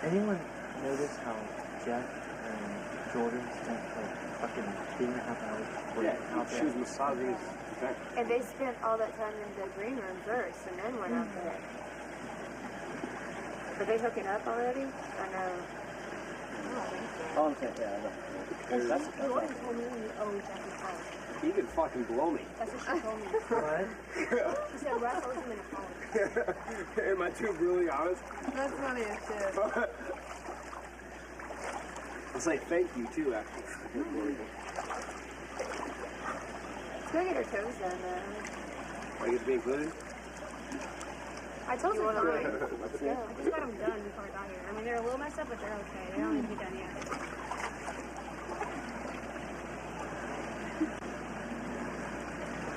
Anyone notice how Jeff and Jordan spent like fucking 3.5 hours out there? She was massaging his back. And they spent all that time in the green room first, and then went out there. Are they hooking up already? I know. Oh, I'm saying, yeah, I know. That's Jordan told me when you owe Jeff's phone. He could fucking blow me. That's what she told me. What? She said Russ owes him in a phone. Am I too brutally honest? That's funny as shit. I'll say thank you too after. Let's go get her toes done, though. Are you being included? I told you fine. Let's Let's go. I just got them done before I got here. I mean, they're a little messed up, but they're okay. They don't need to be done yet.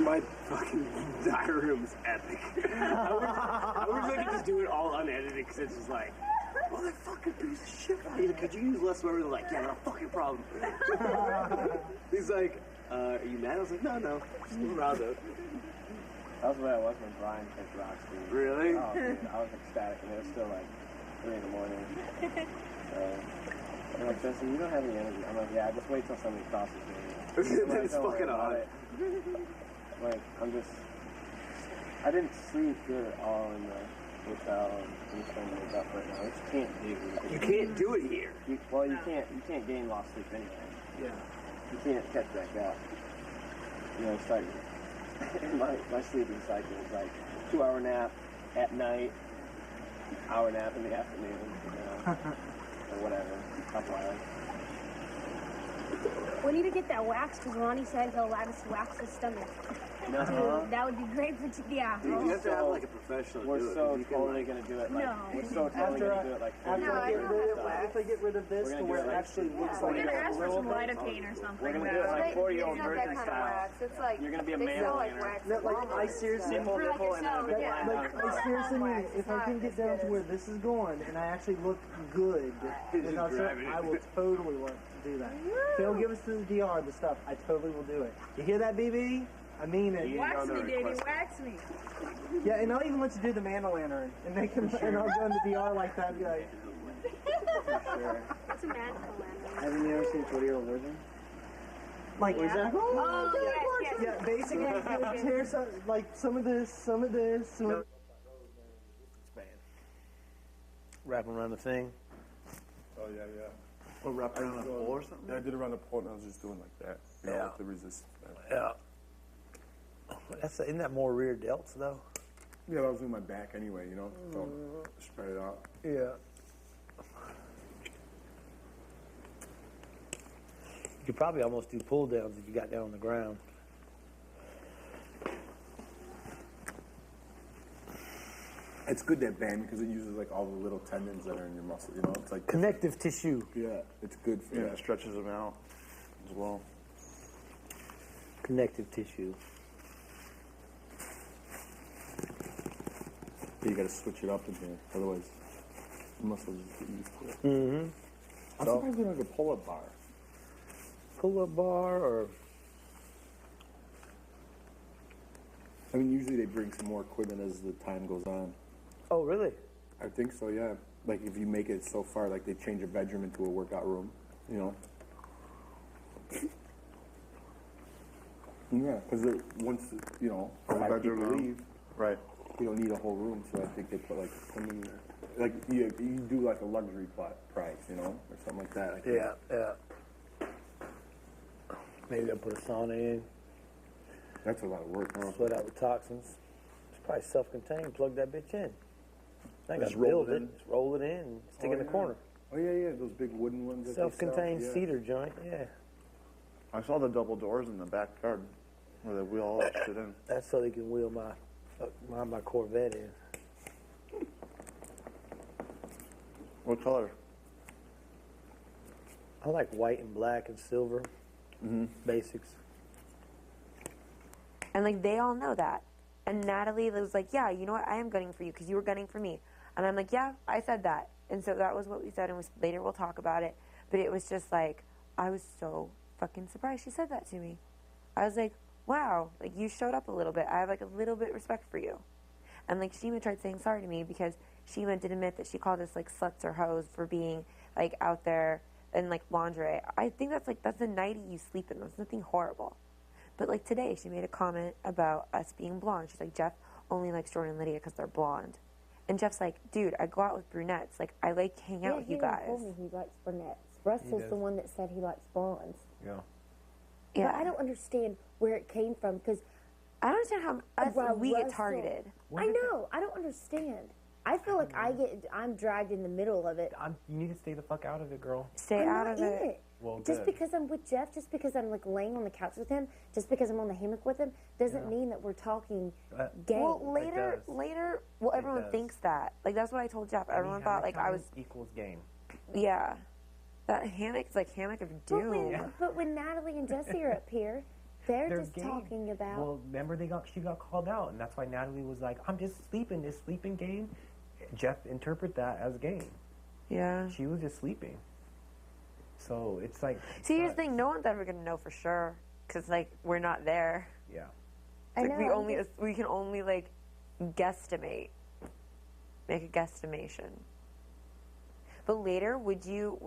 My fucking diary room is epic. I wish I could just do it all unedited because it's just like, motherfucking piece of shit. He's like, could you use less memory? They're like, yeah, no fucking problem. He's like, are you mad? I was like, no. Just around it. That was the way I was when Brian picked Roxy. Really? Oh, dude, I was ecstatic, and it was still like 3 in the morning. So, I'm like, Jesse, you don't have any energy. I'm like, yeah, just wait till somebody crosses me. Like, It's don't worry fucking about odd. it. Like, I didn't sleep good at all in the hotel, and I'm just trying to wake up right now. I just can't do it. You can't do it here. You can't gain lost sleep anyway. Yeah. You can't catch that gap. You know, it's like, my sleeping cycle is like 2-hour nap at night, hour nap in the afternoon, you know, or whatever. That's why. We need to get that wax because Ronnie said he'll let us wax his stomach. Dude, that would be great for yeah. Dude, you have to have like a professional We're do it. so You can, totally gonna do it. Like, No. We're so totally gonna do it like. After No, I I get know rid how of, to if I get rid of this We're to gonna where do it it like actually looks We're like gonna a ask for little some bit. lidocaine or something. We're gonna do it like 40-year-old It's not that virgin kind of style. wax. It's like You're gonna be a they male sell like liner. wax. No, like, I seriously, Nipple, For like nipple, and then a yourself, big yeah. line like, down. I seriously mean it. If I can get down to where this is going and I actually look good without grabbing I it. will totally want to do that. If they'll give us to the DR the stuff, I totally will do it. You hear that, BB? I mean it. Wax me, Davey, wax me. Yeah, and I'll even let you do the man lantern, and they can, and I'll go in the DR like that and be like, Sure. It's a magical lantern. Haven't you ever seen 40-year-old virgin? like, Oh, yes. yeah, basically, here's some, like some of this, some of this, some of Wrap around the thing. Oh, yeah. Or wrap around the pole or something? Yeah, I did around the pole and I was just doing like that. You know, Yeah. with the resistance. Yeah. Isn't that more rear delts though? Yeah, I was doing my back anyway, you know, so spread it out. Yeah. You could probably almost do pull downs if you got down on the ground. It's good that band because it uses like all the little tendons that are in your muscle, you know, it's like, Connective tissue. yeah, it's good for Yeah, that. it stretches them out as well. Connective tissue. But you gotta switch it up in here, otherwise the muscles just get used to it. Mm-hmm. I'm So- surprised they don't have a pull-up bar. Pull-up bar or I mean, usually they bring some more equipment as the time goes on. oh really? I think so, yeah. Like if you make it so far, like they change your bedroom into a workout room, you know. Yeah, because once you know, A five bedroom people room. leave, Right. you don't need a whole room. So I think they put like something, like you do like a luxury price, you know, or something like that. I think. Yeah. Maybe I'll put a sauna in, That's a lot of work. Huh? sweat out the toxins. It's probably self-contained. Plug that bitch in. I Just gotta roll build it it. in. Just roll it in and stick it in the yeah. corner. Oh yeah, those big wooden ones. that they Self-contained sell, yeah. cedar joint. Yeah. I saw the double doors in the backyard where they wheel all that shit in. That's so they can wheel my Corvette in. What color? I like white and black and silver. Mm-hmm. Basics. And like they all know that. And Natalie was like, yeah, you know what? I am gunning for you because you were gunning for me. And I'm like, yeah, I said that. And so that was what we said. And later we'll talk about it. But it was just like, I was so fucking surprised she said that to me. I was like, wow, like you showed up a little bit. I have like a little bit respect for you. And like Shima tried saying sorry to me because Shima did admit that she called us like sluts or hoes for being like out there in like lingerie. I think that's a nightie you sleep in. There's nothing horrible. But like today, she made a comment about us being blonde. She's like, Jeff only likes Jordan and Lydia because they're blonde. And Jeff's like, dude, I go out with brunettes. Like, I like hanging out with you guys. He told me he likes brunettes. Russell's the one that said he likes blondes. Yeah. Yeah. But I don't understand where it came from because I don't understand how we get targeted. I know. I don't understand. I feel like I'm dragged in the middle of it. You need to stay the fuck out of it, girl. Stay I'm out not of in it. it. Well, Just good. because I'm with Jeff, just because I'm like laying on the couch with him, just because I'm on the hammock with him, doesn't mean that we're talking gay. Well, later, everyone does. thinks that. Like, that's what I told Jeff. Everyone thought, like, I was... equals game. Yeah. That hammock is like hammock of doom. But when Natalie and Jesse are up here, they're just game. talking about... Well, remember she got called out, and that's why Natalie was like, I'm just sleeping, this sleeping game. Jeff interpreted that as game. Yeah. She was just sleeping. So it's like... See, here's the thing. No one's ever going to know for sure. Because, like, we're not there. Yeah. It's like we can only, like, guesstimate. Make a guesstimation. But later, would you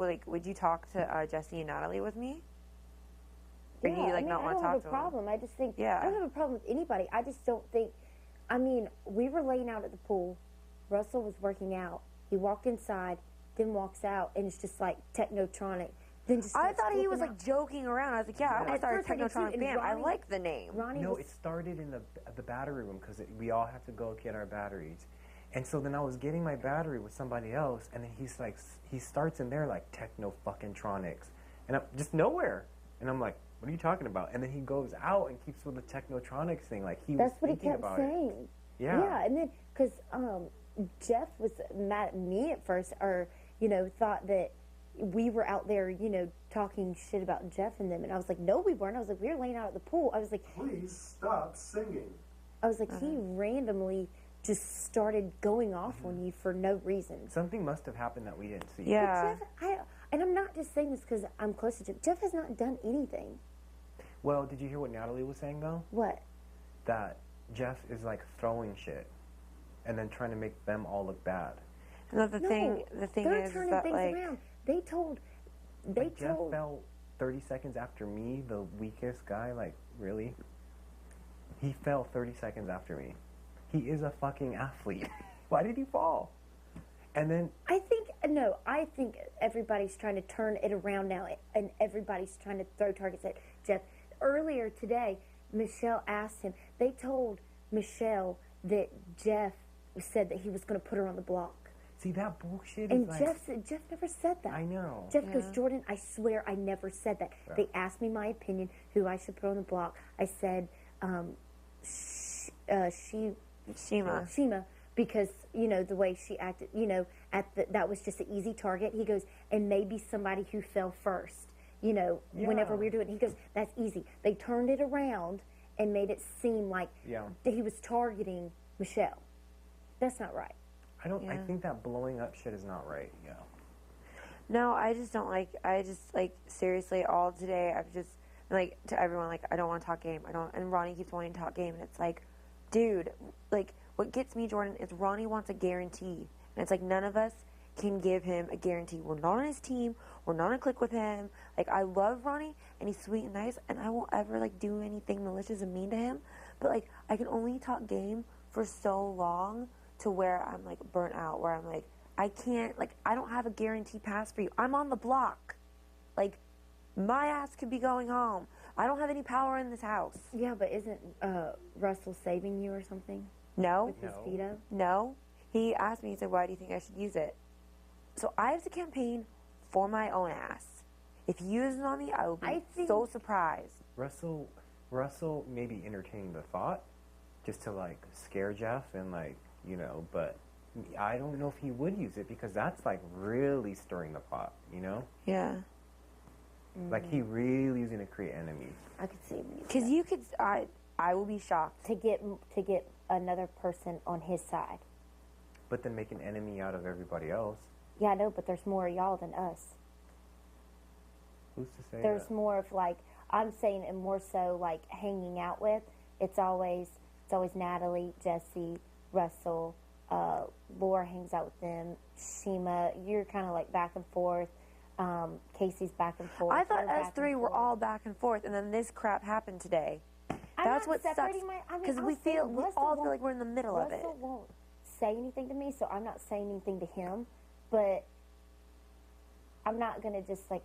talk to Jesse and Natalie with me? Or do you, like, not want to talk to them? I don't have a problem. I just think... Yeah. I don't have a problem with anybody. I just don't think... I mean, we were laying out at the pool. Russell was working out. He walked inside, then walks out, and it's just like Technotronic. Then just I thought he was out. like joking around. I was like, yeah, I want to start a Technotronic band. I like the name. It started in the battery room because we all have to go get our batteries. And so then I was getting my battery with somebody else, and then he starts in there like techno fucking tronics. And I'm just nowhere. And I'm like, what are you talking about? And then he goes out and keeps with the Technotronics thing. Like That's what he kept saying. Yeah. Yeah, and then, because Jeff was mad at me at first, or, thought that we were out there, talking shit about Jeff and them. And I was like, no, we weren't. I was like, we were laying out at the pool. I was like, please stop singing. I was like, he randomly just started going off on you for no reason. Something must have happened that we didn't see. Yeah. But Jeff, and I'm not just saying this because I'm close to Jeff. Jeff has not done anything. Well, did you hear what Natalie was saying, though? What? That Jeff is, like, throwing shit and then trying to make them all look bad. No, the thing they're is turning that, things like... around. They told... Jeff fell 30 seconds after me, the weakest guy. Like, really? He fell 30 seconds after me. He is a fucking athlete. Why did he fall? And then... I think everybody's trying to turn it around now, and everybody's trying to throw targets at Jeff. Earlier today, Michelle asked him, they told Michelle that Jeff said that he was going to put her on the block. See, that bullshit and is Jeff never said that. I know. Jeff goes, Jordan, I swear I never said that. Yeah. They asked me my opinion, who I should put on the block. I said, Shima, because, the way she acted, that was just an easy target. He goes, and maybe somebody who fell first, whenever we were doing it. He goes, that's easy. They turned it around and made it seem like that he was targeting Michelle. That's not right. I think that blowing up shit is not right. Yeah. No, I just don't like. I just like seriously all today. I've just like to everyone like I don't want to talk game. I don't. And Ronnie keeps wanting to talk game, and it's like, dude, like what gets me, Jordan, is Ronnie wants a guarantee, and it's like none of us can give him a guarantee. We're not on his team. We're not on a click with him. Like I love Ronnie, and he's sweet and nice, and I won't ever like do anything malicious and mean to him. But like I can only talk game for so long. To where I'm like burnt out, where I'm like, I can't, like, I don't have a guarantee pass for you. I'm on the block. Like, my ass could be going home. I don't have any power in this house. Yeah, but isn't Russell saving you or something? No. With his veto? No. He asked me, he said, why do you think I should use it? So I have to campaign for my own ass. If he uses it on me, I will be so surprised. Russell maybe entertaining the thought just to, like, scare Jeff and, like, but I don't know if he would use it because that's like really stirring the pot, Yeah. Like he really is going to create enemies. I could see. Because you could, I will be shocked to get another person on his side. But then make an enemy out of everybody else. Yeah, I know, but there's more of y'all than us. Who's to say there's more of like I'm saying, and more so like hanging out with. It's always Natalie, Jesse, Russell, Laura hangs out with them. Shima, you're kind of like back and forth. Casey's back and forth. I thought You're back us three and were forth. all back and forth, and then this crap happened today. I'm That's not what sucks. separating my. I mean, Because I'll we say feel, we Russell all feel won't- like we're in the middle of it. Russell won't say anything to me, so I'm not saying anything to him. But I'm not gonna just like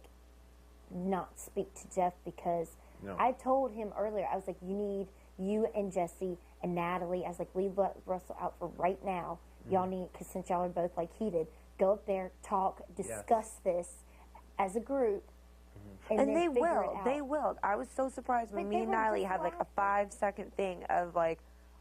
not speak to Jeff because No. I told him earlier. I was like, you and Jesse and Natalie. I was like, leave Russell out for right now. Y'all need, because since y'all are both like heated, go up there, talk, discuss this as a group. And then they figure will. it out. They will. I was so surprised when But me they and were Natalie just had like a laughing. 5-second thing of like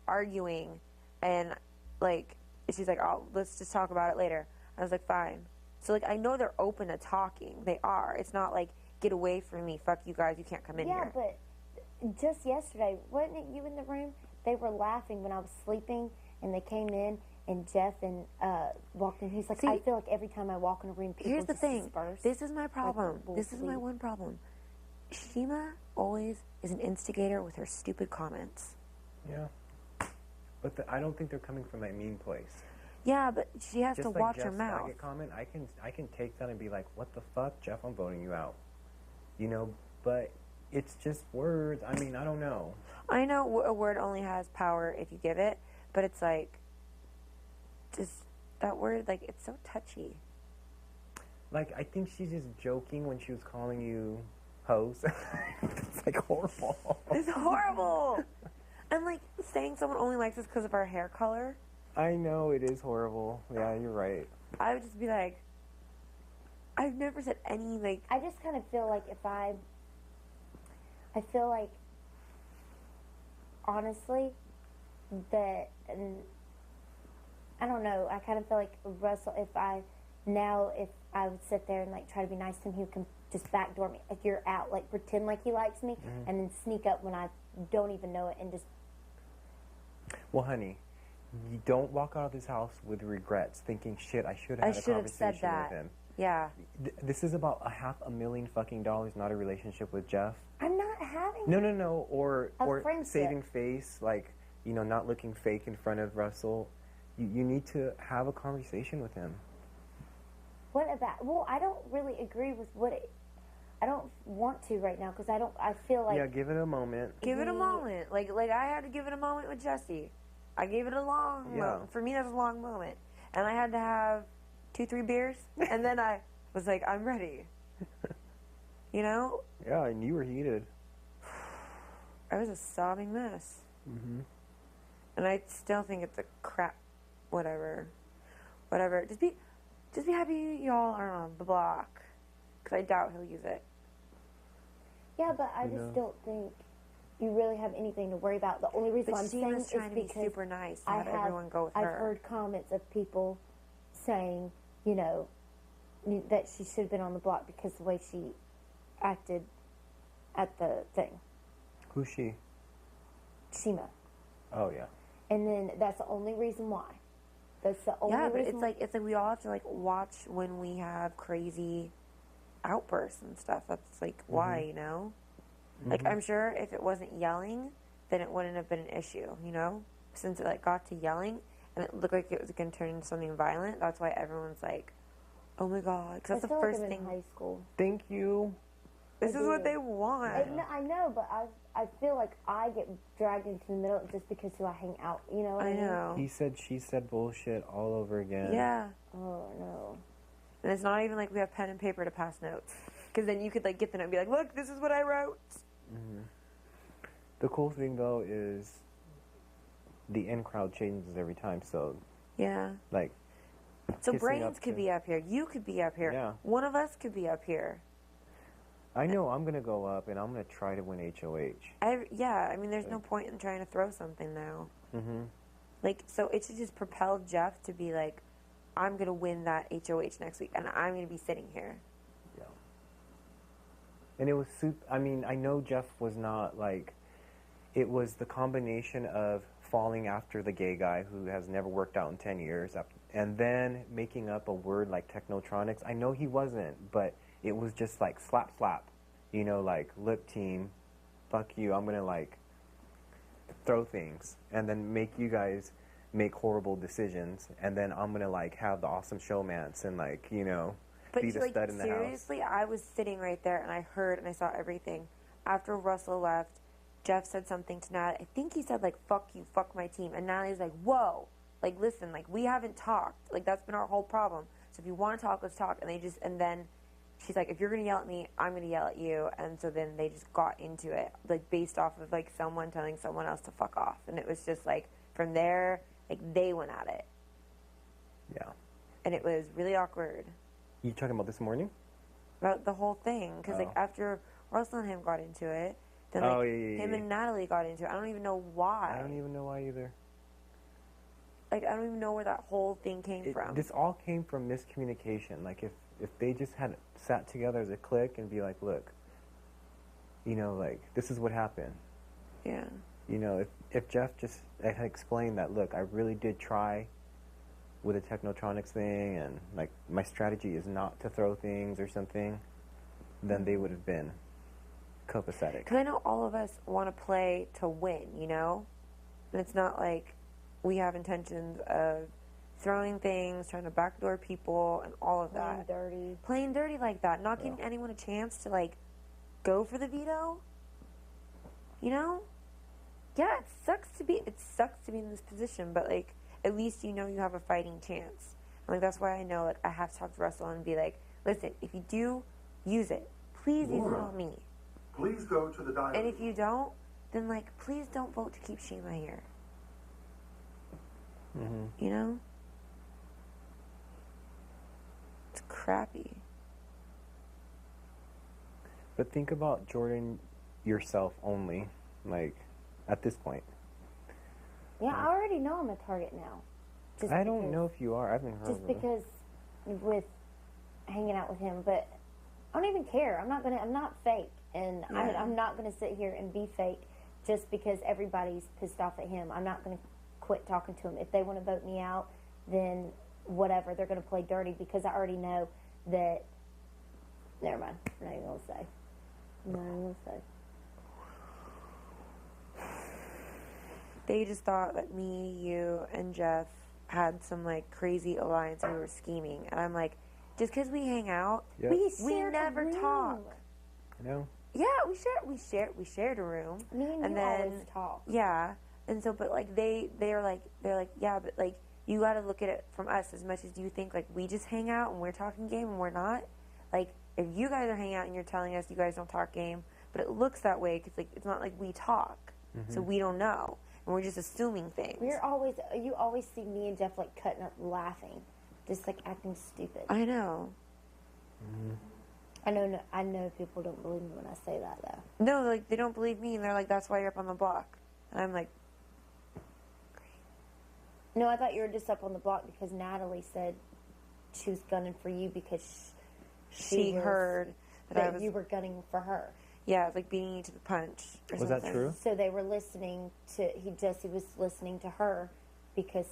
arguing, and like she's like, "Oh, let's just talk about it later." I was like, "Fine." So like I know they're open to talking. They are. It's not like get away from me. Fuck you guys. You can't come in Yeah, here. but just yesterday, wasn't it you in the room? They were laughing when I was sleeping, and they came in, and Jeff and walked in. He's like, See, I feel like every time I walk in a room, people Here's the just thing. disperse. This is my problem. will This is my sleep. one problem. Shima always is an instigator with her stupid comments. Yeah. But I don't think they're coming from that mean place. Yeah, but she has Just to like watch Jeff's her mouth. faggot comment, I can take that and be like, what the fuck, Jeff? I'm voting you out. You know, but it's just words. I mean, I don't know. I know a word only has power if you give it, but it's like, just that word, like, it's so touchy. Like, I think she's just joking when she was calling you hoes. It's like horrible. It's horrible. And like saying someone only likes us because of our hair color, I know it is horrible. Yeah, you're right. I would just be like, I've never said any like. I just kind of feel like I feel like, honestly, that, and I don't know, I kind of feel like Russell, if I would sit there and like try to be nice to him, he can just backdoor me. Like, you're out, like pretend like he likes me, and then sneak up when I don't even know it and just. Well, honey, you don't walk out of this house with regrets, thinking, shit, I should have had a should have conversation said that. with him. Yeah. This is about $500,000 fucking dollars, not a relationship with Jeff. I'm not having. No. Or friendship. saving face, like, you know, not looking fake in front of Russell. You need to have a conversation with him. What about? Well, I don't really agree with I don't want to right now because I feel like. Yeah, give it a moment. Give it a moment. Like I had to give it a moment with Jesse. I gave it a long moment. For me, that's a long moment. And I had to have 2-3 beers, and then I was like, I'm ready. You know? Yeah, and you were heated. I was a sobbing mess. Mm-hmm. And I still think it's a crap. Whatever. Just be happy y'all are on the block. Because I doubt he'll use it. Yeah, but I just don't think you really have anything to worry about. The only reason But I'm saying Sheila's is trying to be because super nice and have everyone go with I've her. heard comments of people saying, you know, that she should have been on the block because the way she acted at the thing. Who's she? Shima. Oh, yeah. And then that's the only reason why. That's the only Yeah, but reason it's like we all have to like watch when we have crazy outbursts and stuff. That's like why, you know? Like I'm sure if it wasn't yelling, then it wouldn't have been an issue, you know? Since it like got to yelling and it looked like it was going to turn into something violent, that's why everyone's like, "Oh my god," because that's I the feel first like I'm thing. in high school. Thank you. This is what they want. I know, but I feel like I get dragged into the middle just because who I hang out. You know what I mean? know. He said, she said bullshit all over again. Yeah. Oh no. And it's not even like we have pen and paper to pass notes. Because then you could like get the note and be like, look, this is what I wrote. Mm-hmm. The cool thing, though, is the in crowd changes every time. So, Yeah. like, So kissing Brains up could to- be up here. You could be up here. Yeah. One of us could be up here. I know I'm going to go up, and I'm going to try to win HOH. I mean, there's no point in trying to throw something now. Mm-hmm. Like, so it should just propel Jeff to be like, I'm going to win that HOH next week, and I'm going to be sitting here. Yeah. And it was I mean, I know Jeff was not, like, it was the combination of falling after the gay guy who has never worked out in 10 years, and then making up a word like technotronics. I know he wasn't, but it was just like slap, slap. You know, like, look, team, fuck you. I'm going to, like, throw things and then make you guys make horrible decisions, and then I'm gonna like have the awesome showmance and like be the like, stud in the house. seriously, I was sitting right there and I heard and I saw everything. After Russell left, Jeff said something to Nat. I think he said like "fuck you, fuck my team," and Natalie's like, "Whoa, like listen, like we haven't talked. Like that's been our whole problem. So if you want to talk, let's talk." And then she's like, "If you're gonna yell at me, I'm gonna yell at you." And so then they just got into it, like based off of like someone telling someone else to fuck off, and it was just like from there, like they went at it. Yeah. And it was really awkward. You talking about this morning? About the whole thing, because like after Russell and him got into it, then like him and Natalie got into it. I don't even know why. I don't even know why either. Like I don't even know where that whole thing came from. This all came from miscommunication. Like if they just had sat together as a clique and be like, look, like this is what happened. Yeah. If Jeff just had explained that, look, I really did try with the Technotronics thing, and like my strategy is not to throw things or something, then they would have been copacetic. Because I know all of us want to play to win, and it's not like we have intentions of throwing things, trying to backdoor people, and all of that. Playing dirty like that, not giving anyone a chance to like go for the veto. Yeah, it sucks to be in this position, but like at least you have a fighting chance. And like that's why I know like I have to talk to Russell and be like, listen, if you do use it, please use it on me. Please go to the diary. And if you don't, then like please don't vote to keep Shima here. Mm-hmm. It's crappy. But think about Jordan yourself only, like at this point. Yeah, I already know I'm a target now. I don't know if you are. I haven't heard. Just because with hanging out with him, but I don't even care. I'm not fake, and I'm not gonna sit here and be fake just because everybody's pissed off at him. I'm not gonna quit talking to him. If they want to vote me out, then whatever. They're gonna play dirty because I already know that. Never mind. I'm not even gonna say. They just thought that me, you, and Jeff had some like crazy alliance and we were scheming. And I'm like, just because we hang out, we never talk. I know. Yeah, we shared a room. Me and you always talk. Yeah, and so but like they're like yeah, but like you got to look at it from us as much as you think like we just hang out and we're talking game and we're not. Like if you guys are hanging out and you're telling us you guys don't talk game, but it looks that way because like it's not like we talk, so we don't know. And we're just assuming things. You always see me and Jeff like cutting up laughing, just like acting stupid. I know. I know people don't believe me when I say that though. No, like they don't believe me, and they're like, "That's why you're up on the block." And I'm like, "Great." No, I thought you were just up on the block because Natalie said she was gunning for you because she heard that you were gunning for her. Yeah, it was like beating you to the punch. Was that true? So they were listening to Jesse was listening to her because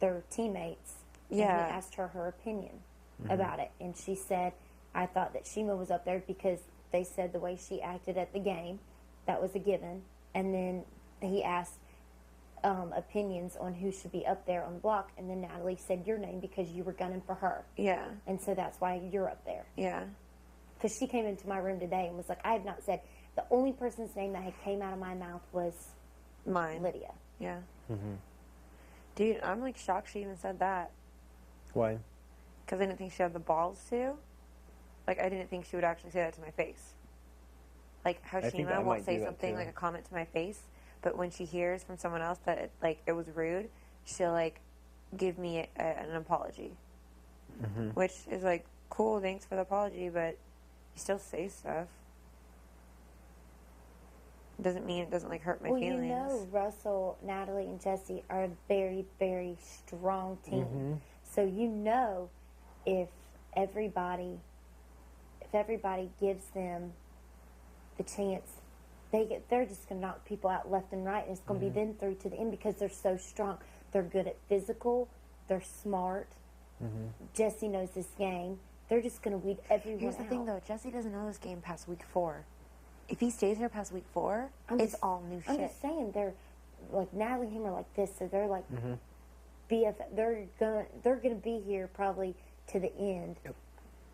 they're teammates. Yeah. And he asked her her opinion about it, and she said, "I thought that Shima was up there because they said the way she acted at the game, that was a given." And then he asked opinions on who should be up there on the block, and then Natalie said your name because you were gunning for her. Yeah. And so that's why you're up there. Yeah. Because she came into my room today and was like, I have not said, the only person's name that had came out of my mouth was mine. Lydia. Yeah. Dude, I'm like shocked she even said that. Why? Because I didn't think she had the balls to. Like, I didn't think she would actually say that to my face. Like, how Shima won't say something, like a comment to my face, but when she hears from someone else that, it was rude, she'll, like, give me an apology. Which is, like, cool, thanks for the apology, but you still say stuff. Doesn't mean it doesn't, like, hurt my feelings. You know, Russell, Natalie, and Jesse are a very, very strong team. So you know if everybody gives them the chance, they're just going to knock people out left and right, and it's going to be them through to the end because they're so strong. They're good at physical. They're smart. Jesse knows this game. They're just going to weed everyone out. Here's the thing, though. Jesse doesn't know this game past week 4. If he stays here past week 4, it's all new shit. I'm just saying, they're like Natalie and him are like this, so they're like They're gonna be here probably to the end. Yep.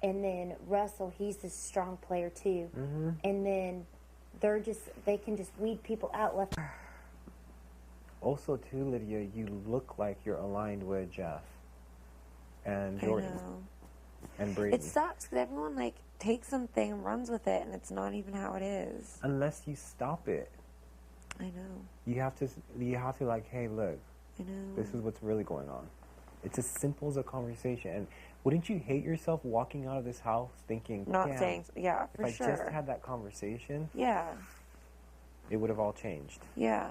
And then Russell, he's a strong player too. Mm-hmm. And then they can just weed people out left. Also, too, Lydia, you look like you're aligned with Jeff and Jordan and Brady. It sucks because everyone like takes something and runs with it, and it's not even how it is. Unless you stop it. I know. You have to like, hey, look, I know. this is what's really going on. It's as simple as a conversation. And wouldn't you hate yourself walking out of this house thinking, Not damn, saying, yeah, for if sure. I just had that conversation, yeah, it would have all changed. yeah.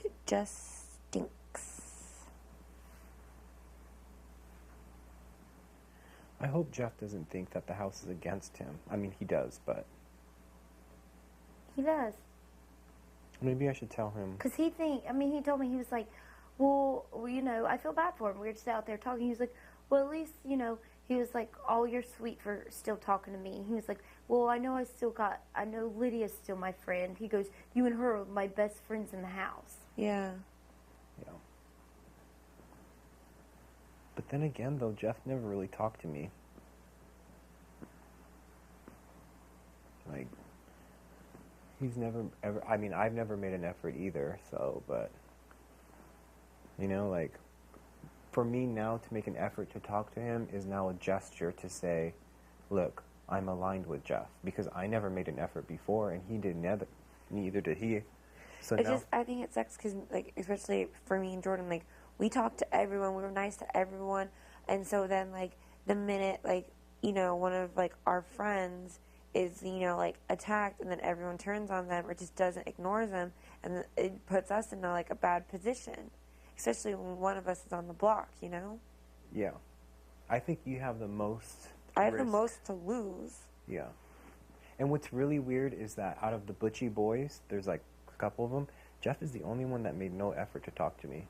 It just stinks. I hope Jeff doesn't think that the house is against him. I mean, he does, but He does. maybe I should tell him. Because he told me, he was like, well, you know, I feel bad for him. We were just out there talking. He was like, well, at least, you know, he was like, oh, you're sweet for still talking to me. He was like, well, I know Lydia's still my friend. He goes, you and her are my best friends in the house. Yeah. Yeah. But then again, though, Jeff never really talked to me. Like, he's never ever, I mean, I've never made an effort either, so, but, you know, like, for me now to make an effort to talk to him is now a gesture to say, look, I'm aligned with Jeff, because I never made an effort before, and he did neither did he. So It's now, just, I think it sucks because, like, especially for me and Jordan, like, we talked to everyone, we were nice to everyone, and so then, like, the minute, like, you know, one of, like, our friends is, you know, like, attacked, and then everyone turns on them or just ignores them, and it puts us in, like, a bad position, especially when one of us is on the block, you know? yeah. I think you have the most I have the risk. most to lose. Yeah. And what's really weird is that out of the Butchie boys, there's like a couple of them, Jeff is the only one that made no effort to talk to me.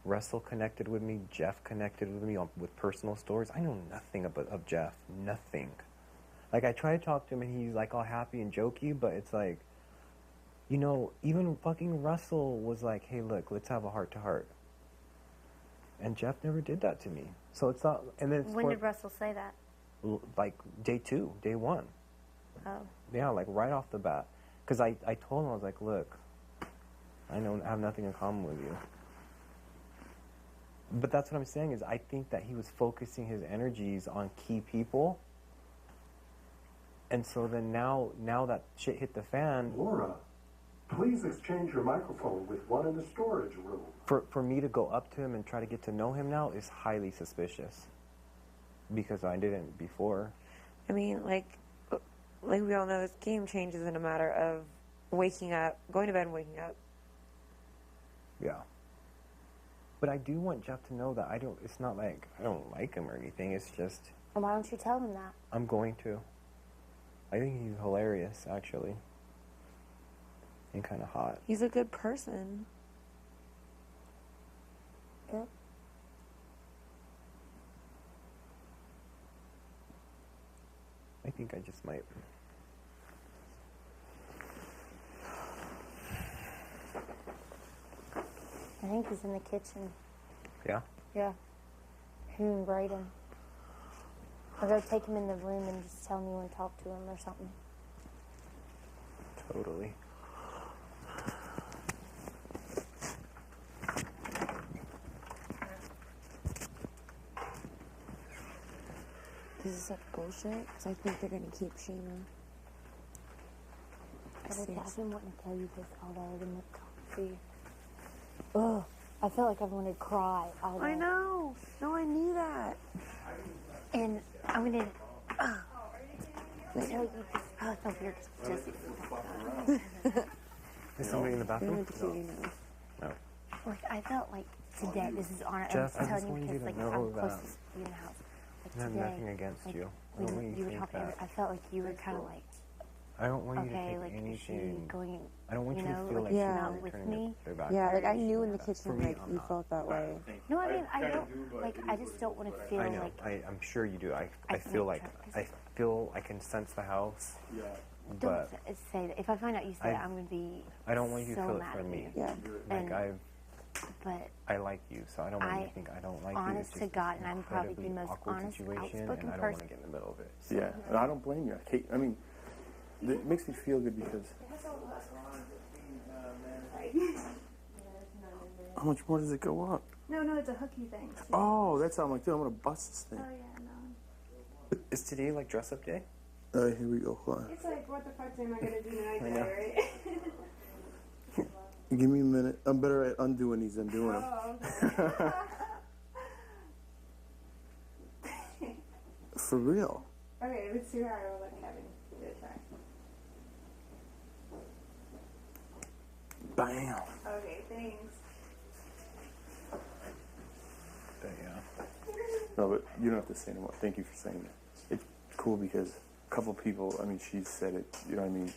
Russell connected with me, Jeff connected with me with personal stories. I know nothing of Jeff. Nothing. Like, I try to talk to him and he's like all happy and jokey, but it's like, you know, even fucking Russell was like, hey, look, let's have a heart-to-heart. And Jeff never did that to me. So it's not, and then it's When did Russell say that? like day 2, day 1. Oh. Yeah, like right off the bat. Because I told him, I was like, look, I have nothing in common with you. But that's what I'm saying is I think that he was focusing his energies on key people. And so then now that shit hit the fan. Laura, please exchange your microphone with one in the storage room. For me to go up to him and try to get to know him now is highly suspicious. Because I didn't before. I mean, like we all know, this game changes in a matter of waking up, going to bed and waking up. Yeah. But I do want Jeff to know that it's not like I don't like him or anything. It's just. Well, why don't you tell him that? I'm going to. I think he's hilarious, actually. And kind of hot. He's a good person. Yep. I think I just might. I think he's in the kitchen. Yeah? Yeah. Him and Brayden. I'll go take him in the room and just tell him you want to talk to him or something. Totally. This is such bullshit, because I think they're going to keep Sheena. I've been wanting to tell you this all day. I've been talking to you. Ugh. I felt like I wanted to cry all day. I know. No, I knew that. And I'm going to tell you this. Oh, it's so weird. Just Is somebody in the bathroom? No. like, I felt like today, this is on Jeff, I'm I just telling want you you because, to like, know I'm that closest to you in the house. Like, I have today, nothing against like, you. I don't want when you you to were think talking, that. I felt like you were kind of like, I don't want you to okay, take like, is she anything. going, I don't want you to feel like like she's you're not with turning me? their back. Yeah, like I knew in the For kitchen, me, like I'm you not. felt that way. No, I mean, I don't, like, I just don't want to feel I know. like, I'm sure you do. I I feel can't like I can sense the house. Yeah. don't But say that. If I find out you say it, I'm going to be I don't want you to so feel it mad from at me. you. Yeah. Like And- I've but I like you, so I don't want you to think I don't like you. honest It's to just God, an and I'm probably the incredibly most awkward honest, situation, outspoken and I don't want to person. get in the middle of it. Yeah, and I don't blame you. I mean, it makes me feel good because. How much more does it go up? No, it's a hooky thing. Oh, that's how I'm like, dude, I'm gonna bust this thing. Oh yeah, no. Is today like dress up day? All right, here we go. Hold on. It's like, what the fuck am I gonna do tonight, I know. right? Give me a minute. I'm better at undoing these than doing them. Oh, okay. For real. Okay, if it's too hard, I'll let Kevin give it a try. Bam. Okay, thanks. But yeah. No, but you don't have to say anymore. Thank you for saying that. It's cool because a couple people, I mean, she said it, you know what I mean?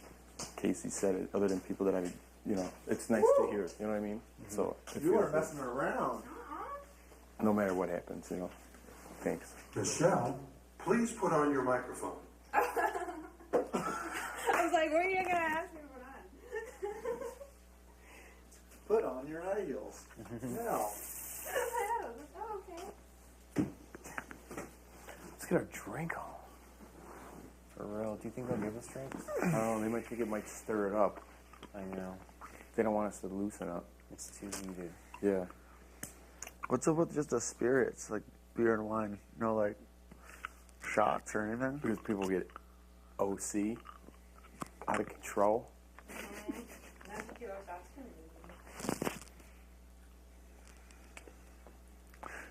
Casey said it, other than people that I, you know, it's nice to hear, you know what I mean? So You are messing around. no matter what happens, you know. Thanks. Michelle, please put on your microphone. I was like, what are you gonna ask me to put on? Put on your high heels. No. Oh, okay. Let's get our drink on. For real, do you think they'll give us drinks? I don't know, they might think it might stir it up. I know. They don't want us to loosen up. It's too heated. Yeah. What's up with just the spirits, like beer and wine? No, like shots or anything? Because people get OC, out of control.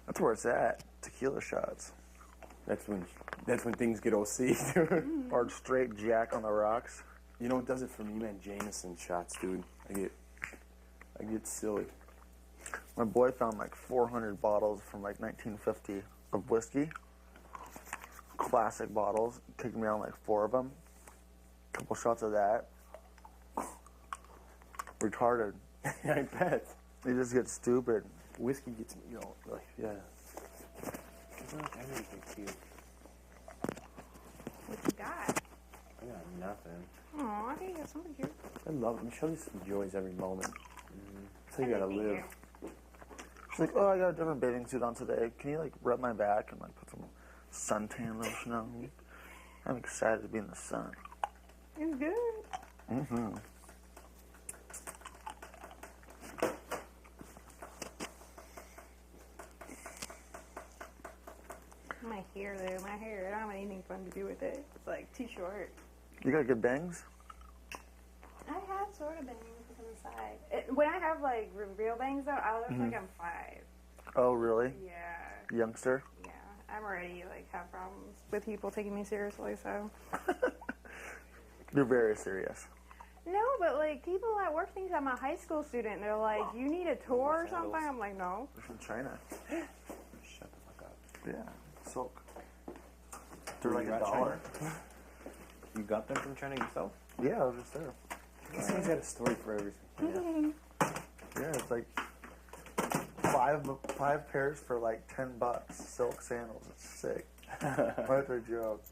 That's where it's at. Tequila shots. That's when things get OC, dude. Or straight Jack on the rocks. You know what does it for me, man? Jameson shots, dude. I get silly. My boy found like 400 bottles from like 1950 of whiskey. Classic bottles. Kicked me on like 4 of them. Couple shots of that. Retarded. I bet. You just get stupid. Whiskey gets me, you know, like, yeah. It's not everything cute. What you got? I got nothing. Aw, I think you got something cute. I love it. Michelle just enjoys every moment. That's how you gotta live. She's like, oh, I got a different bathing suit on today. Can you like rub my back and like put some suntan lotion on me? I'm excited to be in the sun. It's good. Mm-hmm. My hair, though. My hair. I don't have anything fun to do with it. It's like too short. You got good bangs? I have sort of bangs on the side. When I have like real bangs, though, I look like I'm 5. Oh, really? Yeah. Youngster? Yeah. I'm already like have problems with people taking me seriously, so. You're very serious. No, but like people at work think I'm a high school student. They're like, "You need a tour or something?" I'm like, "No." They're from China. Shut the fuck up. Yeah, silk. They're like You $1. got China? You got them from China yourself? Yeah, I was just there. This guy's got a story for everything. Yeah, it's like five pairs for like $10. Silk sandals. It's sick. What a joke.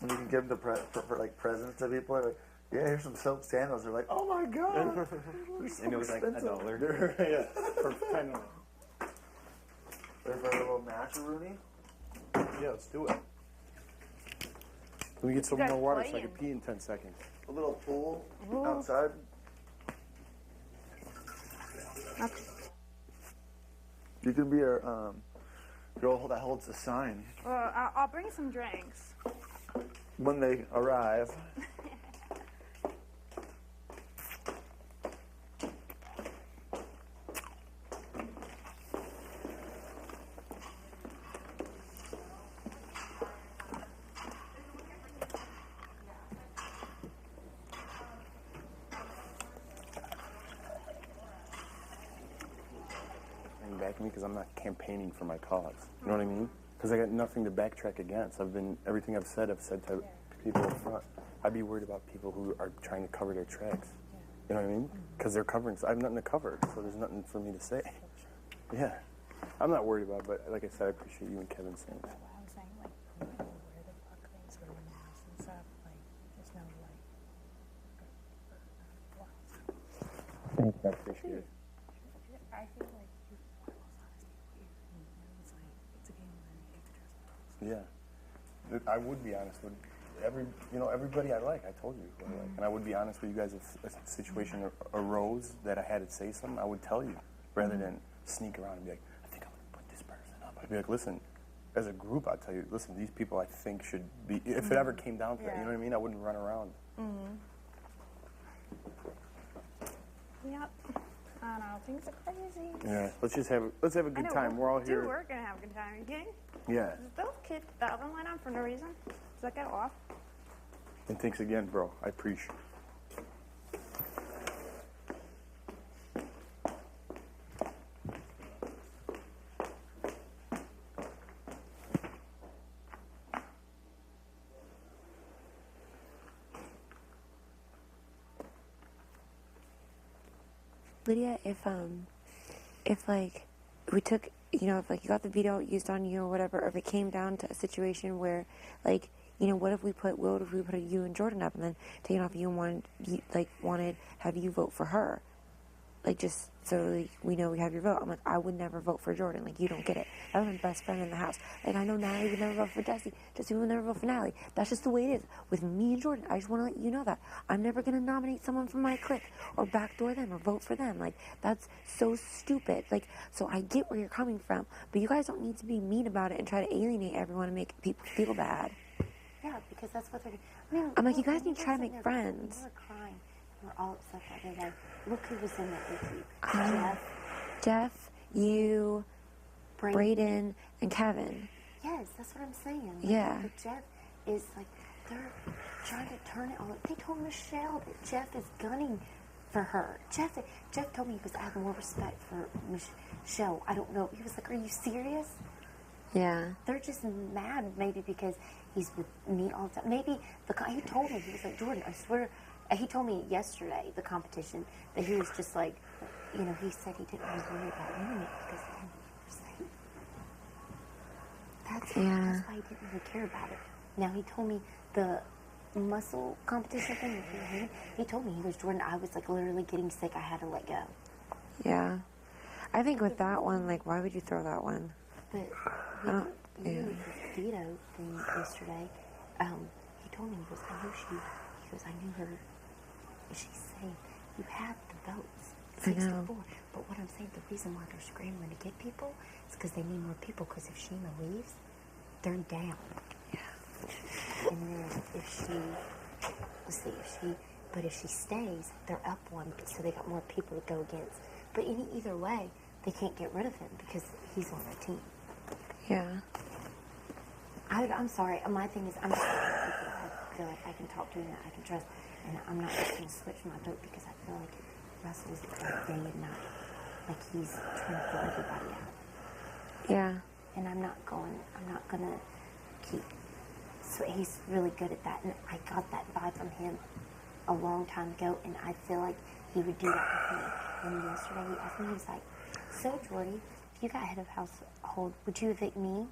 And you can give them for like presents to people. Like, yeah, here's some silk sandals. They're like, oh my god. And it was like $1. Yeah, for $10. There's like a little macaroon. Yeah, let's do it. Let me get some You guys more water so I playing. can pee in 10 seconds. A little pool Ooh. outside. You can be a girl that holds the sign Well, I'll bring some drinks. when they arrive. Back me because I'm not campaigning for my cause. You know what I mean? Because I got nothing to backtrack against. Everything I've said to people up front. I'd be worried about people who are trying to cover their tracks. You know what I mean? Because they're covering. So I have nothing to cover, so there's nothing for me to say. Yeah, I'm not worried about it, but like I said, I appreciate you and Kevin saying that. I'm saying, like, where the fuck things wear masks and stuff, like, there's no, like, Thanks, I appreciate it. I feel like Yeah. I would be honest with everybody I like. I told you who I like. And I would be honest with you guys if a situation arose that I had to say something, I would tell you rather than sneak around and be like, I think I'm going to put this person up. I'd be like, listen, as a group, I'd tell you, listen, these people I think should be, if it ever came down to that, you know what I mean? I wouldn't run around. Yep. I know, things are crazy. Yeah, let's have a good time. We're all here. We're gonna have a good time. Are you kidding? Yeah. Those kids, the oven went on for no reason. Does that go off? And thanks again, bro. I appreciate it. Lydia, if like we took, if like you got the video used on you or whatever, or if it came down to a situation where, like, what if we put you and Jordan up and then taking off you and wanted have you vote for her, like just so like, we know we have your vote. I'm like, I would never vote for Jordan. Like, you don't get it. That was my best friend in the house. Like, I know Natalie would never vote for Jesse. Jesse would never vote for Natalie. That's just the way it is with me and Jordan. I just want to let you know that I'm never gonna nominate someone from my clique or backdoor them or vote for them. Like, that's so stupid. Like, so I get where you're coming from, but you guys don't need to be mean about it and try to alienate everyone and make people feel bad. Yeah, because that's what they're doing. I mean, I'm like, you guys need to try to make friends. We were crying. We were all upset the other day. Look who was in that with you. Jeff, you, Brayden, and Kevin. Yes, that's what I'm saying. Yeah. But Jeff is like, they're trying to turn it on. They told Michelle that Jeff is gunning for her. Jeff told me, he goes, I have more respect for Michelle. I don't know. He was like, are you serious? Yeah. They're just mad maybe because he's with me all the time. Maybe he told me, he was like, Jordan, I swear, he told me yesterday, the competition, that he was just like, he said he didn't really worry about winning it because then you were safe. That's why he didn't really care about it. Now he told me the muscle competition thing with your hand, he told me, he goes, Jordan, I was like literally getting sick, I had to let go. Yeah. I think with that one, like, why would you throw that one? But with the veto thing yesterday, he told me, he goes, I knew her. She's saying, you have the votes, 64. But what I'm saying, the reason why they're scrambling to get people is because they need more people, because if Sheena leaves, they're down. Yeah. And then if she stays, they're up one, so they got more people to go against. But either way, they can't get rid of him because he's on their team. Yeah. I'm sorry. My thing is, I'm just people I feel like I can talk to and that I can trust, and I'm not just going to switch my vote because I feel like Russell's like day and night, like he's trying to pull everybody out. Yeah. And I'm not gonna keep. So he's really good at that, and I got that vibe from him a long time ago, and I feel like he would do that with me. And yesterday he asked me, he was like, so Jordy, if you got head of household, would you evict me?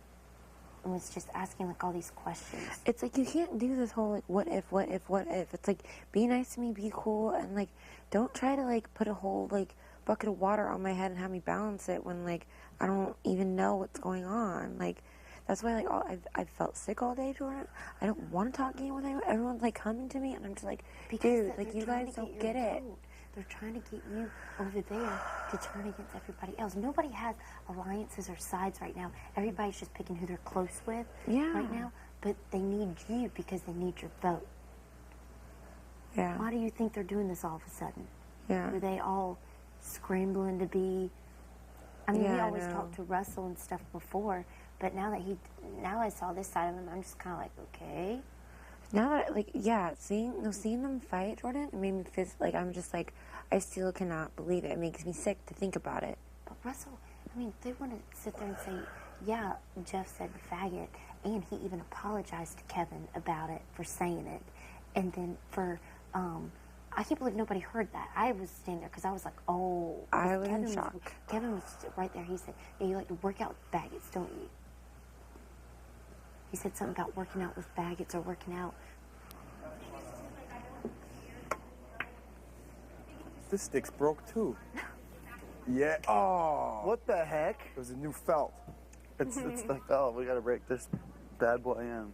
And was just asking like all these questions. It's like, you can't do this whole like what if. It's like, be nice to me, be cool, and like don't try to like put a whole like bucket of water on my head and have me balance it when like I don't even know what's going on. Like, that's why like I've felt sick all day, Jordan. I don't want to talk game with anyone. Everyone's like coming to me and I'm just like, dude, like you guys don't get it. They're trying to get you over there to turn against everybody else. Nobody has alliances or sides right now. Everybody's just picking who they're close with right now. But they need you because they need your vote. Yeah. Why do you think they're doing this all of a sudden? Yeah. Were they all scrambling to be... I mean, we always I know. talked to Russell and stuff before, but now I saw this side of him, I'm just kind of like, okay. Now that, like, seeing them fight, Jordan, it made me feel like I'm just like, I still cannot believe it. It makes me sick to think about it. But Russell, I mean, they want to sit there and say, yeah, Jeff said faggot, and he even apologized to Kevin about it for saying it. And then for, I can't believe nobody heard that. I was standing there because I was like, oh. I was in shock. Kevin was right there. He said, yeah, you like to work out with faggots, don't you? He said something about working out with faggots or working out. This stick's broke too. Yeah. Oh. What the heck? It was a new felt. It's like, oh, we gotta break this Bad boy in.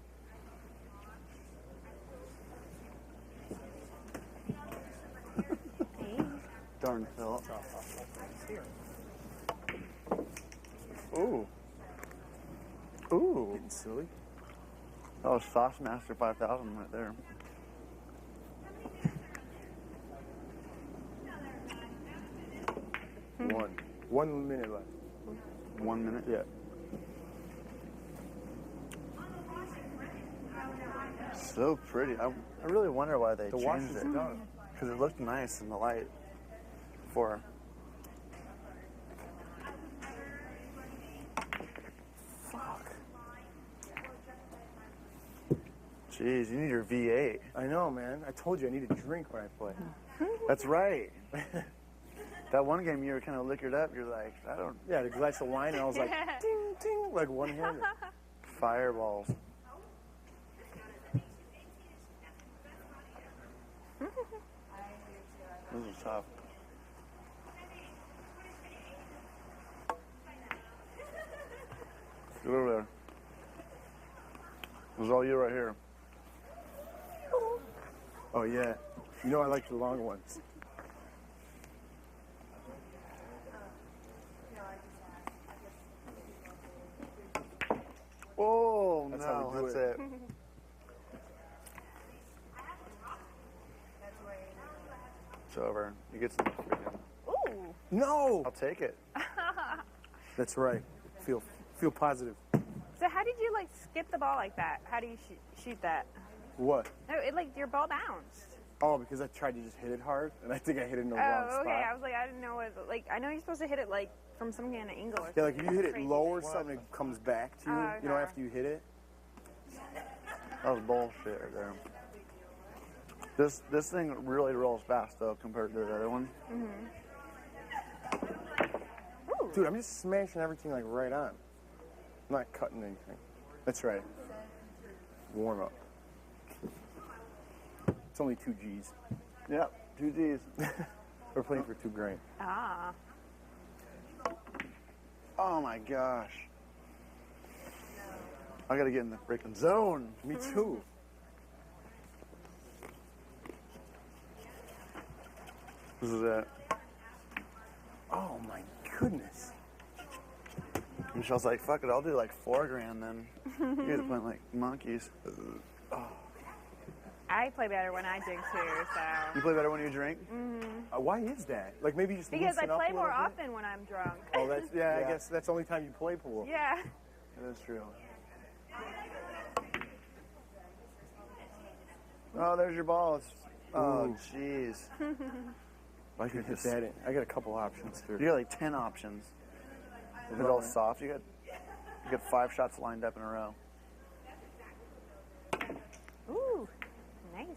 Darn Phil. Ooh. Ooh. Getting silly. That was Sauce Master 5000 right there. One minute left. 1 minute? Yeah. So pretty. I really wonder why they The wash changed is it. done. Because it looked nice in the light before. Fuck. Jeez, you need your V8. I know, man. I told you I need a drink when I play. That's right. That one game you were kind of liquored up. You're like, I don't. Yeah, the glass of wine, and I was like, ding, ding, like one-handed. Fireballs. Those are tough. Get over there. It was all you right here. Oh, yeah. You know I like the long ones. Oh, That's how no, we do that's it. it. It's over. You get some freaking. Ooh. No! I'll take it. That's right. Feel positive. So how did you like skip the ball like that? How do you shoot that? What? No, it like your ball bounced. Oh, because I tried to just hit it hard, and I think I hit it in the wrong Oh, okay. spot. I was like, I didn't know what. Like, I know you're supposed to hit it like from some kind of angle. Or Yeah, like if you hit it crazy. low or something, it comes back to you. Oh, You know, okay. after you hit it. That was bullshit right there. This thing really rolls fast though compared to the other one. Dude, I'm just smashing everything like right on. I'm not cutting anything. That's right. Warm up. It's only 2 G's. Yep, 2 G's. We're playing for $2 grand. Ah. Oh my gosh. I gotta get in the freaking zone. Me too. This is it. Oh my goodness. Michelle's like, fuck it, I'll do like $4 grand then. You guys are playing like monkeys. I play better when I drink too, so. You play better when you drink? Why is that? Like maybe just Because I loosen up play a more little bit? often when I'm drunk. Oh, that's yeah. Yeah. I guess that's the only time you play pool. Yeah. That is true. Oh, there's your balls. Oh, Ooh. jeez. I could hit that in. I got a couple options here. You got like 10 options. If it's all soft, you got 5 shots lined up in a row. Ooh, nice.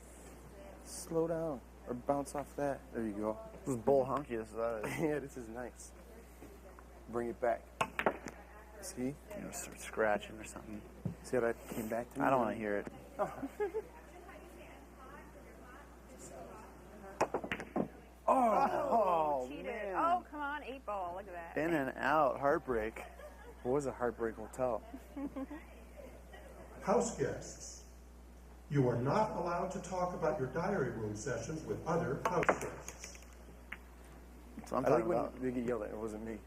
Slow down or bounce off that. There you go. This is bull hunky. This is Yeah, this is nice. Bring it back. See? you know, start scratching or something. See how that came back to me? I don't want to hear it. Oh, Cheated. man. Oh, come on, 8 ball. Look at that. In and out, heartbreak. What was a Heartbreak Hotel? House guests. You are not allowed to talk about your diary room sessions with other house guests. That's what I'm I like talking when about. they get yelled at. It wasn't me.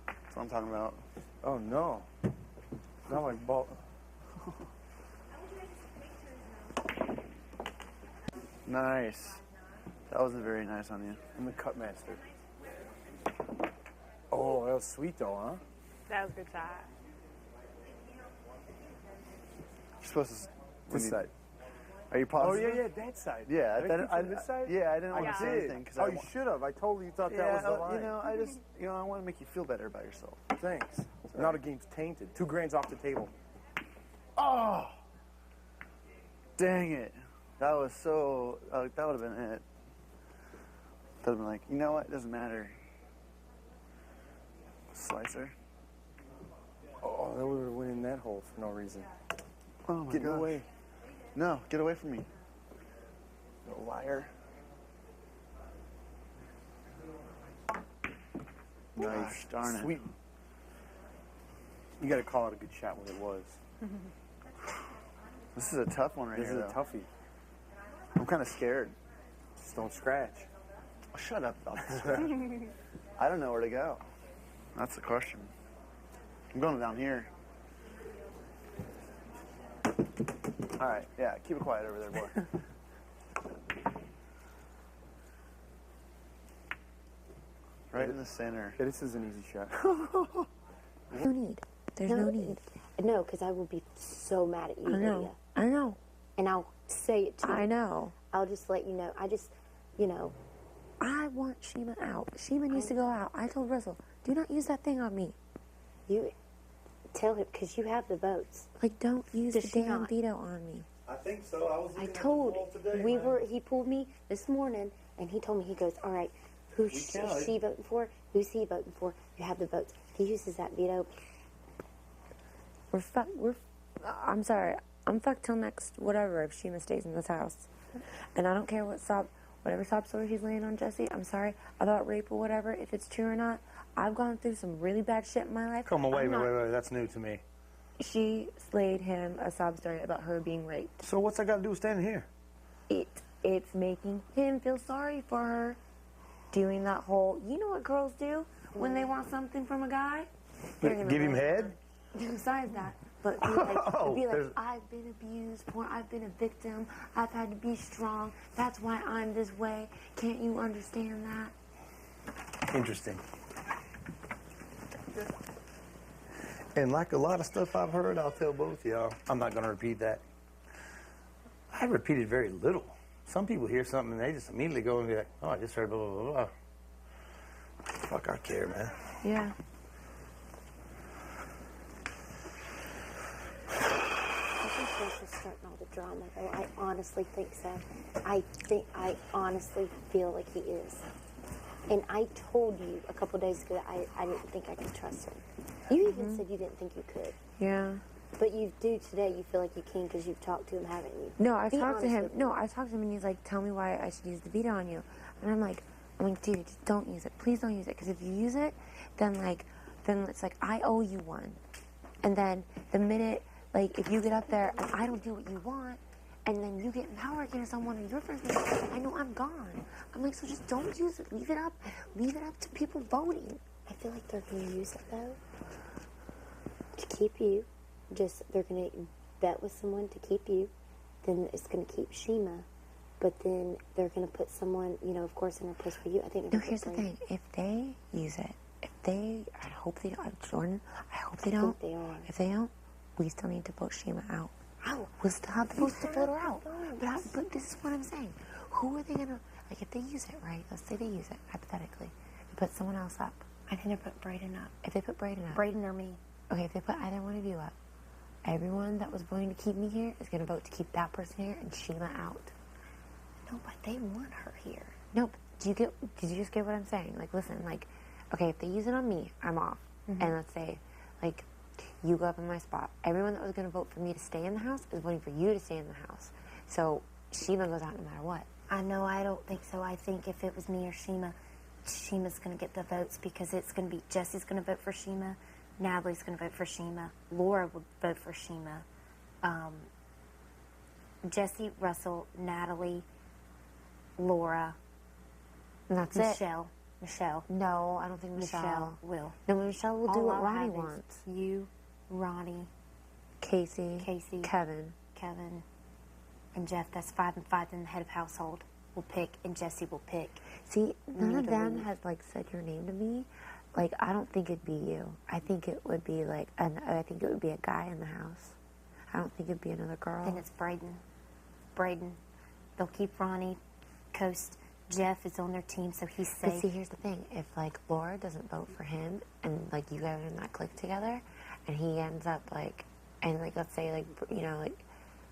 That's what I'm talking about. Oh no. Not my ball. Nice. That wasn't very nice on you. I'm the cut master. Oh, that was sweet though, huh? That was a good shot. You're supposed to. This side. Are you Oh positive? yeah, that side. Yeah, Did I keep from this side? Yeah, I didn't want I to say did. anything because Oh, you should have. I totally thought that was the line. you know, I just, I want to make you feel better about yourself. Thanks. Now the game's tainted. $2 grand's off the table. Oh, dang it! That was so. That would have been it. That would have been like, you know what? It doesn't matter. Slicer. Oh, that would have went in that hole for no reason. Oh my Get gosh. away. No, get away from me. You liar. Nice. Gosh, darn it. Sweet. You got to call it a good shot when it was. This is a tough one right This here. is a though. toughie. I'm kind of scared. Just don't scratch. Oh, shut up. I don't know where to go. That's the question. I'm going down here. All right. Yeah, keep it quiet over there, boy. Right in the center. Yeah, this is an easy shot. No need. There's no need. No, because I will be so mad at you, Lydia. I know. And I'll say it to you. I know. I'll just let you know. I just, you know. I want Shima out. Shima needs to go out. I told Russell, do not use that thing on me. You tell him, because you have the votes. Like, don't use Does the she damn not? veto on me. I think so. I was I told, he pulled me this morning, and he told me, he goes, all right, who's she voting for? Who's he voting for? You have the votes. If he uses that veto, I'm sorry. I'm fucked till next whatever if Shima stays in this house. And I don't care whatever sob story he's laying on Jesse. I'm sorry. About rape or whatever, if it's true or not. I've gone through some really bad shit in my life. Come on, wait. That's new to me. She slayed him a sob story about her being raped. So what's that got to do with standing here? It's making him feel sorry for her. Doing that whole, you know what girls do when they want something from a guy? Give him head? Besides that, but be like, I've been abused, I've been a victim, I've had to be strong, that's why I'm this way. Can't you understand that? Interesting. And like a lot of stuff I've heard, I'll tell both of y'all, I'm not going to repeat that. I repeated very little. Some people hear something and they just immediately go and be like, oh, I just heard blah, blah, blah, blah. Fuck, I care, man. Yeah. I think this is starting all the drama, though. I honestly think so. I honestly feel like he is. And I told you a couple days ago that I didn't think I could trust him. You even said you didn't think you could. Yeah. But you do today. You feel like you can because you've talked to him, haven't you? No, I Be talked to honest him. with me. No, I talked to him and he's like, tell me why I should use the veto on you. And I'm like, dude, just don't use it. Please don't use it. Because if you use it, then it's like, I owe you one. And then the minute, like, if you get up there and I don't do what you want, and then you get in power against someone and your friends, I know I'm gone. I'm like, so just don't use it. Leave it up. Leave it up to people voting. I feel like they're going to use it, though, to keep you. They're going to bet with someone to keep you. Then it's going to keep Shima. But then they're going to put someone, of course, in a place for you. I think. No, here's the thing. If they use it, I hope they don't. Jordan, I hope they don't. They are. If they don't, we still need to vote Shima out. How? We'll still have the votes to vote her out. But this is what I'm saying. Who are they going to, like, if they use it, right? Let's say they use it, hypothetically. They put someone else up. I think they put Brayden up. If they put Brayden up. Brayden or me. Okay, if they put either one of you up, everyone that was voting to keep me here is going to vote to keep that person here and Shima out. No, but they want her here. No, did you just get what I'm saying? Like, listen, like, okay, if they use it on me, I'm off. Mm-hmm. And let's say, like, you go up in my spot. Everyone that was going to vote for me to stay in the house is voting for you to stay in the house. So Shima goes out no matter what. I know, I don't think so. I think if it was me or Shima, Shima's going to get the votes because it's going to be Jesse's going to vote for Shima, Natalie's going to vote for Shima, Laura would vote for Shima, Jesse, Russell, Natalie, Laura, And that's Michelle. No, I don't think Michelle will. No, Michelle will do All what I'll Ronnie have is wants. You, Ronnie, Casey, Kevin, and Jeff. That's 5 and 5. Then the head of household will pick, and Jesse will pick. See, none of them has, like, said your name to me. Like, I don't think it'd be you. I think it would be, like, I think it would be a guy in the house. I don't think it'd be another girl. Then it's Brayden. They'll keep Ronnie, Coast. Jeff is on their team, so he's safe. But see, here's the thing. If, like, Laura doesn't vote for him, and, like, you guys are in that clique together, and he ends up, like, and, like, let's say, like, like,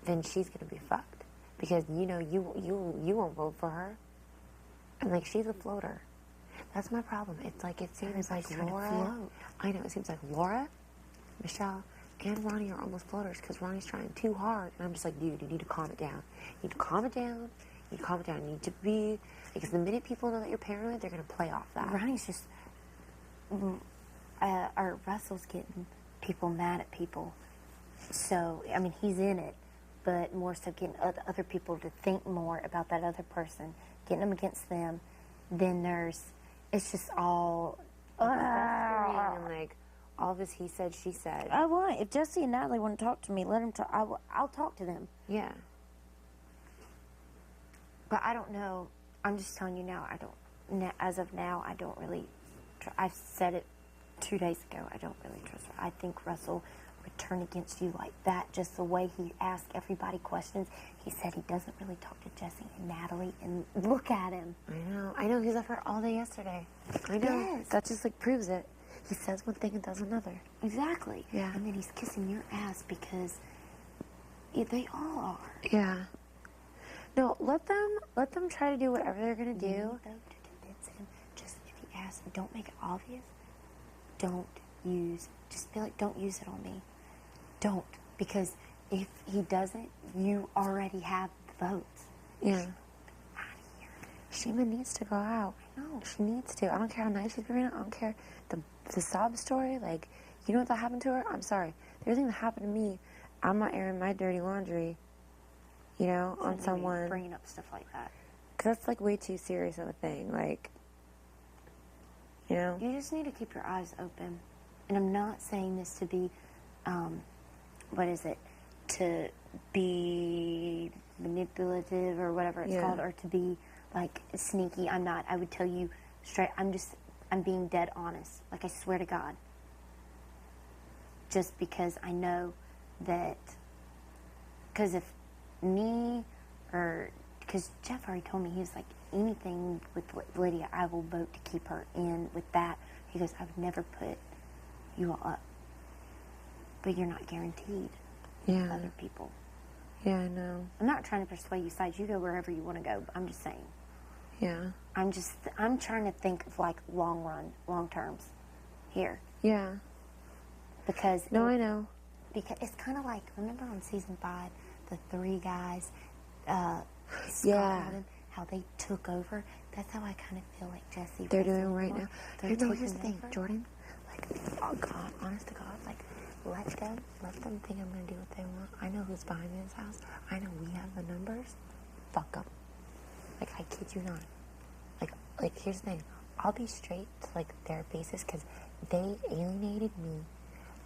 then she's going to be fucked. Because, you won't vote for her. And, like, she's a floater. That's my problem. It's like, it seems like Laura... I know, it seems like Laura, Michelle, and Ronnie are almost floaters because Ronnie's trying too hard. And I'm just like, dude, you need to calm it down. You need to calm it down. You calm it down. You need to be... Because the minute people know that you're paranoid, they're going to play off that. Ronnie's just... Russell's getting people mad at people. So, I mean, he's in it, but more so getting other people to think more about that other person, getting them against them. Then it's just all and like all this he said, she said. I want. If Jesse and Natalie want to talk to me, let them talk. I'll talk to them. Yeah. But I don't know. I'm just telling you now. I don't. As of now, I don't really. I said it 2 days ago. I don't really trust her. I think Russell would turn against you like that. Just the way he asked everybody questions. He said he doesn't really talk to Jesse and Natalie. And look at him. I know. He was up here all day yesterday. I know. Yes. That just like proves it. He says one thing and does another. Exactly. Yeah. And then he's kissing your ass because they all are. Yeah. No, let them try to do whatever they're gonna do. You need, though, to convince him. Just if he asks, don't make it obvious. Just be like, don't use it on me. Don't, because if he doesn't, you already have the votes. Yeah. Out of here. Shima needs to go out. I know. She needs to. I don't care how nice she's being. I don't care the sob story. Like, you know what that happened to her? I'm sorry. Everything that happened to me, I'm not airing my dirty laundry. You know, on someone. Bringing up stuff like that. Because that's like way too serious of a thing. Like, you know. You just need to keep your eyes open. And I'm not saying this to be, to be manipulative or whatever it's called, or to be like sneaky. I'm not. I would tell you straight. I'm being dead honest. Like, I swear to God. Just because I know that, because if me, or because Jeff already told me, he was like, anything with Lydia, I will vote to keep her in with that. He goes, I would never put you all up, but you're not guaranteed with other people. Yeah, I know. I'm not trying to persuade you sides. You go wherever you want to go. But I'm just saying. Yeah. I'm trying to think of like long terms here. Yeah. Because no, I know. Because it's kind of like, remember on season 5, the 3 guys, Scott Adam, how they took over. That's how I kind of feel like Jesse. They're doing right now. They're Here's the thing, over. Jordan. Like, oh God, honest to God, like, let them think I'm gonna do what they want. I know who's behind this house. I know we have the numbers. Fuck them. Like, I kid you not. Like, here's the thing. I'll be straight to, like, their basis because they alienated me.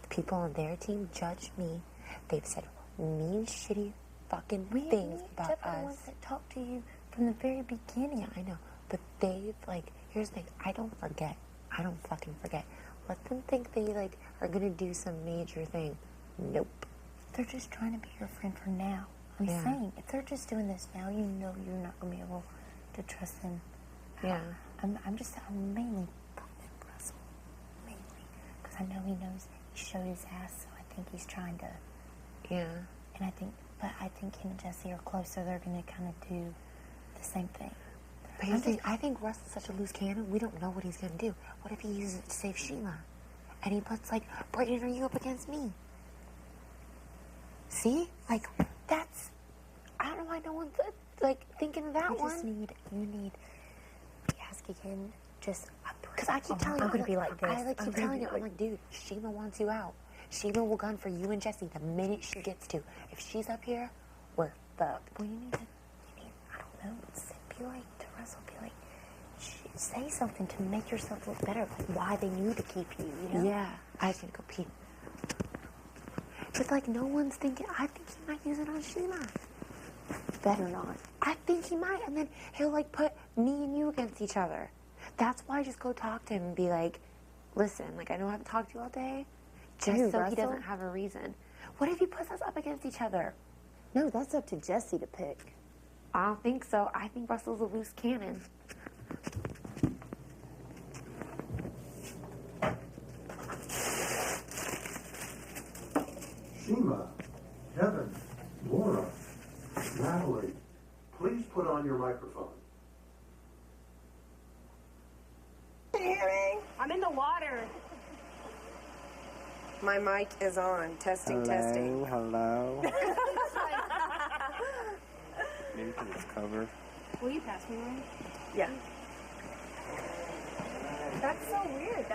The people on their team judged me. They've said mean, shitty fucking things about us. They're the ones that talked to you from the very beginning. Yeah, I know. But they've, like, here's the thing. I don't forget. I don't fucking forget. Let them think they, like, are gonna do some major thing. Nope. They're just trying to be your friend for now. I'm saying, if they're just doing this now, you know you're not gonna be able to trust them. Yeah. I'm mainly Russell. Mainly. Because I know he knows he showed his ass, so I think he's trying to. Yeah. And I think him and Jesse are close, so they're gonna kind of do the same thing. But I think Russell's such a loose cannon, we don't know what he's gonna do. What if he uses it to save Sheila? And he puts, like, Brayden, are you up against me? See? Like, that's, I don't know why no one's, like, thinking of that one. You need to ask again, just, because I keep telling you, I'm going to be like this. I keep telling you, I'm like, dude, Sheila wants you out. Sheila will gun for you and Jesse the minute she gets to. If she's up here, we're fucked. Well, you need, I don't know, be like to Russell, be like, say something to make yourself look better, like why they knew to keep you, you know? Yeah, I just need to go pee. But, like, no one's thinking, I think he might use it on Sheila. Better not. I think he might, and then he'll, like, put me and you against each other. That's why I just go talk to him and be like, listen, like, I know I haven't talked to you all day, just so he doesn't have a reason. What if he puts us up against each other? No, that's up to Jesse to pick. I don't think so. I think Russell's a loose cannon. Shima, Kevin, Laura, Natalie, please put on your microphone. Can you hear me? I'm in the water. My mic is on. Testing. Hello. Maybe because it's covered. Will you pass me one? Yeah. That's so weird.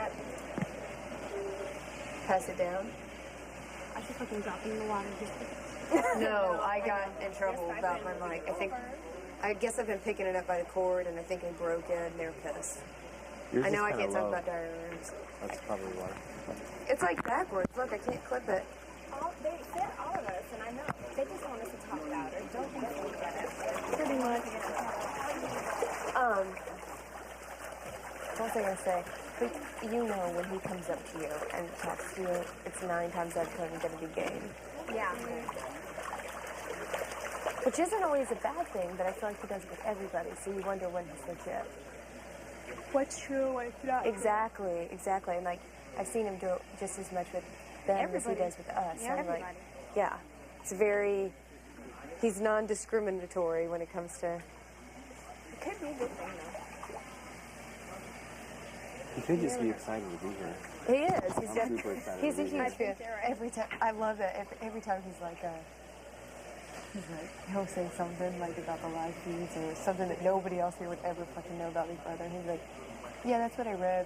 Pass it down. I should fucking drop it in the water. No, I got in trouble about my mic. I guess I've been picking it up by the cord, and I think I broke it, and they're pissed. Yours I know is I kinda can't talk low. about diarrhea rooms. That's probably why. It's like backwards. Look, I can't clip it. They said all of us, and I know. They just want us to talk about it. Don't think so about it. Pretty much. What was I going to say? But you know when he comes up to you and talks to you, it's 9 times out of 10 going to be game. Yeah. Which isn't always a bad thing, but I feel like he does it with everybody, so you wonder when he's legit. What's true, what's not. Exactly. And like, I've seen him do it just as much with them as he does with us. Yeah, I'm like, everybody. yeah. He's non-discriminatory when it comes to... It could be a good thing, though. He could just be excited to be here. He is. I'm super excited He's to a be here. huge fan. Every time, I love it. Every time he's like, he'll say something like about the live feeds or something that nobody else here would ever fucking know about Big Brother. And he's like, yeah, that's what I read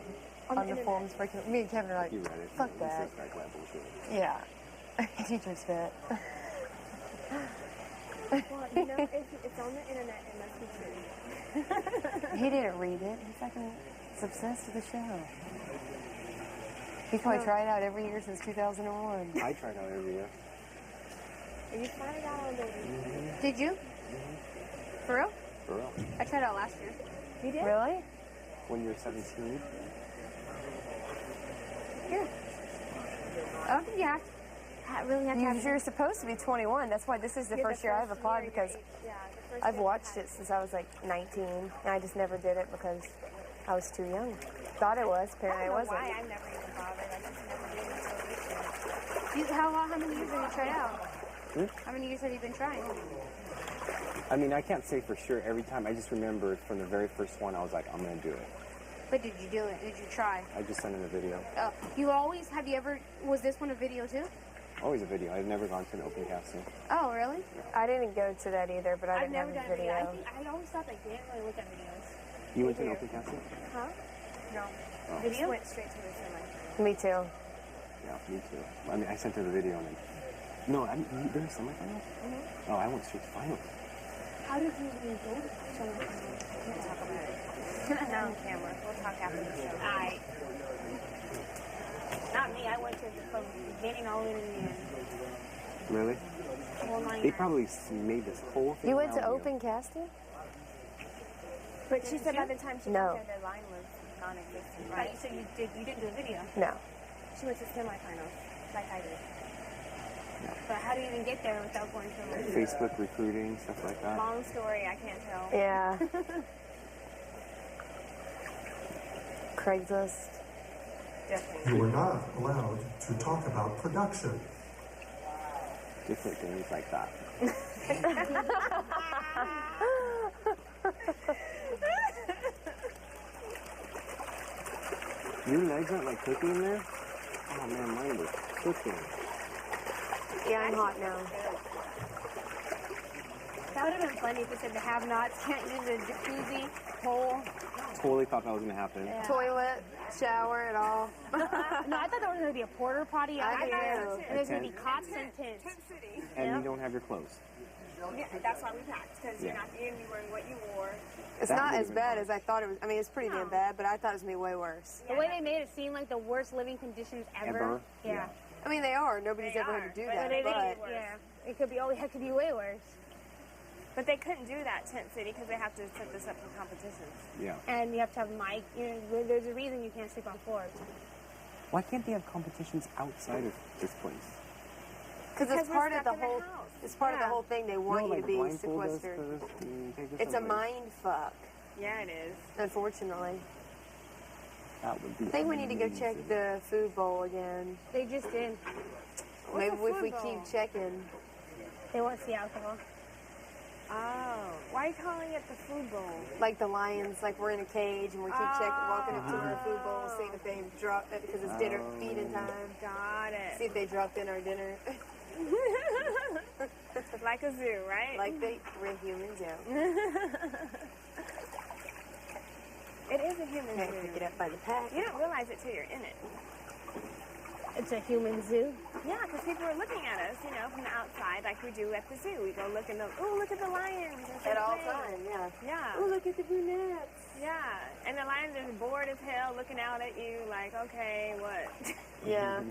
on the forums. Me and Kevin are like, He read it. fuck It's that. just like that bullshit. Yeah. Teacher's fit. Well, you know, it's on the internet. It must be true. He didn't read it. He's fucking obsessed with the show. He's probably tried out every year since 2001. I tried out every year. And you tried out on baby. Did you? For real? For real. I tried out last year. You did? Really? When you're 17? Here. I don't think you have to. Really have to have You're supposed to be 21. That's why this is the first year I've applied because I've watched it since I was like 19, and I just never did it because I was too young. Thought it was, apparently I wasn't. Why? I've never even bothered. I just never did it until this year. How many years have you tried out? How many years have you been trying? I mean, I can't say for sure every time. I just remember from the very first one, I was like, I'm going to do it. But did you do it? Did you try? I just sent in a video. Have you ever, was this one a video too? Always a video. I've never gone to an open casting. Oh, really? I didn't go to that either, but I I've didn't never have done a a video. video. I always thought they didn't really look at videos. You went to an open casting? Huh? No. Oh. Video? Went straight to the semi. Me too. Yeah, me too. I mean, I sent her the video and then... No, there were semifinals? Mm-hmm. Oh, I went straight to finals. How did you even go to semifinals? We'll talk about it. Not on camera. We'll talk after the show. Not me. I went to from the beginning all the way to the end. Really? Whole 9 They yards. probably made this whole thing You went to around open casting? But she said by the time she No. got there, the line was non-existent, right? So you didn't do a video? No. She went to semifinals, like I did. But how do you even get there without going to Facebook recruiting, stuff like that. Long story, I can't tell. Yeah. Craigslist. Definitely. You are not allowed to talk about production. Different things like that. Your legs aren't like cooking in there? Oh man, mine was cooking. Yeah, I'm hot now. That would have been funny if it said the have-nots can't use a jacuzzi, pool. Totally thought that was gonna happen. Yeah. Toilet, shower, and all. No, I thought there was going to be a porta potty. I thought do. there was going to be cots and tents. And you don't have your clothes. Yeah, that's why we packed, because Yeah. you're not going to be wearing what you wore. It's That not would've as been bad hard. as I thought it was. I mean, it's pretty damn bad, but I thought it was going to be way worse. The way they made it seem like the worst living conditions ever. Ever? Yeah. I mean, they are. Nobody's They ever are, had to do but that. But But yeah, it could be. Oh, it could be way worse. But they couldn't do that, Tent City, because they have to set this up for competitions. Yeah. And you have to have mic. You know, there's a reason you can't sleep on floors. Why can't they have competitions outside of this place? because it's we're part of stuck the in the whole. house. It's part of the whole thing. They want you to be blindfold us sequestered. for this and take us It's a somewhere. mind fuck. Yeah, it is. Unfortunately, That would be I think we need to go check amazing. the food bowl again. They just did. Maybe the if we food bowl? keep checking. They won't see alcohol. Oh. Why are you calling it the food bowl? Like the lions, like we're in a cage and we keep checking, walking up to our food bowl, seeing if they've dropped it because it's dinner feeding time. Got it. See if they dropped in our dinner. Like a zoo, right? Like we're humans, yeah. It is a human Okay, zoo. pick it up by the pack. You don't realize it till you're in it. It's a human zoo. Yeah, because people are looking at us, you know, from the outside, like we do at the zoo. We go look and oh, look at the lions. At all times, yeah. Yeah. Oh, look at the brunettes. Yeah, and the lions are bored as hell looking out at you like, okay, what? Yeah.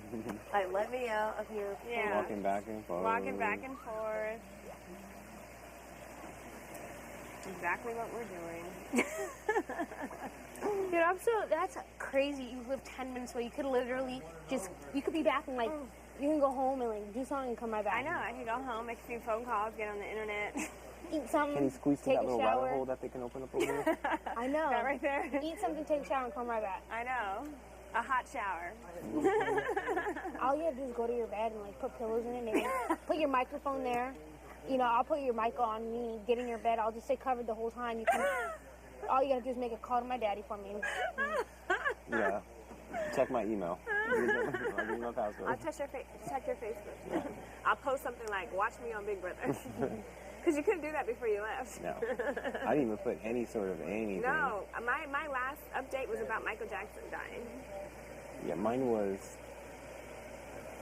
Like, let me out of here. Yeah. Walking back and forth. Walking back and forth. Exactly what we're doing. Dude, that's crazy. You live 10 minutes away. You could literally you could be back and, like, you can go home and, like, do something and come right back. I know. I can go home, make a few phone calls, get on the internet. Eat something, Can you squeeze through take that a little rabbit shower. hole that they can open up over there? I know. That right there. Eat something, take a shower, and come right back. I know. A hot shower. All you have to do is go to your bed and, like, put pillows in it. Maybe put your microphone there. You know, I'll put your mic on me. Get in your bed. I'll just stay covered the whole time. All you gotta do is make a call to my daddy for me. Yeah. Check my email. I'll give you my password. I'll check your Facebook. I'll post something like, watch me on Big Brother. Because you couldn't do that before you left. No. I didn't even put any sort of anything. No. My last update was about Michael Jackson dying. Yeah, mine was...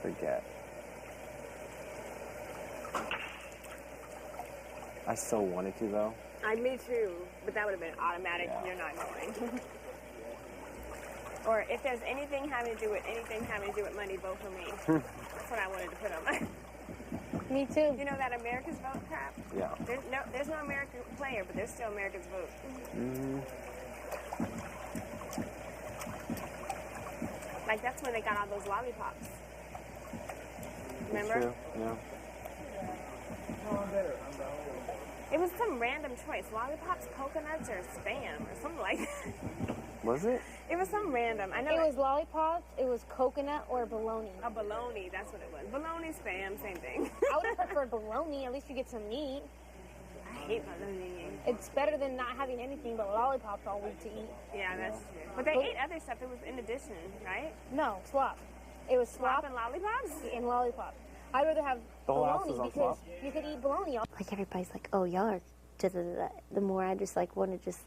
Forget. I so wanted to, though. Me too, but that would have been automatic. Yeah. You're not going. Or if there's anything having to do with money, vote for me. That's what I wanted to put on my... Me too. You know that America's vote crap? Yeah. There's no American player, but there's still America's vote. Mm-hmm. Like, that's when they got all those lollipops. Remember? True. Yeah. It was some random choice. Lollipops, coconuts, or Spam, or something like that. Was it? It was some random. I know It was lollipops, it was coconut, or bologna. a bologna, that's what it was. Bologna, Spam, same thing. I would have preferred bologna. At least you get some meat. I hate bologna. It's better than not having anything but lollipops all week to eat. Yeah, that's true. But they ate other stuff. It was in addition, right? No, slop. It was slop and lollipops? And lollipops. I'd rather have The whole house bologna is on because slop? you could eat bologna all Like, everybody's like, oh, y'all are the more I just, like, want to just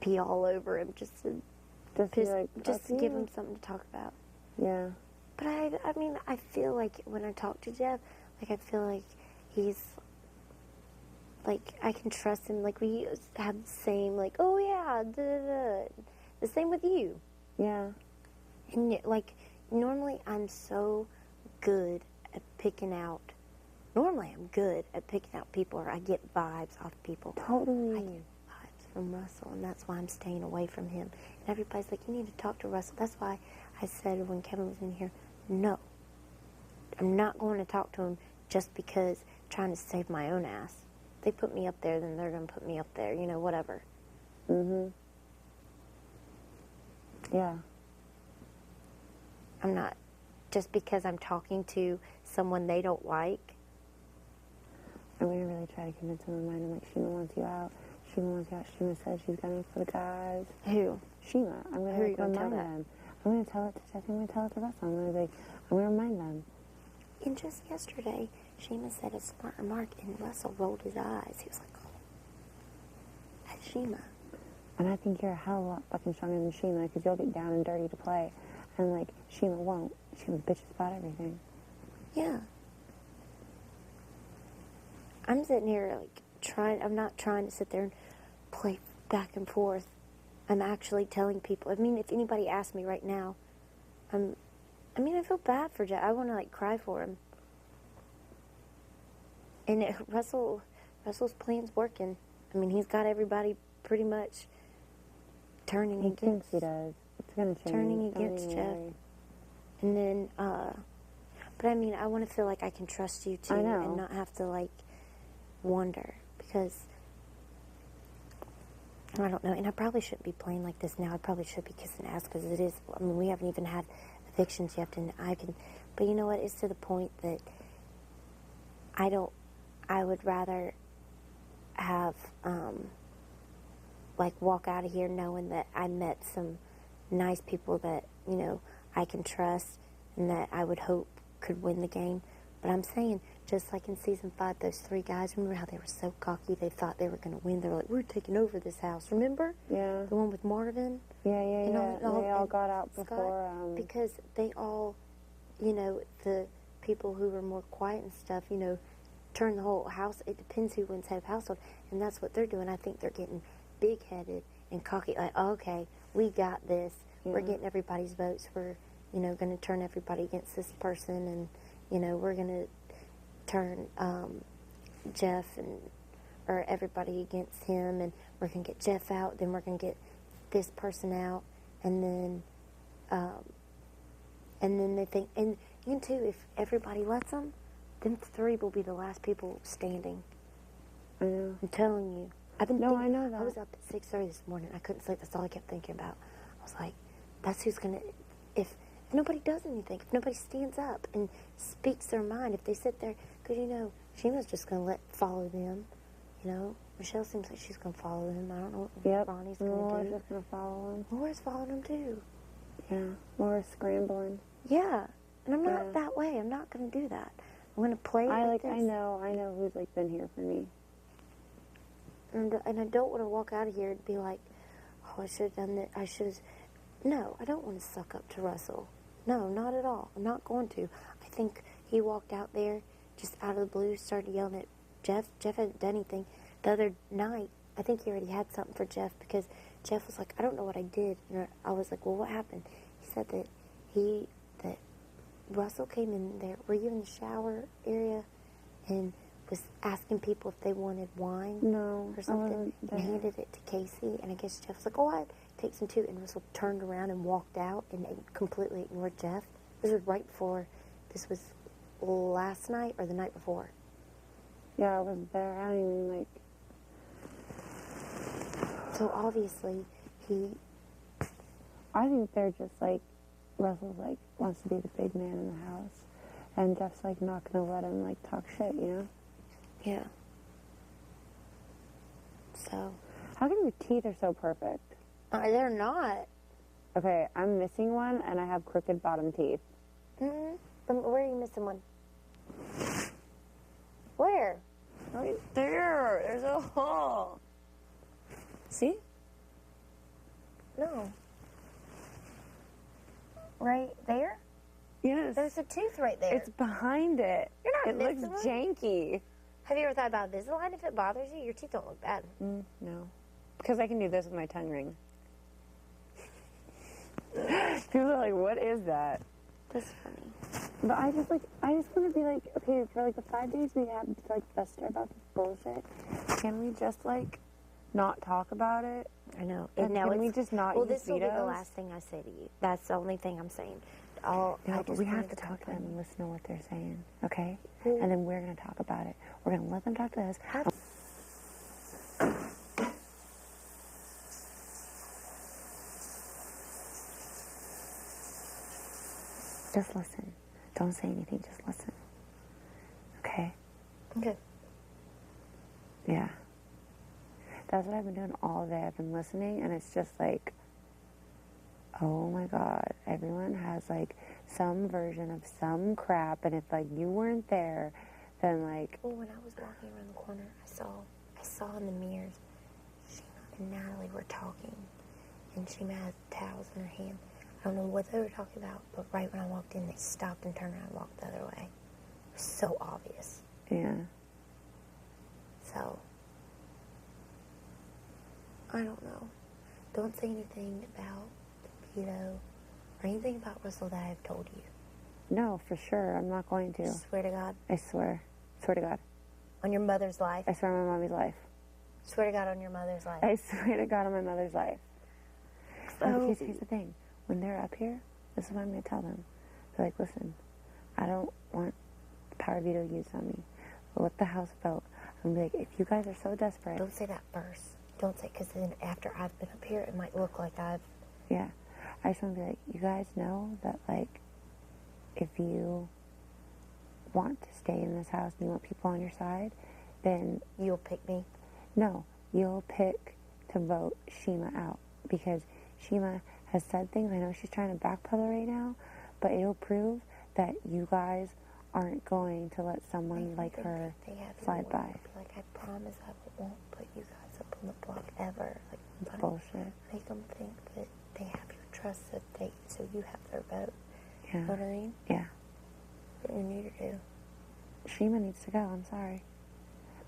pee all over him just to give him something to talk about. Yeah. But I mean, I feel like when I talk to Jeff, like, I feel like he's, like, I can trust him. Like, we have the same, like, oh, yeah, the same with you. Yeah. And, like, normally I'm so good at picking out, people, or I get vibes off people. Totally. I get vibes from Russell, and that's why I'm staying away from him. And everybody's like, you need to talk to Russell. That's why I said when Kevin was in here, no, I'm not going to talk to him just because trying to save my own ass. They put me up there, then they're going to put me up there, you know, whatever. Mm-hmm. Yeah. I'm not, just because I'm talking to someone they don't like. I'm going to really try to convince him and remind him, like, Shima wants you out. Shima wants you out. Shima said she's gunning for the guys. Who? Shima. I'm going Who are you to gonna remind tell that? them. I'm going to tell it to Jesse. I'm going to tell it to Russell. I'm going to remind them. And just yesterday, Shima said a smart remark, and Russell rolled his eyes. He was like, oh, that's Shima. And I think you're a hell of a lot fucking stronger than Shima, because you'll get down and dirty to play. And, like, Shima won't. Shima bitches about everything. Yeah. I'm sitting here, like, I'm not trying to sit there and play back and forth. I'm actually telling people. I mean, if anybody asked me right now, I feel bad for Jack. I want to, like, cry for him. And Russell's plan's working. I mean, he's got everybody pretty much turning He against. thinks he does. It's going to change. Turning Don't against even Jeff. worry. And then, but I mean, I want to feel like I can trust you too, I know. and not have to, like, wonder, because I don't know. And I probably shouldn't be playing like this now. I probably should be kissing ass, because it is. I mean, we haven't even had evictions yet, and but you know what? It's to the point that I would rather have, like, walk out of here knowing that I met some nice people that, you know, I can trust and that I would hope could win the game. But I'm saying, just like in season 5, those 3 guys, remember how they were so cocky? They thought they were going to win. They were like, we're taking over this house. Remember? Yeah. The one with Marvin? Yeah. And They all got out Scott, before. because they all you know, the people who are more quiet and stuff, you know, turn the whole house. It depends who wins head of household, and that's what they're doing. I think they're getting big-headed and cocky, like, oh, okay, we got this. We're getting everybody's votes. We're, you know, going to turn everybody against this person, and, you know, we're going to turn Jeff or everybody against him, and we're going to get Jeff out, then we're going to get this person out, and then they think, and you too, if everybody lets them three will be the last people standing. I know. I'm telling you. I know that. I was up at 6:30 this morning. I couldn't sleep. That's all I kept thinking about. I was like, that's who's going to, if nobody does anything, if nobody stands up and speaks their mind, if they sit there, because, you know, Sheila's just going to follow them, you know. Michelle seems like she's going to follow them. I don't know what Ronnie's going to do. Laura's just going to follow them. Laura's following them, too. Yeah, Laura's scrambling. Yeah, and I'm not that way. I'm not going to do that. I'm going to play like this. I know who's, like, been here for me. And I don't want to walk out of here and be like, oh, I should have done that. I should have. No, I don't want to suck up to Russell. No, not at all. I'm not going to. I think he walked out there just out of the blue, started yelling at Jeff. Jeff hadn't done anything. The other night, I think he already had something for Jeff because Jeff was like, I don't know what I did. And I was like, well, what happened? He said that Russell came in there. Were you in the shower area? And was asking people if they wanted wine or something, and handed it to Casey, and I guess Jeff was like, oh, I'd take some too, and Russell turned around and walked out and completely ignored Jeff. This was right before, this was last night or the night before? Yeah, I was there. I don't even, like... So obviously, I think they're just, like, Russell's, like, wants to be the big man in the house, and Jeff's, like, not gonna let him, like, talk shit, you know? Yeah. So. How come your teeth are so perfect? They're not. Okay, I'm missing one, and I have crooked bottom teeth. Mm-hmm. Where are you missing one? Where? Right there. There's a hole. See? No. Right there? Yes. There's a tooth right there. It's behind it. You're not It missing looks one? janky. Have you ever thought about Invisalign? If it bothers you, your teeth don't look bad. No. Because I can do this with my tongue ring. People are like, what is that? That's funny. But I just want to be like, okay, for like the 5 days we have to like fester about this bullshit, can we just like not talk about it? I know. And now can we just not use this will be the vetoes? last thing I say to you. That's the only thing I'm saying. But we have to talk to them and listen to what they're saying, okay? And then we're going to talk about it. We're going to let them talk to us. Just listen. Don't say anything. Just listen. Okay? Okay. Yeah. That's what I've been doing all day. I've been listening, and it's just like, oh my God, everyone has like some version of some crap, and if like you weren't there, then like. Well, when I was walking around the corner, I saw in the mirrors, Sheena and Natalie were talking, and Sheena had towels in her hand. I don't know what they were talking about, but right when I walked in, they stopped and turned around and walked the other way. It was so obvious. Yeah. So, I don't know. Don't say anything about the veto or anything about Russell that I've told you. No, for sure. I'm not going to. Swear to God. I swear. Swear to God. On your mother's life. I swear on my mommy's life. Swear to God on your mother's life. I swear to God on my mother's life. So, Because here's the thing. When they're up here, this is what I'm going to tell them. They're like, listen, I don't want the power veto used on me. Let the House vote. I'm going to be like, if you guys are so desperate. Don't say that first. Don't say, because then after I've been up here, it might look like I've. Yeah. I just want to be like, you guys know that, like, if you want to stay in this house and you want people on your side, then. You'll pick me? No. You'll pick to vote Shima out. Because Shima has said things. I know she's trying to backpedal right now, but it'll prove that you guys aren't going to let someone like her slide by. Like, I promise I won't put you guys up on the block ever. Like, bullshit. Make them think that they have your trust, so you have their vote. Yeah. You know what I mean? Yeah. what we need to do. Shima needs to go. I'm sorry.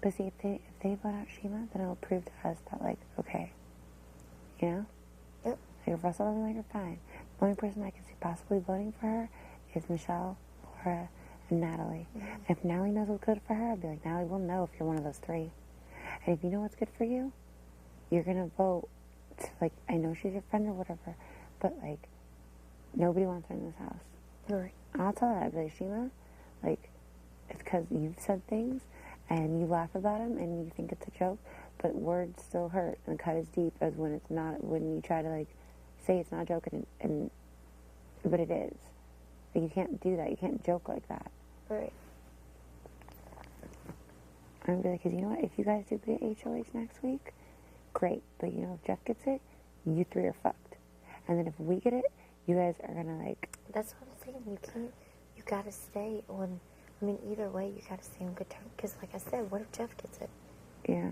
But see, if they vote out Shima, then it'll prove to us that, like, okay, you know? Yep. Like, if Russell doesn't like her, fine. The only person I can see possibly voting for her is Michelle, Laura, and Natalie. Mm-hmm. If Natalie knows what's good for her, I'd be like, Natalie, we'll know if you're one of those three. And if you know what's good for you, you're going to vote to, like, I know she's your friend or whatever, but, like, nobody wants her in this house. Right. And I'll tell her, I'd be like, Shima, like, it's because you've said things and you laugh about them and you think it's a joke, but words still hurt and cut as deep as when it's not, when you try to, like, say it's not a joke but it is. Like, you can't do that. You can't joke like that. Right. I'm gonna be like, because you know what? If you guys do get HOH next week, great. But you know, if Jeff gets it, you three are fucked. And then if we get it, you guys are gonna, like. That's what I'm saying. You can't. You gotta stay on. I mean, either way, you gotta stay on good terms. Because, like I said, what if Jeff gets it? Yeah.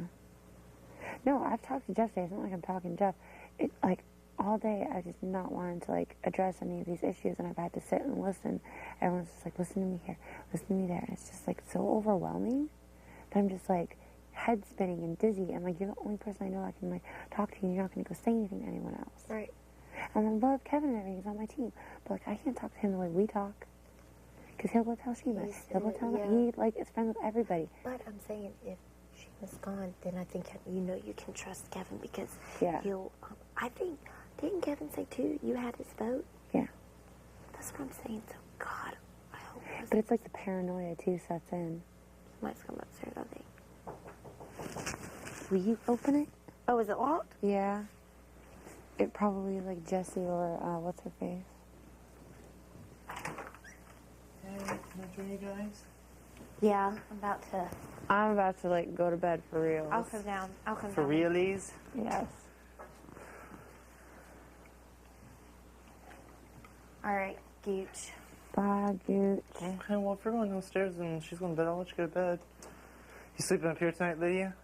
No, I've talked to Jeff today. It's not like I'm talking to Jeff. It, like, all day, I just not wanted to, like, address any of these issues, and I've had to sit and listen. Everyone's just like, listen to me here, listen to me there. And it's just, like, so overwhelming that I'm just, like, head spinning and dizzy. And, like, you're the only person I know I can, like, talk to, and you're not going to go say anything to anyone else. Right. And I love Kevin and everything. He's on my team. But, like, I can't talk to him the way we talk. Because he'll go tell Shima. He'll go tell He, like, is friends with everybody. But I'm saying, if Shima's gone, then I think, you know, you can trust Kevin because he'll, I think, didn't Kevin say, too, you had his vote? Yeah. That's what I'm saying. So, God, I hope. But it's like the paranoia, too, sets in. He might come upstairs, I think. Will you open it? Oh, is it locked? Yeah. It probably, like, Jessie or, what's her face? Hey, can I join you guys? Yeah, I'm about to, like, go to bed for real. I'll come down. For realies? Yes. All right, Gooch. Bye, Gooch. Okay, well, if we're going downstairs and she's going to bed, I'll let you go to bed. You sleeping up here tonight, Lydia?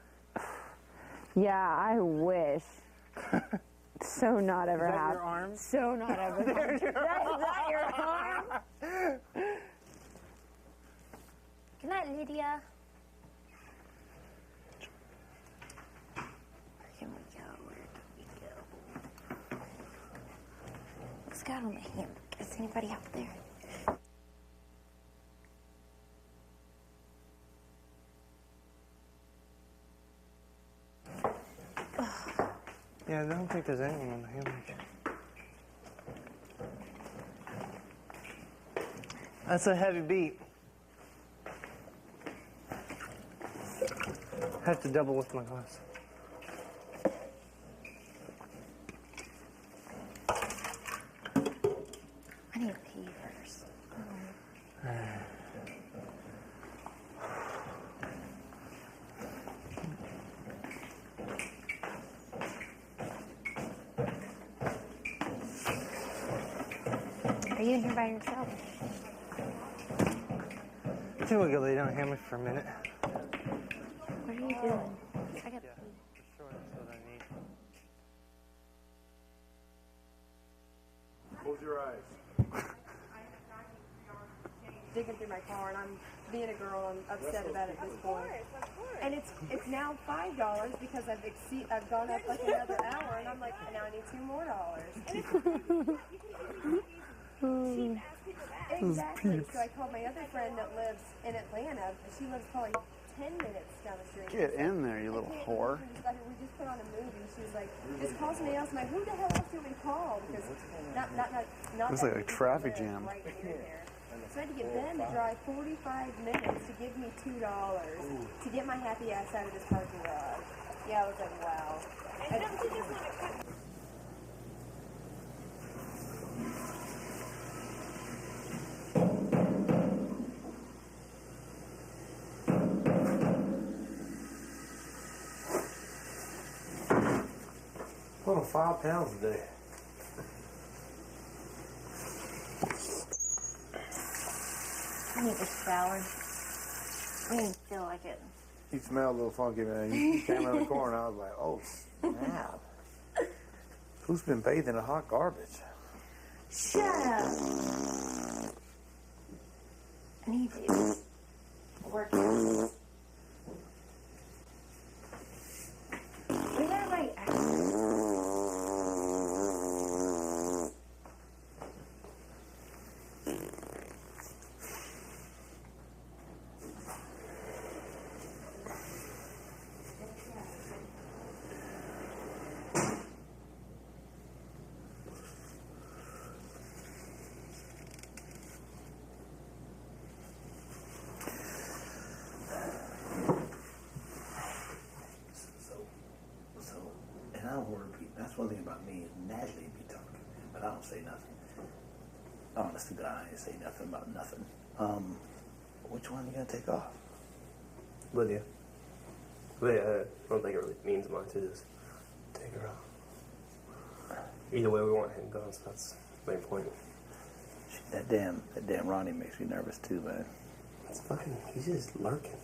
Yeah, I wish. So not ever Is that happen. your arm? So not ever happen. Is that your arm? Good night, Lydia. Where can we go? Let's go on the hammock. Is anybody out there? Yeah, I don't think there's anyone on the hammock. That's a heavy beat. I have to double lift my glass. I need to pee first. Are you in here by yourself? I think we'll go lay down and hammock for a minute. What are you doing? I got Yeah, for sure, that's what I need. Close your eyes. Digging through my car, and I'm being a girl. I'm upset about it at this point. And it's now $5 because I've gone up like another hour, and I'm like, now I need $2 more. Exactly. So I called my other friend that lives in Atlanta. She lives probably 10 minutes down the street. Get in there, you little whore. We just put on a movie. She was like, just call somebody else. I'm like, who the hell else do we call? Because not It's like a traffic jam. right near there. So I had to get Ben to drive 45 minutes to give me $2 to get my happy ass out of this parking garage. Yeah, I was like, wow. I don't think just want to cut. Put on 5 pounds a day. I need to shower. I didn't feel like it. You smell a little funky, man. You came around the corner, and I was like, oh, snap. Who's been bathed in a hot garbage? Shut up. need you. Work out. Where's everybody at? And I don't want to repeat. That's one thing about me is Natalie be talking, but I don't say nothing. Honest to God, I ain't say nothing about nothing. Which one are you gonna take off? Lydia. I don't think it really means much to just take her off. Either way, we want him gone, so that's the main point. That damn Ronnie makes me nervous too, man. It's fucking. He's just lurking.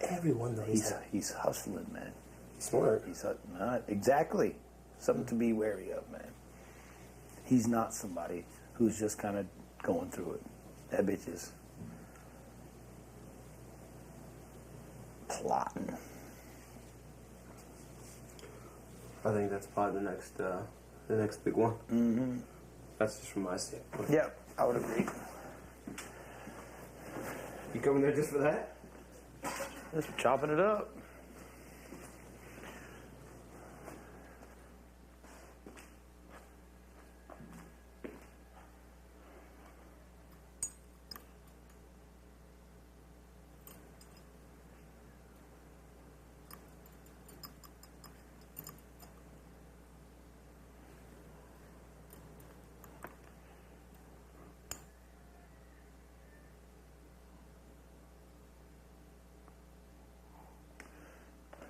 Everyone knows he's hustling, man. He's smart. He's not exactly something to be wary of, man. He's not somebody who's just kind of going through it. That bitch is plotting. I think that's probably the next big one. Mm-hmm. That's just from my standpoint. Yep, I would agree. You coming there just for that? Just chopping it up.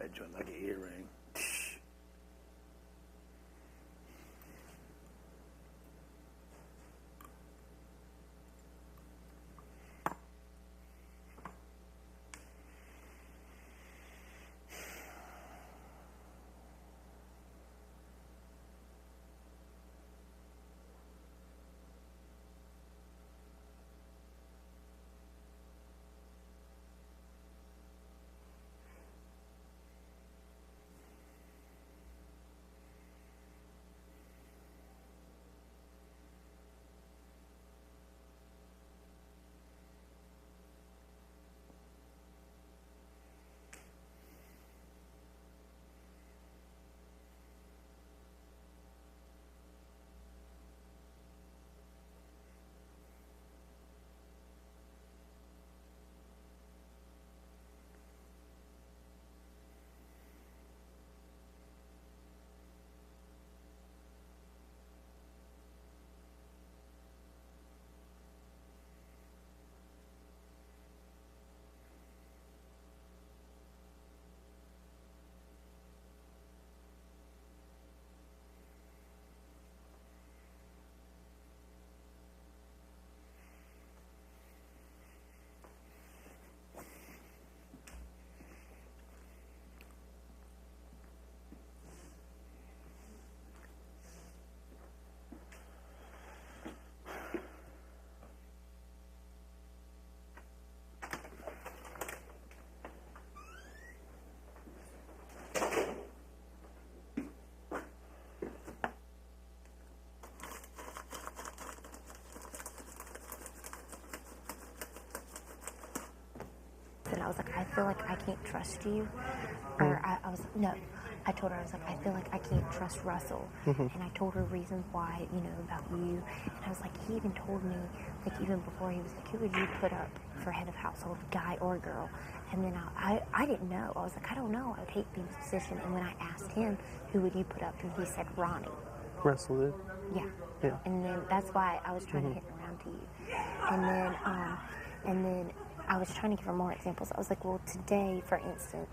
That joint like an earring. And I was like, I feel like I can't trust you. Or I was like, no. I told her, I was like, I feel like I can't trust Russell. And I told her reasons why, about you. And I was like, he even told me, like, even before, he was like, who would you put up for head of household, guy or girl? And then I didn't know. I was like, I don't know. I would hate being in this position. And when I asked him, who would you put up? And he said, Ronnie. Russell did? Yeah. And then that's why I was trying to hit around to you. And then I was trying to give her more examples. I was like, well, today, for instance,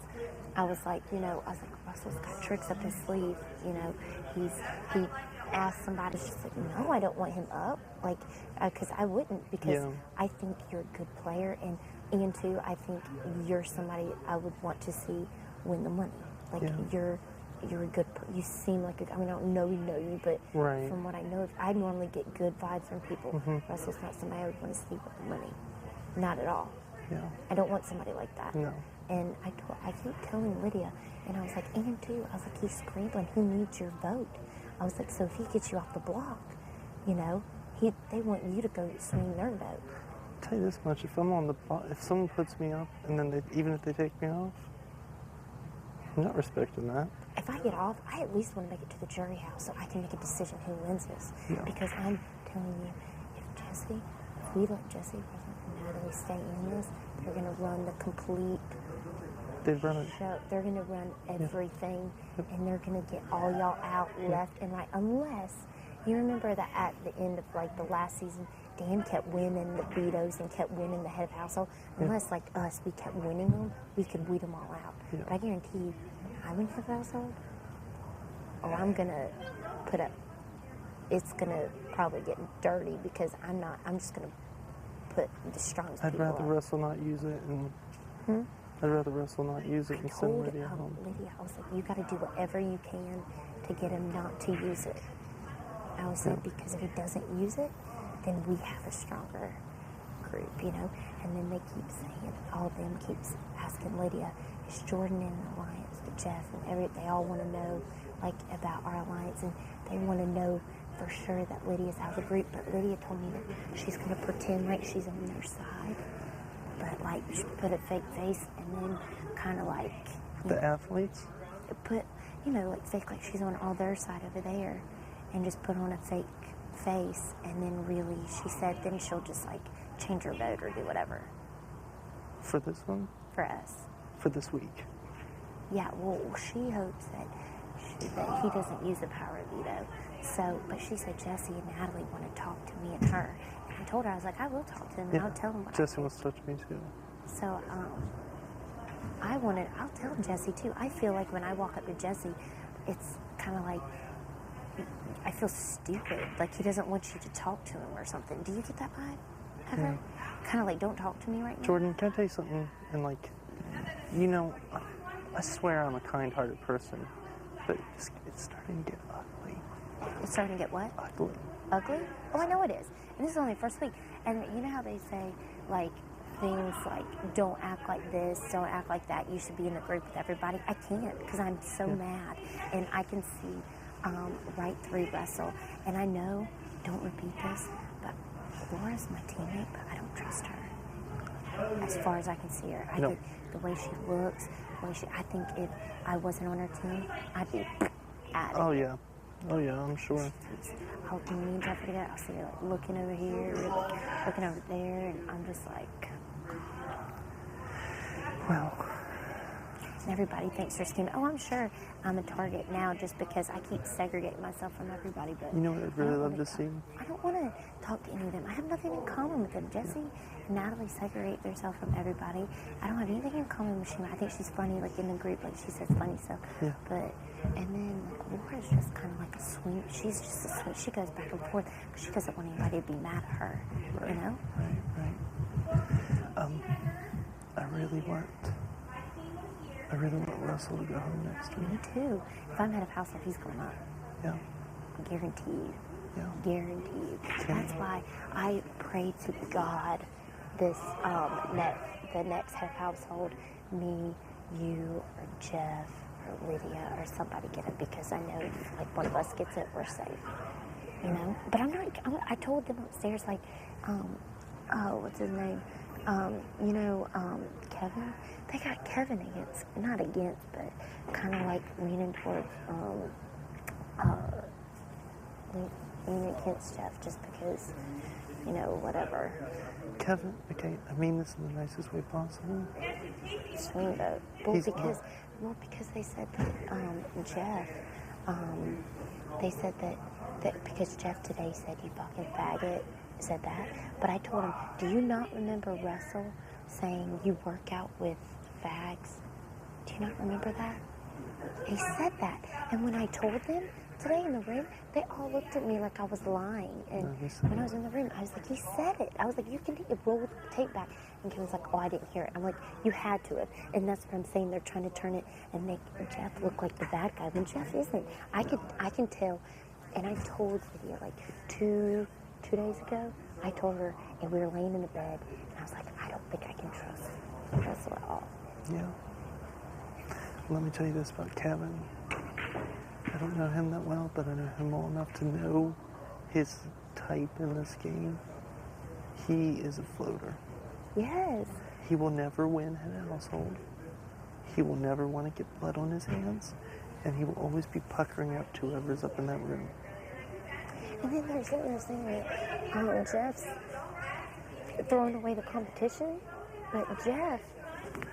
I was like, Russell's got tricks up his sleeve. He asked somebody, she's like, no, I don't want him up. Like, because I wouldn't, because I think you're a good player. And two, I think you're somebody I would want to see win the money. Like, you're a good, you seem like I don't know you, but from what I know, I normally get good vibes from people. Russell's not somebody I would want to see with the money. Not at all. Yeah. I don't want somebody like that. No. And I keep telling Lydia, and I was like, and too, I was like, he's scrambling. He needs your vote. I was like, so if he gets you off the block, you know, they want you to go swing their vote. I'll tell you this much: if I'm on the if someone puts me up, and then even if they take me off, I'm not respecting that. If I get off, I at least want to make it to the jury house so I can make a decision who wins this. Yeah. Because I'm telling you, if we let Jesse and Natalie stay in this, they're going to run the complete They'd run it. show. They're going to run everything, and they're going to get all y'all out left and right. Unless, you remember that at the end of like the last season, Dan kept winning the vetoes and kept winning the head of household. Unless like us, we kept winning them, we could weed them all out. Yeah. But I guarantee you, when I win head of household, I'm going to put up, it's going to probably get dirty because I'm just going to put the strongest I'd people rather up. Russell not use it, and I'd rather Russell not use it and send Lydia home. Lydia, I was like, you got to do whatever you can to get him not to use it. I was like, because if he doesn't use it, then we have a stronger group, you know? And then they keep saying, all of them keeps asking Lydia, is Jordan in an alliance with Jeff? And they all want to know, like, about our alliance, and they want to know for sure that Lydia's out of the group. But Lydia told me that she's going to pretend like she's on their side, but, like, put a fake face and then kind of, like... The athletes? Put, you know, like, fake like she's on all their side over there, and just put on a fake face, and then really, she said, then she'll just, like, change her vote or do whatever. For this one? For us. For this week. Yeah, well, she hopes that he doesn't use the power of veto. So, but she said Jesse and Natalie want to talk to me and her. And I told her, I was like, I will talk to them, and I'll tell them what Jesse wants to talk to me too. So, I'll tell Jesse too. I feel like when I walk up to Jesse, it's kind of like, I feel stupid. Like he doesn't want you to talk to him or something. Do you get that vibe ever? Yeah. Kind of like, don't talk to me right now? Jordan, can I tell you something? And like, you know, I swear I'm a kind-hearted person, but it's starting to get ugly. It's starting to get what? Ugly. Ugly? Oh, I know it is. And this is only the first week. And you know how they say, like, things like, don't act like this, don't act like that, you should be in the group with everybody. I can't, because I'm so mad. And I can see right through Russell. And I know, don't repeat this, but Laura's my teammate, but I don't trust her. As far as I can see her. I think the way she looks, I think if I wasn't on her team, I'd be at it. Oh, yeah. Oh, yeah, I'm sure. I'll me and Jeff together, I'll see her like looking over here, looking over there, and I'm just like... Well... And everybody thinks they're scheming. Oh, I'm sure I'm a target now just because I keep segregating myself from everybody. But you know what I'd really love to see? I don't want to talk to any of them. I have nothing in common with them. Jesse and Natalie segregate themselves from everybody. I don't have anything in common with Shima. I think she's funny, like in the group, like she says funny stuff. Yeah. But, and then like, Laura's just kind of like a swing. She's just a swing. She goes back and forth because she doesn't want anybody to be mad at her. Right. You know? Right. I really want Russell to go home next week. Me too. If I'm head of household, he's going up. Yeah. Guaranteed. Yeah. Guaranteed. That's why I pray to God this the next head of household, me, you, or Jeff, or Lydia, or somebody get it, because I know if like one of us gets it, we're safe. You know? But I told them upstairs, like, what's his name? Kevin. They got Kevin not against, but kind of like leaning towards, leaning against Jeff just because, you know, whatever. Kevin, okay, I mean this in the nicest way possible. Swing vote. Well, because they said that, Jeff, they said that because Jeff today said you fucking faggot, said that, but I told him, do you not remember Russell saying you work out with fags? Do you not remember that? He said that, and when I told them today in the room, they all looked at me like I was lying, and when I was in the room, I was like, he said it. I was like, you can roll the tape back, and Kevin's like, oh, I didn't hear it. I'm like, you had to have, and that's what I'm saying. They're trying to turn it and make Jeff look like the bad guy when Jeff isn't. I can tell, and I told Lydia like two days ago, I told her, and we were laying in the bed, and I was like, I don't think I can trust Russell at all. Yeah. Let me tell you this about Kevin. I don't know him that well, but I know him well enough to know his type in this game. He is a floater. Yes. He will never win in a household. He will never want to get blood on his hands, and he will always be puckering up to whoever's up in that room. And then they're sitting there saying that Jeff's throwing away the competition. But Jeff,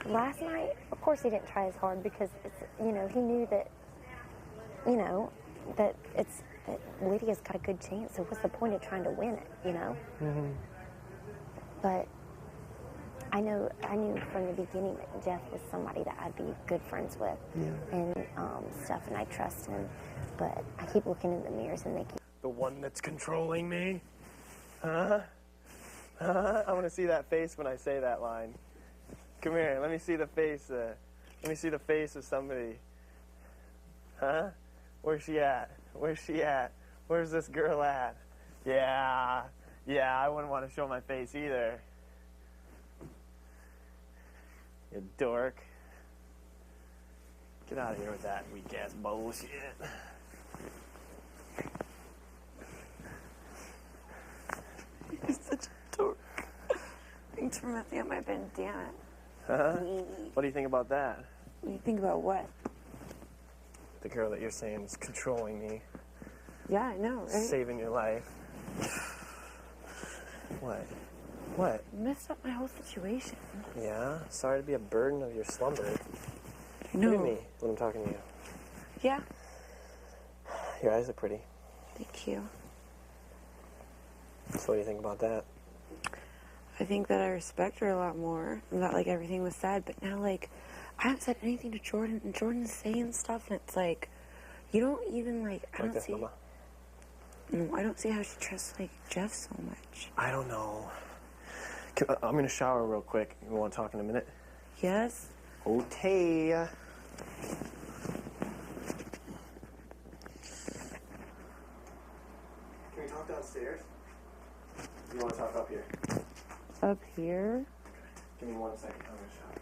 last night, of course he didn't try as hard because, he knew that, that Lydia's got a good chance. So what's the point of trying to win it, Mm-hmm. But I knew from the beginning that Jeff was somebody that I'd be good friends with and stuff, and I trust him. But I keep looking in the mirrors and they keep... The one that's controlling me? Huh? Huh? I want to see that face when I say that line. Come here, let me see the face. Let me see the face of somebody. Huh? Where's she at? Where's she at? Where's this girl at? Yeah, I wouldn't want to show my face either. You dork. Get out of here with that weak-ass bullshit. You're such a dork. Thanks for messing up my bandana. Huh? What do you think about that? What do you think about what? The girl that you're saying is controlling me. Yeah, I know, right? Saving your life. What? What? You messed up my whole situation. Yeah? Sorry to be a burden of your slumber. No. Look at me when I'm talking to you. Yeah. Your eyes are pretty. Thank you. So what do you think about that? I think that I respect her a lot more. And that, like, everything was said. But now, like, I haven't said anything to Jordan. And Jordan's saying stuff. And it's like, you don't even, like, I don't see... Mama? No, I don't see how she trusts, like, Jeff so much. I don't know. I'm going to shower real quick. You want to talk in a minute? Yes? Okay. Can we talk downstairs? You want to talk up here? Up here? Give me 1 second. I'm going to shower.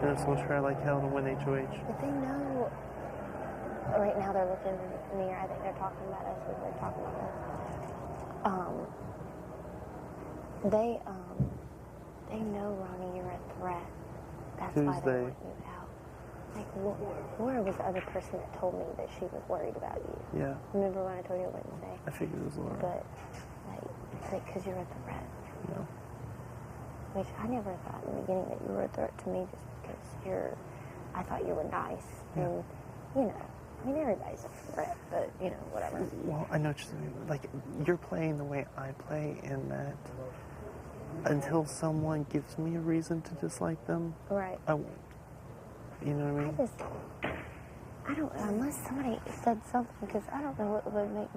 And this will try like hell to win HOH. But they know. Right now they're looking in the mirror. I think they're talking about us as they're talking about us. They know, Ronnie, you're a threat. That's Who's why they they? want you out. Like, Laura was the other person that told me that she was worried about you. Yeah. Remember when I told you Wednesday? I figured it was Laura. But, like, because you're a threat. No. Which I never thought in the beginning that you were a threat to me just because I thought you were nice. Yeah. And, I mean, everybody's a threat, but, whatever. Well, I know what you're saying. Like, you're playing the way I play in that until someone gives me a reason to dislike them, Right. I won't. You know what I mean? I don't, unless somebody said something, because I don't know what would make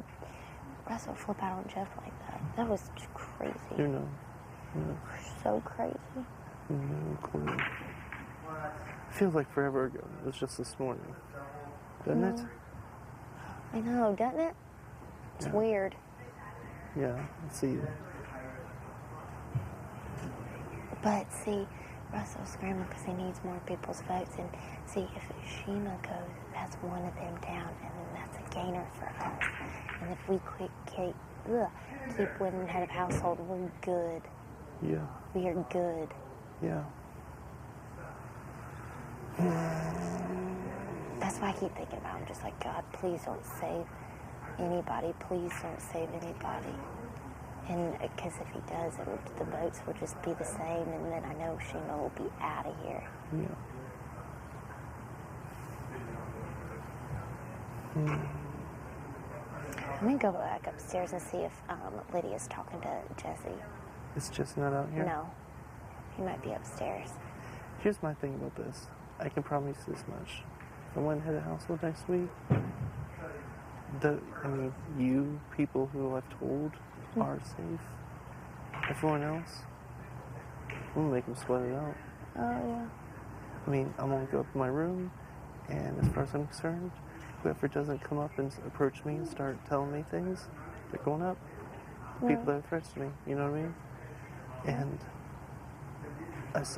Russell flip out on Jeff like that. That was just crazy. You know. No. So crazy. No clue. Feels like forever ago. It was just this morning. Doesn't it? I know, doesn't it? It's weird. Yeah, see. But see, Russell's screaming because he needs more people's votes. And see, if Shima goes, that's one of them down, and then that's a gainer for us. And if we keep winning head of household, we're good. Yeah. We are good. Yeah. That's why I keep thinking about him. Just like, God, please don't save anybody. Please don't save anybody. And because if he does, the votes will just be the same, and then I know Shima will be out of here. Yeah. Let me go back upstairs and see if Lydia's talking to Jesse. Is Jesse not out here? No. He might be upstairs. Here's my thing about this. I can promise this much. If I went head of household next week, you people who I've told are safe. Everyone else, I'm gonna make them sweat it out. Oh, yeah. I mean, I'm gonna go up to my room, and as far as I'm concerned, whoever doesn't come up and approach me and start telling me things, they're going up. The people that are threats to me, you know what I mean? And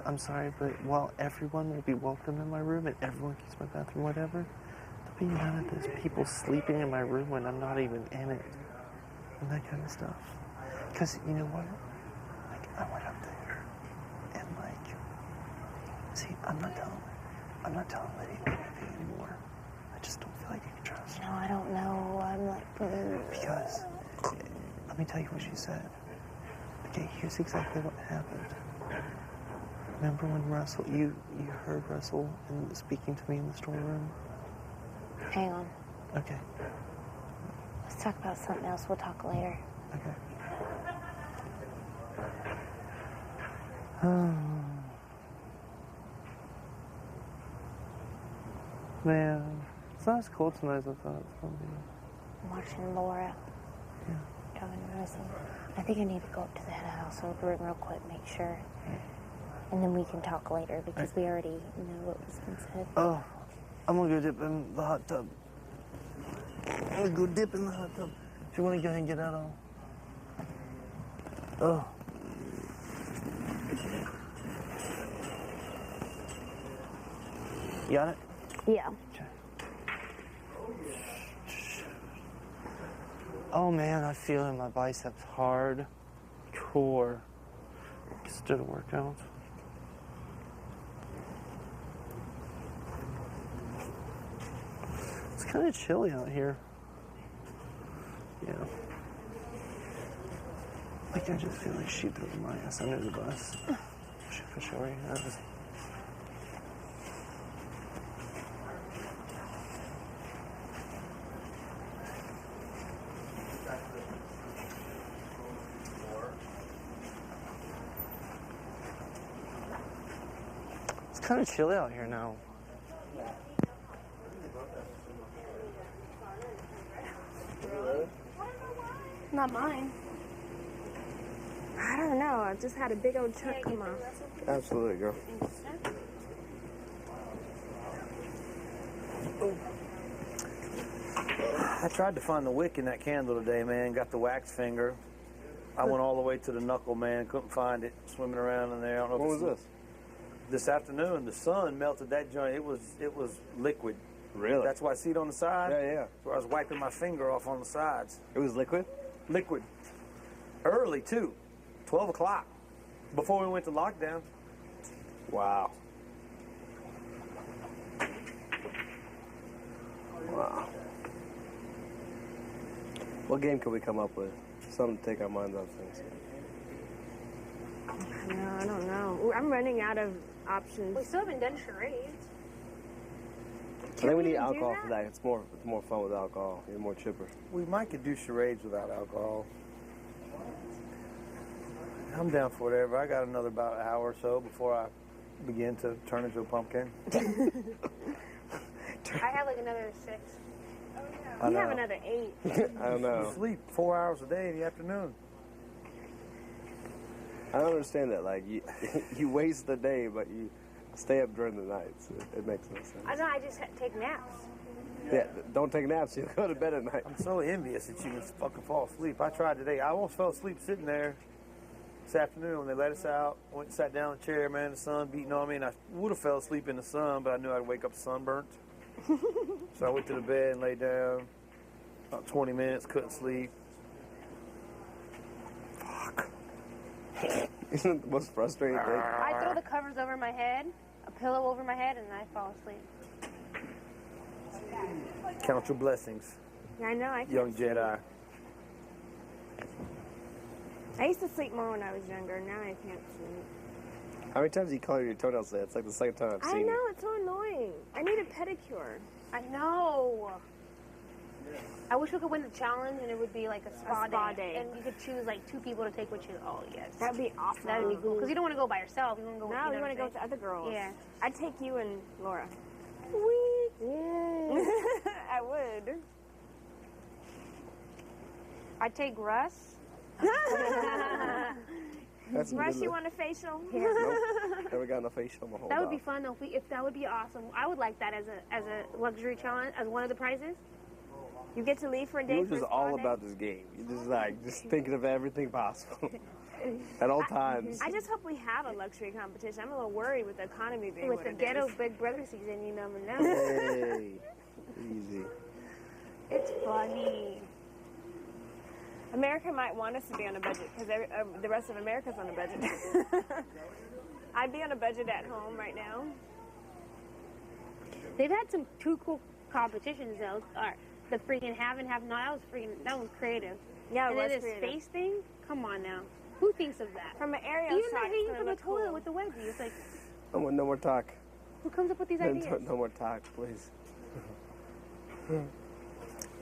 I'm sorry, but while everyone will be welcome in my room and everyone keeps my bathroom, whatever, there'll be none of those people sleeping in my room when I'm not even in it. And that kind of stuff. Because, you know what? Like, I went up there and, like, see, I'm not telling Lydia anything anymore. I just don't feel like I can trust her. No, I don't know. I'm like, Because, let me tell you what she said. Okay, here's exactly what happened. Remember when Russell, you heard Russell speaking to me in the storeroom? hang on. Okay. Let's talk about something else. We'll talk later. Okay. Man, it's not as cold tonight as I thought it was going to be. I'm watching Laura. Yeah. Talking to Russell. I think I need to go up to the head house room real quick, make sure. And then we can talk later because we already know what was been said. Oh, I'm going to go dip in the hot tub. I'm going to go dip in the hot tub. If you want to go ahead and get out, Oh. You got it? Yeah. Oh man, I feel in my biceps hard. Core. Just did a workout. It's kind of chilly out here. Yeah. Like I just feel like she threw my ass under the bus. For sure. It's kind of chilly out here now. Not mine. I don't know. I just had a big old chunk come off. Absolutely, girl. I tried to find the wick in that candle today, man. Got the wax finger. I went all the way to the knuckle, man. Couldn't find it. Swimming around in there. I don't know What if was it's- This afternoon, the sun melted that joint. It was liquid. Really? That's why I see it on the side. Yeah, yeah. So I was wiping my finger off on the sides. It was liquid? Liquid. Early, too. 12 o'clock. Before we went to lockdown. Wow. Wow. What game could we come up with? Something to take our minds off things. No, I don't know. I'm running out of options. We still haven't done charades. I think we need alcohol for that. It's more fun with alcohol. You're more chipper. We might could do charades without alcohol. I'm down for whatever. I got another about an hour or so before I begin to turn into a pumpkin. I have like another 6. I You know. have another 8. I don't know. You sleep 4 hours a day in the afternoon. I don't understand that. Like, you waste the day, but you stay up during the nights. It makes no sense. I know, I just take naps. Yeah, don't take naps. You'll go to bed at night. I'm so envious that you can fucking fall asleep. I tried today. I almost fell asleep sitting there this afternoon when they let us out. Went and sat down in the chair, man. The sun beating on me, and I would have fell asleep in the sun, but I knew I'd wake up sunburnt. So I went to the bed and laid down. About 20 minutes, couldn't sleep. Isn't it the most frustrating thing? I throw the covers over my head, a pillow over my head, and I fall asleep. Count your blessings, Yeah, I know. I young Jedi. used to sleep more when I was younger. Now I can't sleep. How many times do you color your toenails today? It's like the second time I've I seen know. you. It's so annoying. I need a pedicure. I know. I wish we could win the challenge and it would be like a spa day. And you could choose like 2 people to take with you. Oh, yes. That'd be awesome. That would be cool. Because you don't want to go by yourself. You want to go with No, we want to go with the other girls. Yeah. I'd take you and Laura. Sweet. I would. I'd take Russ. That's Russ, you want a facial? Yeah. Never got a facial in my whole That would be life. fun though. If that would be awesome. I would like that as a luxury challenge, as one of the prizes. You get to leave for a day. You're for a just spa all day. about this game. You're just like, just thinking of everything possible. At all times. I just hope we have a luxury competition. I'm a little worried with the economy being With what the it ghetto is. Big Brother season, you never know. Hey, easy. It's funny. America might want us to be on a budget because the rest of America's on a budget. I'd be on a budget at home right now. They've had some too cool competitions though. The freaking have and have not. That was creative. Yeah, it and was then this creative. space thing. Come on now. Who thinks of that? From an aerial Even shot, that it's hanging gonna from the look toilet cool. with the wedgie. It's like, No more talk. who comes up with these No, ideas? no more talk, please.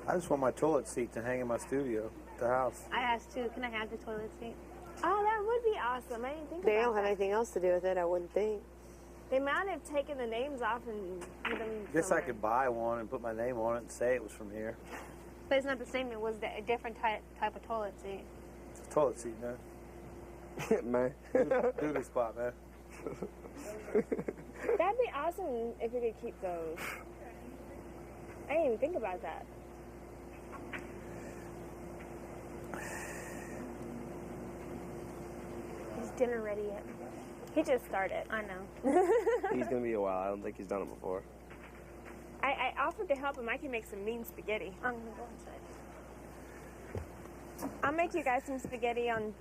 I just want my toilet seat to hang in my studio, the house. I asked too. Can I have the toilet seat? Oh, that would be awesome. I didn't think They about don't have that. anything else to do with it, I wouldn't think. They might have taken the names off and put them Guess I somewhere. could buy one and put my name on it and say it was from here. But it's not the same. It was a different type of toilet seat. It's a toilet seat, man. Man. Doodle spot, man. That'd be awesome if we could keep those. I didn't even think about that. Is dinner ready yet? He just started. I know. He's gonna be a while. I don't think he's done it before. I offered to help him. I can make some mean spaghetti. I'm gonna go inside. I'll make you guys some spaghetti on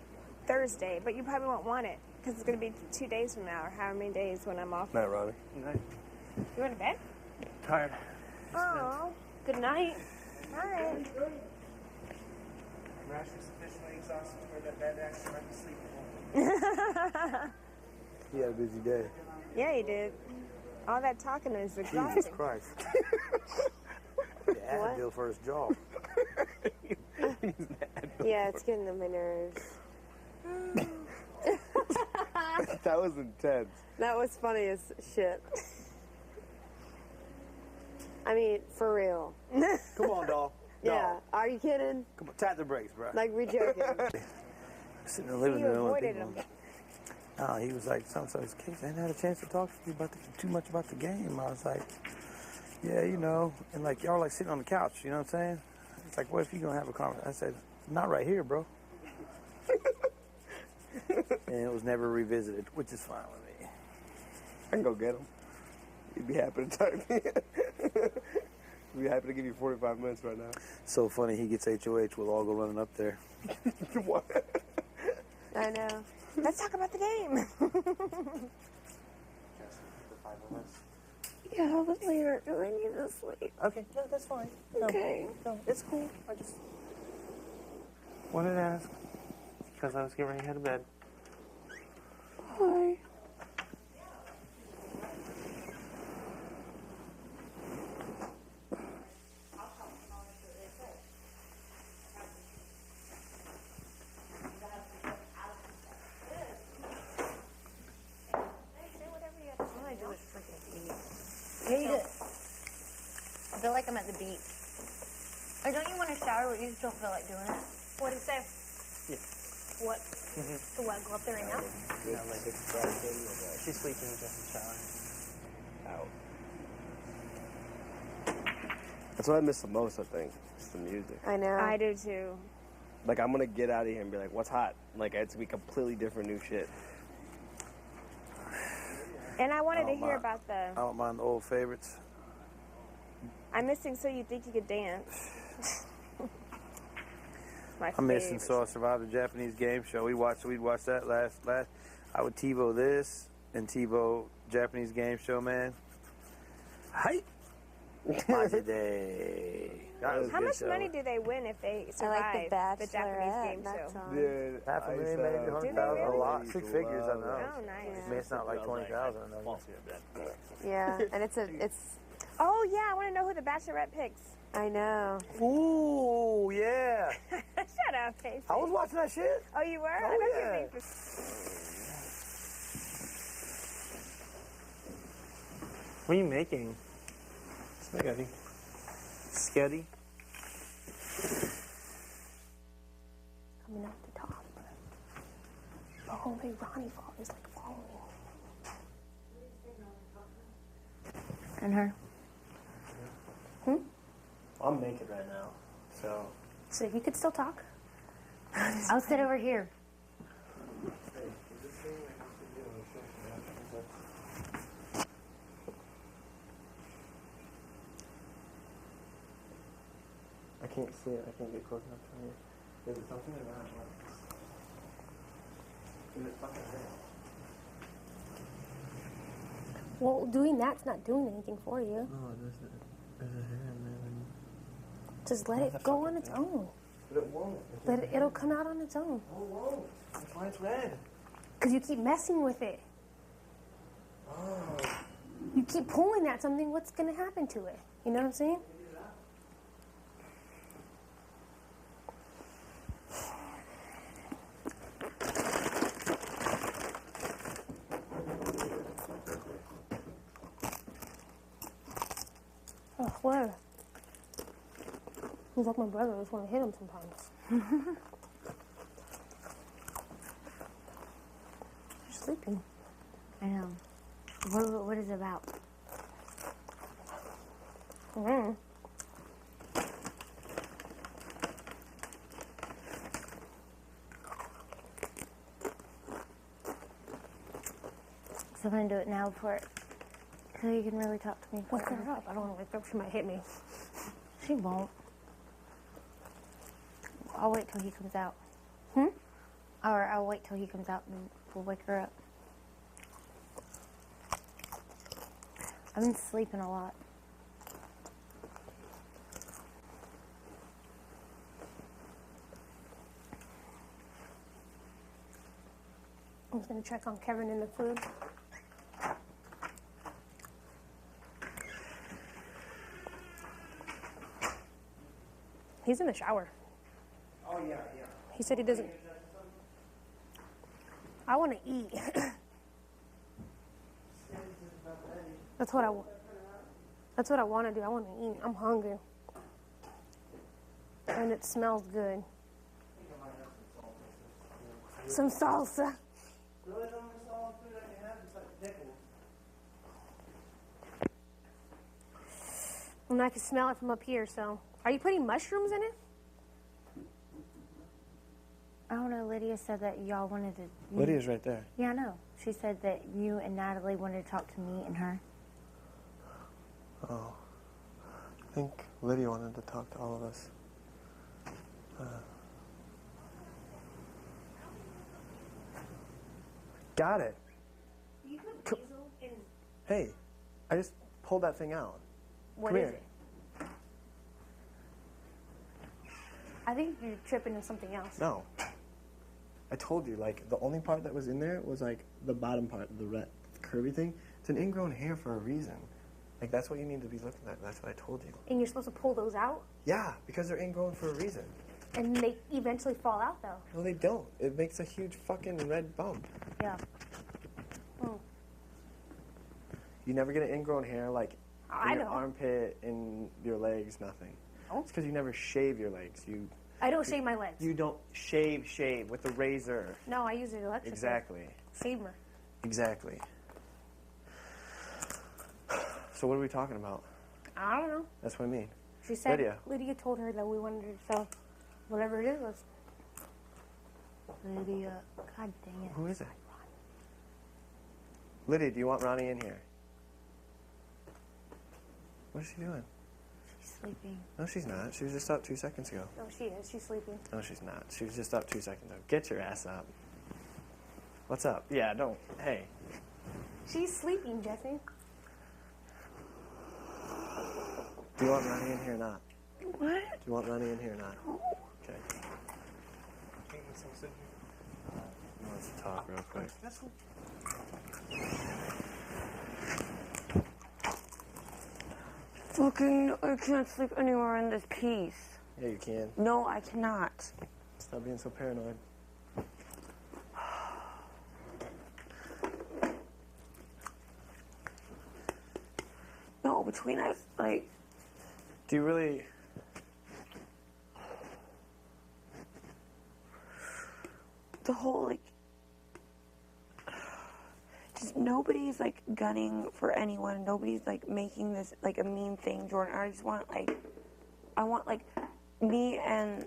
Thursday, but you probably won't want it because it's going to be 2 days from now or however many days when I'm off. Night, Ronnie. Night. You going to bed? Tired. Oh, good night. All right. Rash is sufficiently exhausted for that bad accident to sleep. He had a busy day. Yeah, you did. All that talking is exhausting. Jesus Christ. Yeah, Advil for his jaw. Yeah, it's getting on my nerves. That was intense. That was funny as shit. I mean, for real. Come on, doll. Yeah. Are you kidding? Come on, tap the brakes, bro. Like, we joking. Sitting in the living You room. with avoided people. him. No, he was like, some his case. I hadn't had a chance to talk to you about too much about the game. I was like, yeah, you know, and like y'all like sitting on the couch, you know what I'm saying? It's like, what if you gonna have a conversation? I said, not right here, bro. And it was never revisited, which is fine with me. I can go get him. He'd be happy to talk to me. He'd be happy to give you 45 minutes right now. So funny, he gets HOH, we'll all go running up there. What? I know. Let's talk about the game. Yeah, but later. I need to sleep. Okay, no, that's fine. No, Okay. no, it's cool. I just wanted to ask because I was getting ready to head to bed. Hi. All I do is freaking eat. Yeah, you do. I feel like I'm at the beach. Or don't you want to shower, but you just don't feel like doing it? What do you say? Yeah. What? So what, go up there right now? Yeah, like she's sleeping just in the shower. Out. That's what I miss the most, I think. It's the music. I know. I do too. Like, I'm gonna get out of here and be like, what's hot? Like, it's gonna be completely different new shit. And I wanted I to don't hear mind. about the I don't mind the old favorites. I'm missing So You Think You Could Dance. My I'm missing favorite. So I Survived the Japanese Game Show. We'd watch that last. I would TiVo this and TiVo Japanese Game Show, man. Hi. Day. That was a How good much show. money do they win if they I survive like the the Japanese Bachelorette. game That's show? on. Dude, Half a I million, saw- maybe Do 100,000, they a really? lot, six figures. I know. Oh, nice. I mean, it's not like 20,000. I know. Yeah, and it's. Oh, yeah, I want to know who the Bachelorette picks. I know. Ooh, yeah. Shut up, Casey. I was watching that shit. Oh, you were? Oh, I know yeah. you think What are you making? Spaghetti. Sketty? Coming up the top. The whole way Ronnie is like following. and her? I'm naked right now, so. So you could still talk. I'll sit over here. I can't see it. I can't get close enough to it. Is it something or not? Is it fucking real? Well, doing that's not doing anything for you. No, there's a hand, man. Just let it go on its own. But it won't. It'll come out on its own. Oh, it won't. That's why it's red. Because you keep messing with it. Oh. You keep pulling at something, what's going to happen to it? You know what I'm saying? Oh, where? He's like my brother. I just want to hit him sometimes. You're sleeping. I know. What is it about? Mm. So I'm going to do it now so you can really talk to me. Wake her up. I don't want to wake her up. She might hit me. She won't. I'll wait till he comes out. Hmm? Or I'll wait till he comes out and we'll wake her up. I've been sleeping a lot. I'm just going to check on Kevin in the food. He's in the shower. Oh, yeah. He said he doesn't. I want to eat. That's what I want. That's what I want to do. I want to eat. I'm hungry. And it smells good. Some salsa. Really, the only solid food I can have is like pickles. And I can smell it from up here, so. Are you putting mushrooms in it? I don't know. Lydia said that y'all wanted to. Lydia's right there. Yeah, I know. She said that you and Natalie wanted to talk to me and her. Oh. I think Lydia wanted to talk to all of us. Got it. You put basil in. Hey, I just pulled that thing out. What Come is here. it? I think you're tripping in something else. No. I told you, like, the only part that was in there was, like, the bottom part, the red curvy thing. It's an ingrown hair for a reason. Like, that's what you need to be looking at. That's what I told you. And you're supposed to pull those out? Yeah, because they're ingrown for a reason. And they eventually fall out, though. No, they don't. It makes a huge fucking red bump. Yeah. Oh. You never get an ingrown hair, like, I in your know. armpit, in your legs, nothing. Oh. It's because you never shave your legs. I don't shave my legs. You don't shave with the razor. No, I use an electric Exactly. shaver. Exactly. So what are we talking about? I don't know. That's what I mean. She said Lydia told her that we wanted her to sell whatever it is. Lydia. God dang it. Who is it? Lydia, do you want Ronnie in here? What is she doing? She's sleeping. No, she's not. She was just up 2 seconds ago. No, she is. She's sleeping. No, she's not. She was just up 2 seconds ago. Get your ass up. What's up? Yeah, don't. Hey. She's sleeping, Jesse. Do you want Ronnie in here or not? What? Do you want Ronnie in here or not? Okay. Let's talk real quick. Fucking, I can't sleep anywhere in this piece. Yeah, you can. No, I cannot. Stop being so paranoid. No, between us, like... Do you really... The whole, like... Just nobody's like gunning for anyone. Nobody's like making this like a mean thing, Jordan. I just want like, I want like me and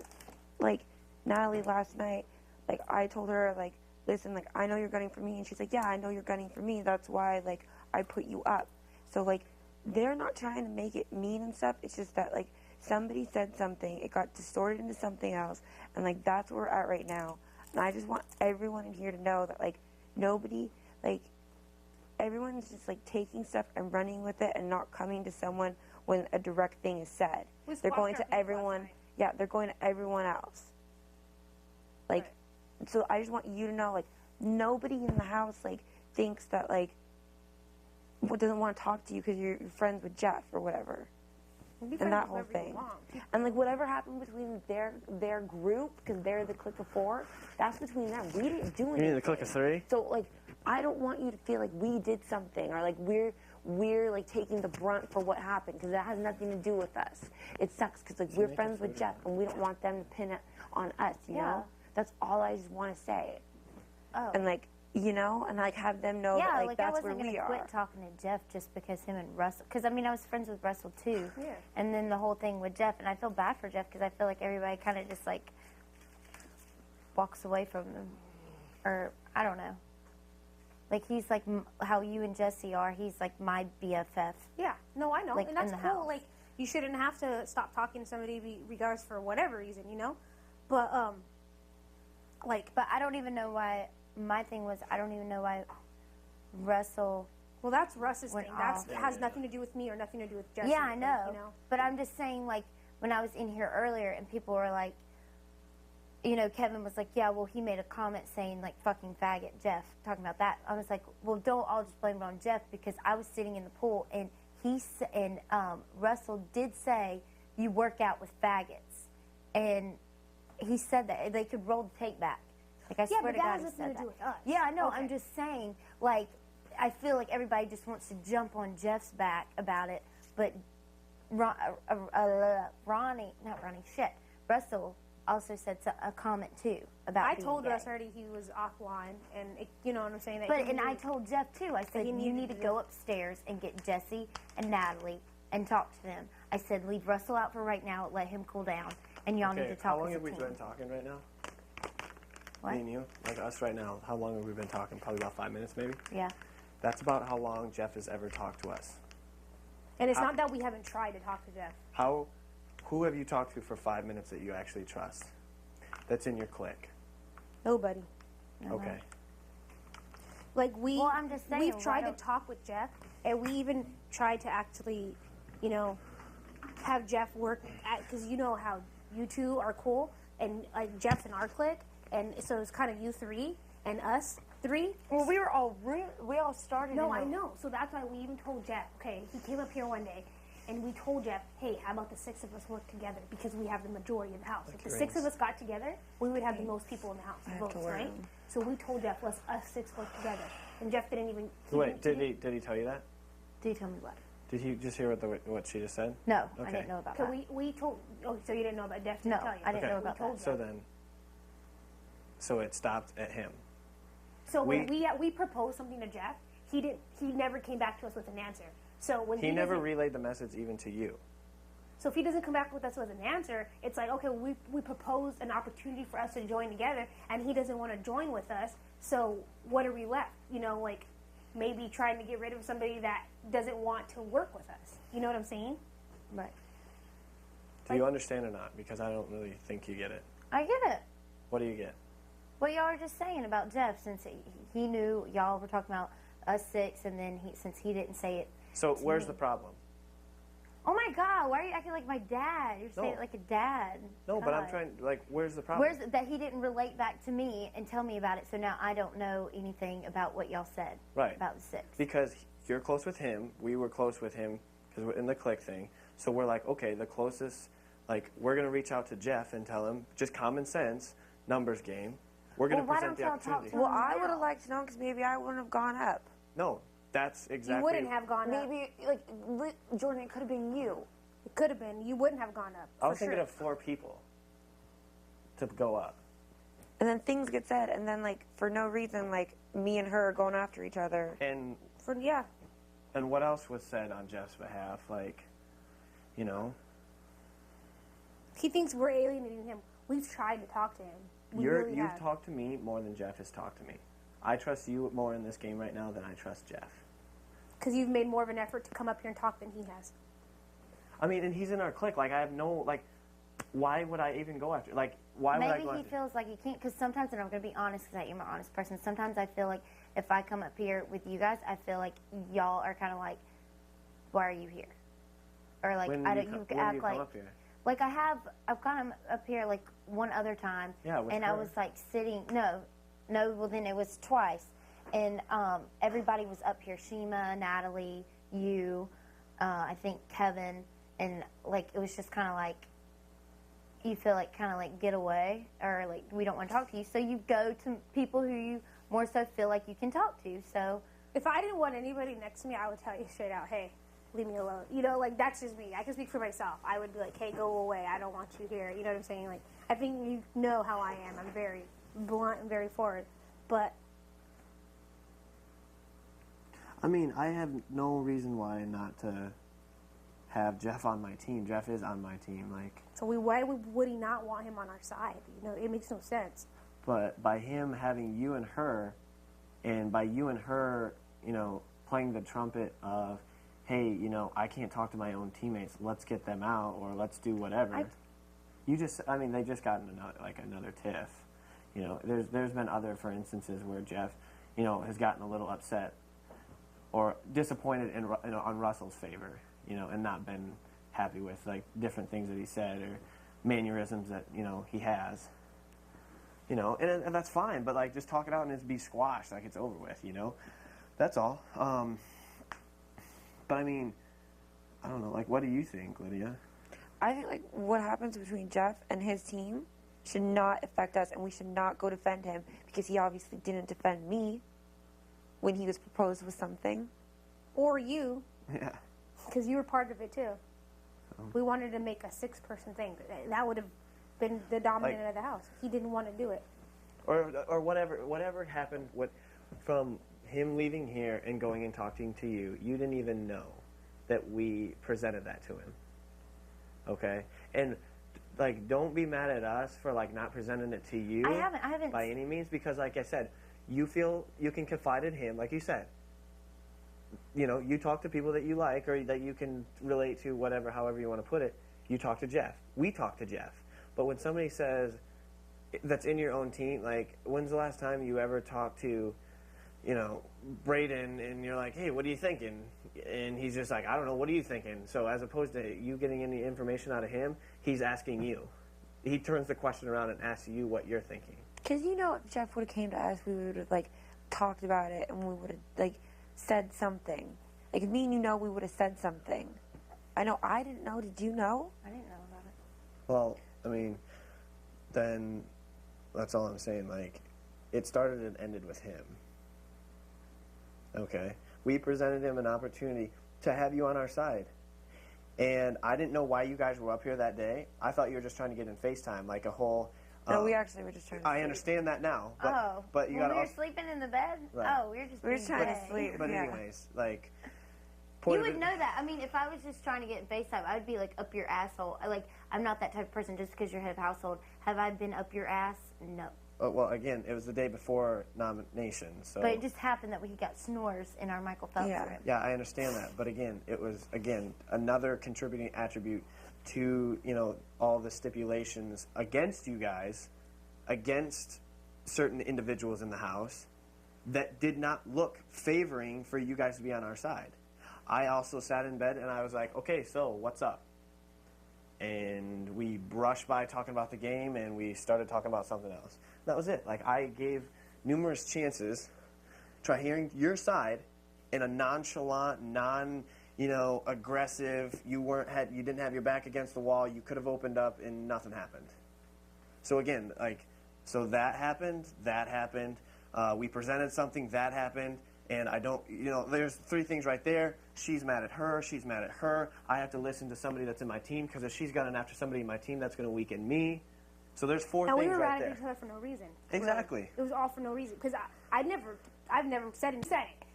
like Natalie last night. Like I told her like, listen, like I know you're gunning for me, and she's like, yeah, I know you're gunning for me. That's why like I put you up. So like they're not trying to make it mean and stuff. It's just that like somebody said something, it got distorted into something else, and like that's where we're at right now. And I just want everyone in here to know that like nobody, like everyone's just like taking stuff and running with it and not coming to someone when a direct thing is said. They're going to everyone. Yeah, they're going to everyone else. Like, so I just want you to know, like, nobody in the house like thinks that like doesn't want to talk to you because you're friends with Jeff or whatever. And that whole thing. And like whatever happened between their group, because they're the clique of 4, that's between them. We didn't do anything. You mean the clique of 3? So like I don't want you to feel like we did something or like we're like taking the brunt for what happened, because that has nothing to do with us. It sucks because like we're friends with Jeff and we don't want them to pin it on us, you know? That's all I just want to say. Oh. And like, you know, and like have them know that like that's where we are. I wasn't going to quit talking to Jeff just because him and Russell, because I mean I was friends with Russell too. Yeah. And then the whole thing with Jeff, and I feel bad for Jeff because I feel like everybody kind of just like walks away from him, or I don't know. Like he's like how you and Jesse are. He's like my BFF. Yeah. No, I know, like, and that's in the cool. house. Like you shouldn't have to stop talking to somebody regardless for whatever reason, you know. But but I don't even know why. My thing was I don't even know why Russell. Well, that's Russ's thing. Off. That has nothing to do with me or nothing to do with Jesse. Yeah, I know. You know. But I'm just saying, like when I was in here earlier and people were like, you know, Kevin was like, yeah, well, he made a comment saying like fucking faggot, Jeff, talking about that. I was like, well, don't all just blame it on Jeff, because I was sitting in the pool and Russell did say you work out with faggots, and he said that they could roll the tape back. Like I swear to God, he said that. Yeah, I know. Okay. I'm just saying, like, I feel like everybody just wants to jump on Jeff's back about it, but Russell also said a comment too about. I told Russ already he was offline, and you know what I'm saying. And I told Jeff too. I said you need to go upstairs and get Jesse and Natalie and talk to them. I said leave Russell out for right now, let him cool down, and y'all need to talk. How long have we been talking right now? What? Me and you, like us right now. How long have we been talking? Probably about 5 minutes, maybe. Yeah. That's about how long Jeff has ever talked to us. And it's not that we haven't tried to talk to Jeff. Who have you talked to for 5 minutes that you actually trust? That's in your clique. Nobody. Okay. Like I'm just saying, we've tried to talk with Jeff, and we even tried to actually, you know, have Jeff work at, because you know how you two are cool, and like Jeff's in our clique, and so it's kind of you 3 and us 3. Well, we all started. No, I know. So that's why we even told Jeff. Okay, he came up here one day, and we told Jeff, hey, how about the 6 of us work together, because we have the majority of the house. If the 6 of us got together, we would have the most people in the house, votes, right? So we told Jeff, let's us 6 work together, and Jeff didn't even. Wait, did he tell you that? Did he tell me what? Did you just hear what she just said? No, okay. I didn't know about that. We told. Oh, so you didn't know about Jeff? Didn't tell you. I didn't know about that. So then, so it stopped at him. So when we proposed something to Jeff, he never came back to us with an answer. So when he never relayed the message even to you. So if he doesn't come back with us with an answer, it's like, okay, we proposed an opportunity for us to join together, and he doesn't want to join with us. So what are we left? You know, like maybe trying to get rid of somebody that doesn't want to work with us. You know what I'm saying? Right. Do you understand or not? Because I don't really think you get it. I get it. What do you get? What y'all were just saying about Jeff, since he knew y'all were talking about us 6, and then since he didn't say it. So where's the problem? Oh my God! Why are you acting like my dad? You're saying it like a dad. No, but I'm trying. Like, where's the problem? Where's that he didn't relate back to me and tell me about it? So now I don't know anything about what y'all said. Right. About the 6. Because you're close with him. We were close with him because we're in the clique thing. So we're like, okay, the closest. Like, we're gonna reach out to Jeff and tell him just common sense, numbers game. We're gonna present the opportunity. Well, I would have liked to know, because maybe I wouldn't have gone up. No, that's exactly. You wouldn't have gone up. Maybe, like, Jordan, it could have been you. It could have been. You wouldn't have gone up. I was thinking of 4 people to go up. And then things get said, and then, like, for no reason, like, me and her are going after each other. And Yeah. And what else was said on Jeff's behalf? Like, you know, He thinks we're alienating him. We've tried to talk to him. you've talked to me more than Jeff has talked to me. I trust you more in this game right now than I trust Jeff. Because you've made more of an effort to come up here and talk than he has. I mean, and he's in our clique. Like, I have no, like, why would I even go after? Like, why would I Maybe go he after? feels like he can't, because sometimes, and I'm going to be honest, because I'm an honest person, sometimes I feel like if I come up here with you guys, I feel like y'all are kind of like, why are you here? Or like, When I do don't, you you co- when do act you like, come up here? like I've gone up here like one other time, Yeah, with and I her. was like sitting, well then it was twice, and everybody was up here, Shima, Natalie, you, I think Kevin, and like it was just kind of like, you feel like kind of like get away, or like we don't want to talk to you, so you go to people who you more so feel like you can talk to. So if I didn't want anybody next to me, I would tell you straight out, hey, leave me alone. You know, like that's just me. I can speak for myself. I would be like, hey, go away. I don't want you here. You know what I'm saying? Like, I think you know how I am. I'm very blunt and very forward. But I mean, I have no reason why not to have Jeff on my team. Jeff is on my team, like. so why would he not want him on our side? You know, it makes no sense. But by him having you and her, and by you and her, you know, playing the trumpet of, hey, you know, I can't talk to my own teammates. Let's get them out, or let's do whatever. They just got another tiff. You know, there's been other, for instances, where Jeff, you know, has gotten a little upset or disappointed on Russell's favor, you know, and not been happy with like different things that he said or mannerisms that, you know, he has. You know, and that's fine, but like just talk it out and it's be squashed, like it's over with, you know. That's all. But I mean, I don't know. Like, what do you think, Lydia? I think like what happens between Jeff and his team should not affect us, and we should not go defend him because he obviously didn't defend me when he was proposed with something. Or you. Yeah. Because you were part of it too. We wanted to make a 6-person thing. That would have been the dominant of the house. He didn't want to do it. Or whatever happened from him leaving here and going and talking to you, you didn't even know that we presented that to him. Okay? And like, don't be mad at us for like not presenting it to you. I haven't by any means, because like I said, you feel you can confide in him, like you said. You know, you talk to people that you like or that you can relate to, whatever, however you want to put it. You talk to Jeff. We talk to Jeff. But when somebody says that's in your own team, like, when's the last time you ever talked to, you know, Braden, and you're like, hey, what are you thinking? And he's just like, I don't know, what are you thinking? So as opposed to you getting any information out of him, he's asking you. He turns the question around and asks you what you're thinking. Because, you know, if Jeff would have came to us, we would have, like, talked about it, and we would have, like, said something. Like, if me and you know, we would have said something. I know I didn't know. Did you know? I didn't know about it. Well, I mean, then that's all I'm saying. Like, it started and ended with him. Okay? We presented him an opportunity to have you on our side. And I didn't know why you guys were up here that day. I thought you were just trying to get in FaceTime, like a whole... No, we actually were just trying to I sleep. understand that now. But, but you when got we were sleeping in the bed? Right. Oh, we were just We were being trying to gay. sleep. But yeah. anyways, like... You would know that. I mean, if I was just trying to get in FaceTime, I would be like up your asshole. Like, I'm not that type of person just because you're head of household. Have I been up your ass? No. Well, again, it was the day before nomination, so... But it just happened that we got snores in our Michael Phelps room. Yeah, I understand that. But again, it was, another contributing attribute to, you know, all the stipulations against you guys, against certain individuals in the house, that did not look favoring for you guys to be on our side. I also sat in bed and I was like, okay, so what's up? And we brushed by talking about the game and we started talking about something else. That was it. Like, I gave numerous chances, try hearing your side in a nonchalant, aggressive, you didn't have your back against the wall, you could have opened up and nothing happened. So again, so that happened, we presented something, that happened, and I don't, there's 3 things right there. She's mad at her, I have to listen to somebody that's in my team, because if she's going after somebody in my team, that's going to weaken me. So there's four and things we were right mad there. at each other for no reason. Exactly. Really. It was all for no reason because I've never said it.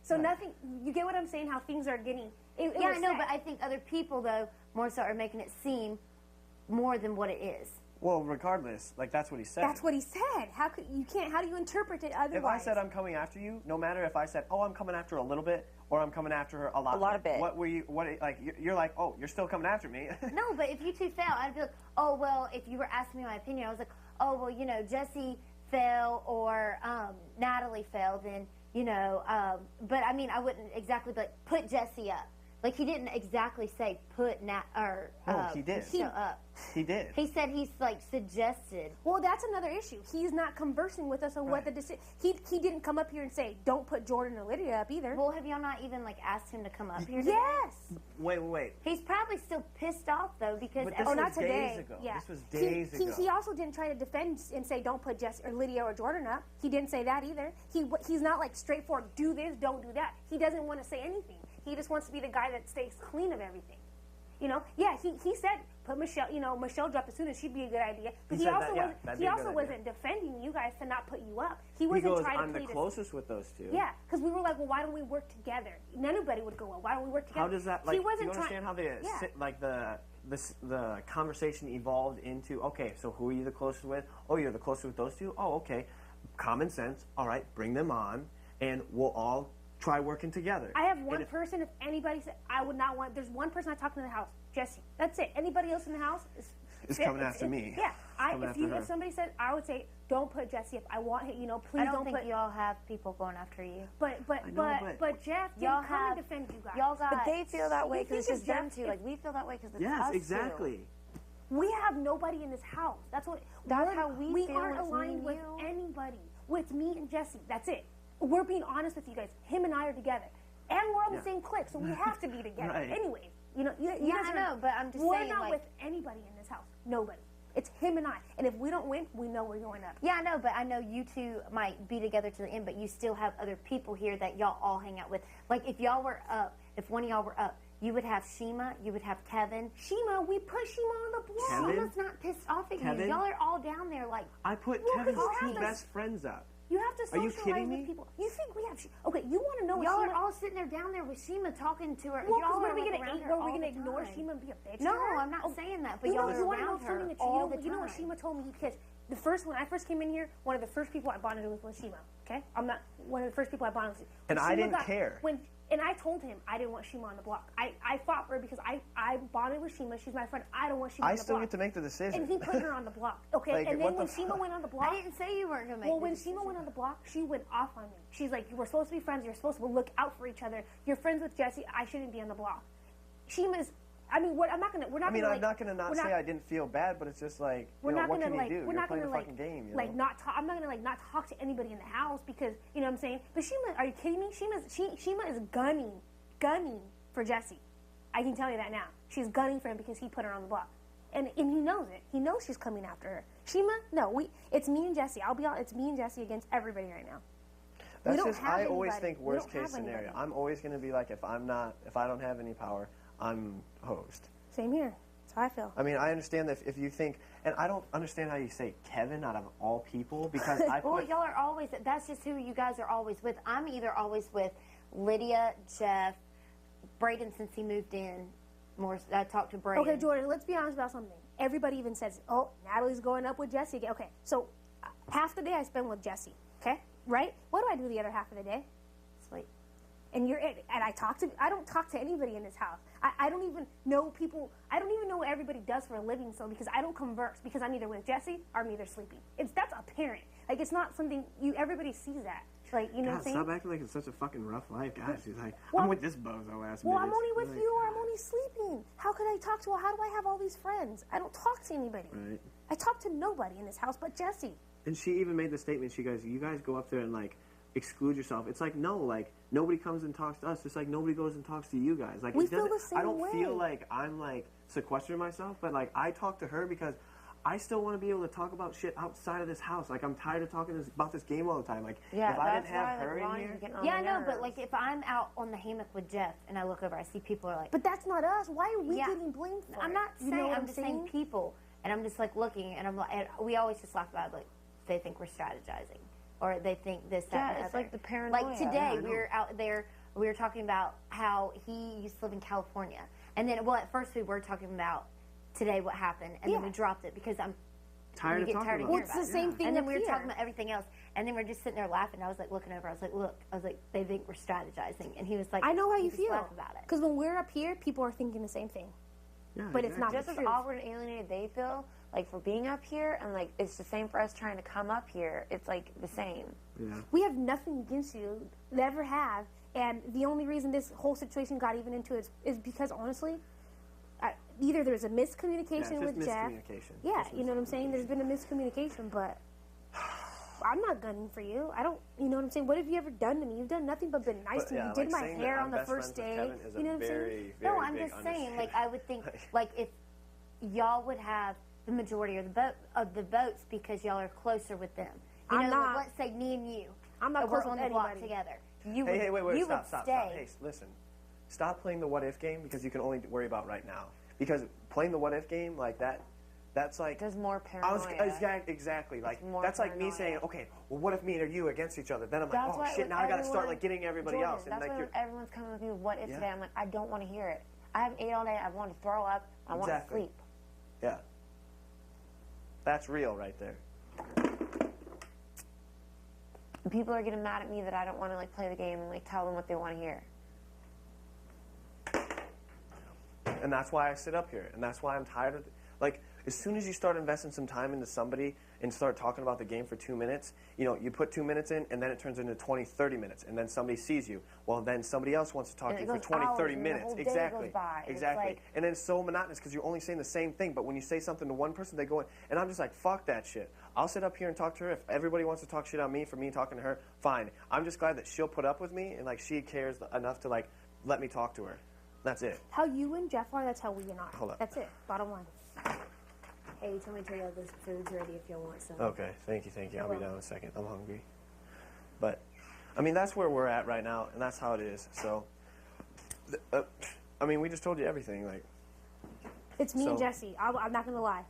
So nothing. You get what I'm saying? How things are getting. It Yeah, was I know, said. but I think other people though more so are making it seem more than what it is. Well, regardless, like that's what he said. That's what he said. How could you can't? How do you interpret it otherwise? If I said I'm coming after you, no matter if I said, oh, I'm coming after her a little bit, or I'm coming after her a lot of bit. What were you? What like? You're like, oh, you're still coming after me. No, but if you two fell, I'd be like, oh well. If you were asking me my opinion, I was like, oh well, you know, Jesse fell or Natalie fell, then you know. But I mean, I wouldn't exactly be like put Jesse up. Like he didn't exactly say put he did. Up. He did. He said he's like suggested. Well, that's another issue. He's not conversing with us on what the decision. He didn't come up here and say, don't put Jordan or Lydia up either. Well, have y'all not even like asked him to come up here? Yes. Wait. He's probably still pissed off though because But this was not today. days ago. Yeah. This was days ago. He also didn't try to defend and say don't put Jesse or Lydia or Jordan up. He didn't say that either. He's not like straightforward. Do this, don't do that. He doesn't want to say anything. He just wants to be the guy that stays clean of everything. You know? Yeah. He said put Michelle. You know, Michelle dropped as soon as she'd be a good idea. But he also wasn't defending you guys to not put you up. He wasn't trying to I'm the plead closest with those two. Yeah, because we were like, well, why don't we work together? Nobody would go, well, why don't we work together? How does that? Like, he wasn't do you understand how the conversation evolved into? Okay, so who are you the closest with? Oh, you're the closest with those two. Oh, okay. Common sense. All right, bring them on, and we'll all try working together. I have one person. If anybody said I would not want, there's one person I talk to in the house, Jesse. That's it. Anybody else in the house is coming after me. Yeah. If somebody said, I would say, don't put Jesse up. I want him. You know, please I don't think put. y'all have people going after you. But Jeff y'all didn't come and defend you guys. Y'all got. But they feel that way because it's them Jeff- too. Like we feel that way because it's Yes, us exactly. too. We have nobody in this house. That's how we feel. We aren't aligned with anybody. With me and Jesse. That's it. We're being honest with you guys. Him and I are together. And we're on the same clique, so we have to be together. Right. Anyway, you know, I know, but I'm just we're saying, not like, with anybody in this house. Nobody. It's him and I. And if we don't win, we know we're going up. Yeah, I know, but I know you two might be together to the end, but you still have other people here that y'all all hang out with. Like, if y'all were up, if one of y'all were up, you would have Shima, you would have Kevin. We put Shima on the block. Kevin? Shima's not pissed off at Kevin? you. Y'all are all down there like... I put Kevin's two best friends up. You have to Are you socialize kidding with me? people. You think we have... Okay, you want to know what Y'all Shima... are all sitting there down there with Shima talking to her. Well, y'all what are are we like going around her all the ignore time. Shima and be a bitch No, to her? I'm not saying that, but You y'all know, are you want to know around her something that all the you know what time. Shima told me? Because when I first came in here, one of the first people I bonded with was Shima. Okay? I'm not one of the first people I bonded with. And I didn't care. And I told him I didn't want Shima on the block. I fought for her because I bonded with Shima. She's my friend. I don't want Shima on I the still block. get to make the decision. And he put her on the block. Okay? Like, and what then when the Shima went on the block... I didn't say you weren't going to make Well, when Shima went on the block, she went off on me. She's like, we're supposed to be friends. You're supposed to look out for each other. You're friends with Jesse. I shouldn't be on the block. Shima's... I mean, I'm not gonna. We're not. I mean, gonna, I'm not gonna say I didn't feel bad, but it's just like, we're you know, not what gonna can like. you do? We're You're not playing gonna a fucking game, you like know? not talk. I'm not gonna like not talk to anybody in the house because you know what I'm saying. But Shima, are you kidding me? Shima is gunning for Jesse. I can tell you that now. She's gunning for him because he put her on the block, and he knows it. He knows she's coming after her. Shima, no, it's me and Jesse. I'll be honest. It's me and Jesse against everybody right now. That's just, I always think worst case scenario. I'm always going to be like, if I don't have any power, I'm host. Same here. That's how I feel. I mean, I understand that if you think, and I don't understand how you say Kevin out of all people, because well, y'all are always, that's just who you guys are always with. I'm either always with Lydia, Jeff, Braden since he moved in. I talked to Braden. Okay, Jordan, let's be honest about something. Everybody even says, oh, Natalie's going up with Jesse again. Okay, so half the day I spend with Jesse, okay? Right? What do I do the other half of the day? Sleep. And I don't talk to anybody in this house. I don't even know people. I don't even know what everybody does for a living. So because I don't converse, because I'm either with Jesse or I'm either sleeping. That's apparent. Like it's not something everybody sees that. Like you know what I'm saying? Stop acting like it's such a fucking rough life, guys. She's like, well, I'm with this bozo ass. Well, I'm only with you, or I'm only sleeping. How could I talk to? Well, how do I have all these friends? I don't talk to anybody. Right. I talk to nobody in this house but Jesse. And she even made the statement. She goes, "You guys go up there and like exclude yourself." It's like no, like nobody comes and talks to us. Just like nobody goes and talks to you guys. Like we feel the same I don't way. feel like I'm like sequestering myself, but like I talk to her because I still want to be able to talk about shit outside of this house. Like I'm tired of talking about this game all the time. Like if I didn't have her in here, I know, but like if I'm out on the hammock with Jeff and I look over, I see people are like, but that's not us. Why are we getting blamed for I'm it? not saying. You know what I'm just saying people. And I'm just like looking, and I'm like, and we always just laugh about it, like they think we're strategizing, or they think this, that, and the it's other. like the paranoia. Like today, we were out there. We were talking about how he used to live in California, and then at first we were talking about today what happened, and then we dropped it because I'm tired of talking about it. hearing It's the same thing And then up we were here. talking about everything else, and then we're just sitting there laughing. I was like looking over. I was like, look. I was like, they think we're strategizing, and he was like, I know how he you just feel. laughed about it. Because when we're up here, people are thinking the same thing. Yeah, But it's not just the as truth. awkward and alienated they feel, like for being up here, and like it's the same for us trying to come up here. It's like the same. Yeah. We have nothing against you, never have. And the only reason this whole situation got even into it is because, honestly, either there's a miscommunication with Jeff. Yeah, you know what I'm saying? There's been a miscommunication, but I'm not gunning for you. I don't, you know what I'm saying? What have you ever done to me? You've done nothing but been nice to me. You did my hair on the first day. You know what I'm saying? No, I'm just saying, like, I would think, like, if y'all would have the majority of the votes because y'all are closer with them. You know, not. Like, let's say me and you. I'm not we're close on with the block anybody. together. You Hey, would, wait, you stop. would stay. Hey, listen. Stop playing the what if game because you can only worry about right now. Because playing the what if game like that, that's like there's more paranoia. Exactly. Like more that's like me paranoia. saying, okay, well, what if me and you against each other? Then I'm like, That's oh why shit, when now I got to start everyone- like getting everybody Jordan, else. And that's like why you're, when everyone's coming with me with what if Yeah. today, I'm like, I don't want to hear it. I haven't ate all day. I want to throw up. I want Exactly. to sleep. yeah, that's real right there. And people are getting mad at me that I don't want to like play the game and like tell them what they want to hear. And that's why I sit up here. And that's why I'm tired of like as soon as you start investing some time into somebody and start talking about the game for 2 minutes, you know, you put 2 minutes in and then it turns into 20, 30 minutes. And then somebody sees you. Well, then somebody else wants to talk And to it you for goes 20, hours 30 and the minutes. whole day Exactly. goes by, and it's Exactly. like- And then it's so monotonous because you're only saying the same thing. But when you say something to one person, they go in. And I'm just like, fuck that shit. I'll sit up here and talk to her. If everybody wants to talk shit on me for me talking to her, fine. I'm just glad that she'll put up with me and like she cares enough to like let me talk to her. That's it. How you and Jeff are, that's how we and I are. Hold up. That's it. Bottom line. Hey, you told me to tell you this food's ready if y'all want some. Okay, thank you. I'll be You're down in a second. I'm hungry. But, I mean, that's where we're at right now, and that's how it is. So, I mean, we just told you everything. Like, It's me and So- Jesse. I'm not going to lie.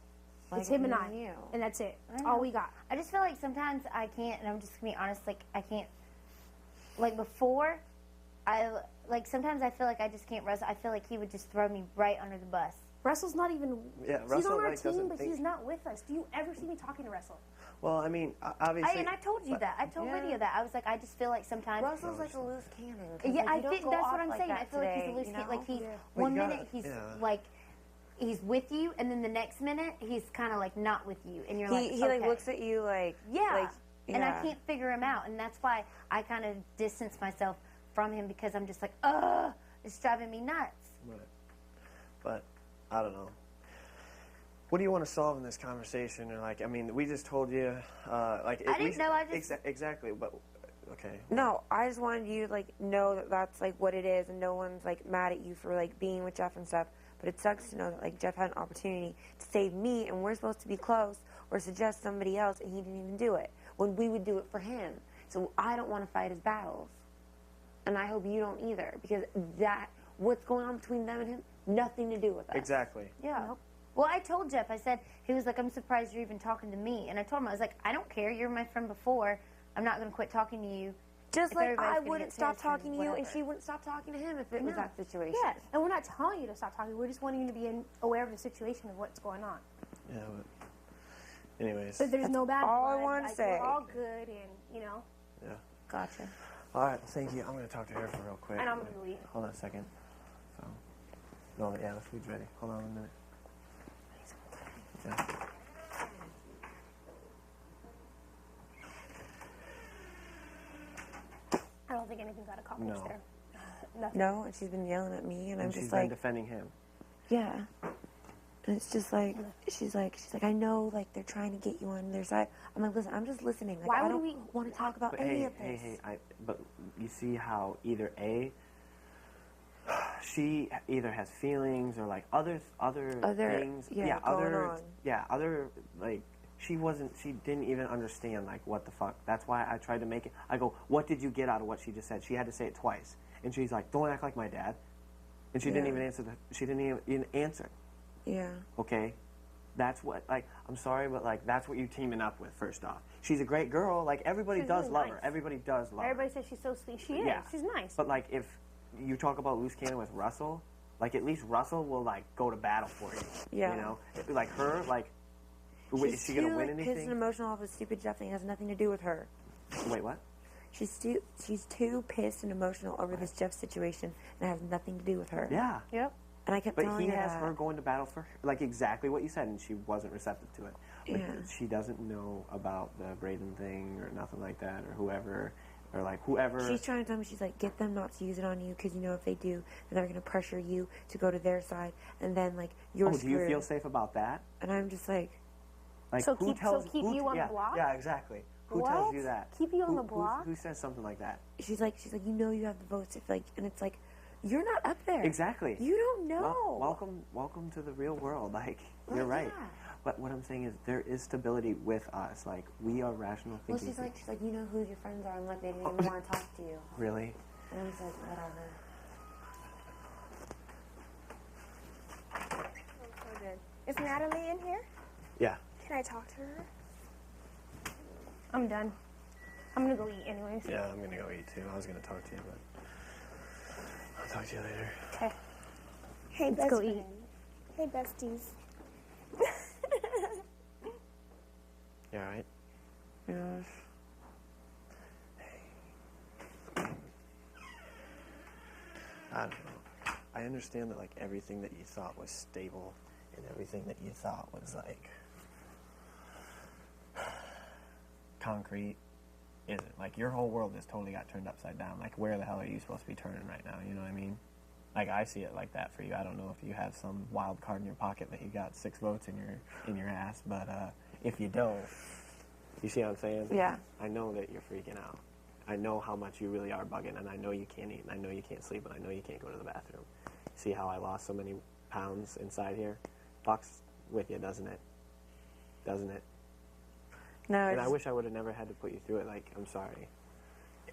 Like, It's him and me I. and you. And that's it. That's I all know. we got. I just feel like sometimes I can't, and I'm just gonna be honest, like I can't, like before, sometimes I feel like I just can't wrestle. I feel like he would just throw me right under the bus. Russell's not even. Yeah, he's Russell, on our like, team, doesn't but think- he's not with us. Do you ever see me talking to Russell? well, I mean, obviously. And I told you that. I told Yeah. Lydia that. I was like, I just feel like sometimes. Russell's like a loose cannon. 'cause, Yeah, like, I you don't think go that's off what I'm like saying. that I feel like he's a today, loose you cannon. know? Like he's Well, one you gotta- minute he's yeah. like. He's with you, and then the next minute he's kind of like not with you, and you're like, He like okay. looks at you like Yeah. like, And I yeah. can't figure him out. And that's why I kind of distance myself from him because I'm just like, ugh, it's driving me nuts. Right. But, I don't know. What do you want to solve in this conversation? Or like, I mean, we just told you, like... I didn't know, I just... Exactly, but, okay. No, I just wanted you to like know that that's like what it is, and no one's like mad at you for like being with Jeff and stuff. But it sucks to know that like Jeff had an opportunity to save me, and we're supposed to be close or suggest somebody else, and he didn't even do it when we would do it for him. So I don't want to fight his battles, and I hope you don't either, because that what's going on between them and him, nothing to do with us. Exactly. Yeah. Well, I told Jeff, I said, he was like, I'm surprised you're even talking to me. And I told him, I was like, I don't care. You're my friend before. I'm not going to quit talking to you. Just if like everybody's I gonna wouldn't get stop pissed and talking to you, and whatever. she wouldn't stop talking to him if it was No. that situation. Yeah, and we're not telling you to stop talking. We're just wanting you to be aware of the situation of what's going on. Yeah, but... Anyways. But there's no bad all I blood. wanted to Like, say. We're all good, and, you know. Yeah. Gotcha. All right, well, thank you. I'm going to talk to her for real quick. And I'm gonna leave. Hold on a second. So, no, yeah, the food's ready. Hold on a minute. Yeah. I don't think anything got accomplished No. there. Nothing. No, and she's been yelling at me, and I'm And she's just been like, defending him. yeah. And it's just like, she's like, I know, like, they're trying to get you on their side. I'm like, listen, I'm just listening. Like, Why I would don't we- want to talk about But any hey, of this. but you see how either A, she either has feelings or like other things. yeah, going on. Other, like, she didn't even understand, like, what the fuck. That's why I tried to make it. I go, what did you get out of what she just said? She had to say it twice. And she's like, don't act like my dad. And she didn't Yeah. even answer she didn't even answer. Yeah. Okay? That's what, like, I'm sorry, but, like, that's what you're teaming up with, first off. She's a great girl. Like, everybody She's does really love nice. her. Everybody does love her. Everybody says she's so sweet. She is. Yeah. She's nice. But, like, if you talk about loose cannon with Russell, like, at least Russell will, like, go to battle for you. Yeah. You know? Like, her, like, is she going to win anything? She's pissed and emotional off a stupid Jeff thing. It has nothing to do with her. Wait, what? She's too pissed and emotional over this Jeff situation, and it has nothing to do with her. Yeah. Yep. And I kept But telling he her has that. her going to battle for her, like exactly what you said, and she wasn't receptive to it. Like, Yeah. she doesn't know about the Braden thing or nothing like that, or whoever, or like whoever. She's trying to tell me, she's like, get them not to use it on you, because you know if they do, then they're going to pressure you to go to their side, and then like you're do you screwed. feel safe about that? And I'm just like, So who keep- tells so keep who, you on the yeah, block? Yeah, exactly. Who What? tells you that? Keep you on Who- the block? Who says something like that? she's like, you know you have the votes, if like, and it's like, you're not up there. Exactly. You don't know. Welcome to the real world. Like, you're right. Yeah. But what I'm saying is there is stability with us. Like, we are rational Well, thinking. she's like, you know who your friends are, and like they didn't even want to talk to you. Really? And I was like, whatever. So good. Is Natalie in here? Yeah. Can I talk to her? I'm done. I'm gonna go eat anyways. Yeah, I'm gonna go eat too. I was gonna talk to you, but I'll talk to you later. Okay. Hey, Let's best go friend. eat. Hey, besties. You alright? Yes. I don't know. I understand that, like, everything that you thought was stable and everything that you thought was, like, concrete isn't. Like, your whole world just totally got turned upside down. Like, where the hell are you supposed to be turning right now? You know what I mean? Like, I see it like that for you. I don't know if you have some wild card in your pocket that you got 6 votes in your ass, but if you don't, you see what I'm saying? Yeah. I know that you're freaking out. I know how much you really are bugging, and I know you can't eat, and I know you can't sleep, and I know you can't go to the bathroom. See how I lost so many pounds inside here? Fucks with you, doesn't it? Doesn't it? No, And I wish I would have never had to put you through it. Like, I'm sorry.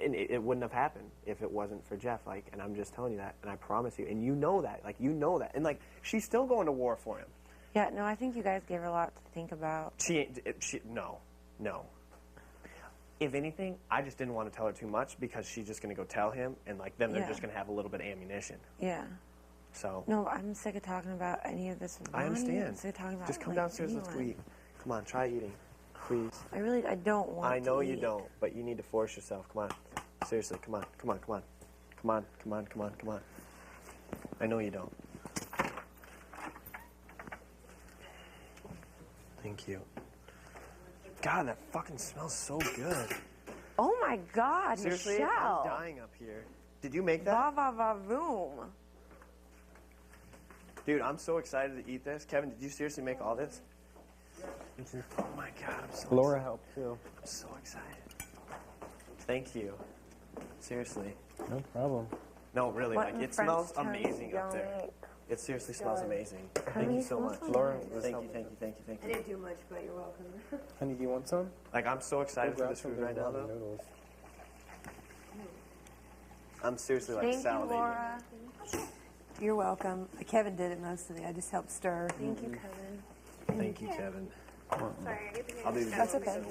And it wouldn't have happened if it wasn't for Jeff. Like, and I'm just telling you that, and I promise you. And you know that. Like, you know that. And, like, she's still going to war for him. Yeah, no, I think you guys gave her a lot to think about. No. If anything, I just didn't want to tell her too much because she's just going to go tell him, and, like, then they're Yeah. just going to have a little bit of ammunition. Yeah. So. No, I'm sick of talking about any of this with I Ronnie. understand. I'm sick of talking about Just come like, downstairs, let's anyone. go eat. Come on, try eating. Please. I don't want I know to you eat. don't, but you need to force yourself. Come on. Seriously, come on. I know you don't. Thank you. God, that fucking smells so good. Oh my God, Seriously, Michelle. I'm dying up here. Did you make that? Va va va voom. Dude, I'm so excited to eat this. Kevin, did you seriously make all this? Oh my God, I'm so Laura excited. helped too. I'm so excited. Thank you. Seriously. No problem. No, really, What like in it French smells terms amazing up there. yummy. It seriously smells Good. amazing. Honey, Thank you so smells much. so Laura, nice. Thank you. I didn't do much, but you're welcome. Honey, do you want some? Like, I'm so excited for Grab this some food of right those now, ramen though. noodles. I'm seriously like Thank you, salivating. Laura. You're welcome. Kevin did it mostly. I just helped stir. Thank you, Kevin. Thank you, Kevin. Sorry, I'll do the That's dishes. okay.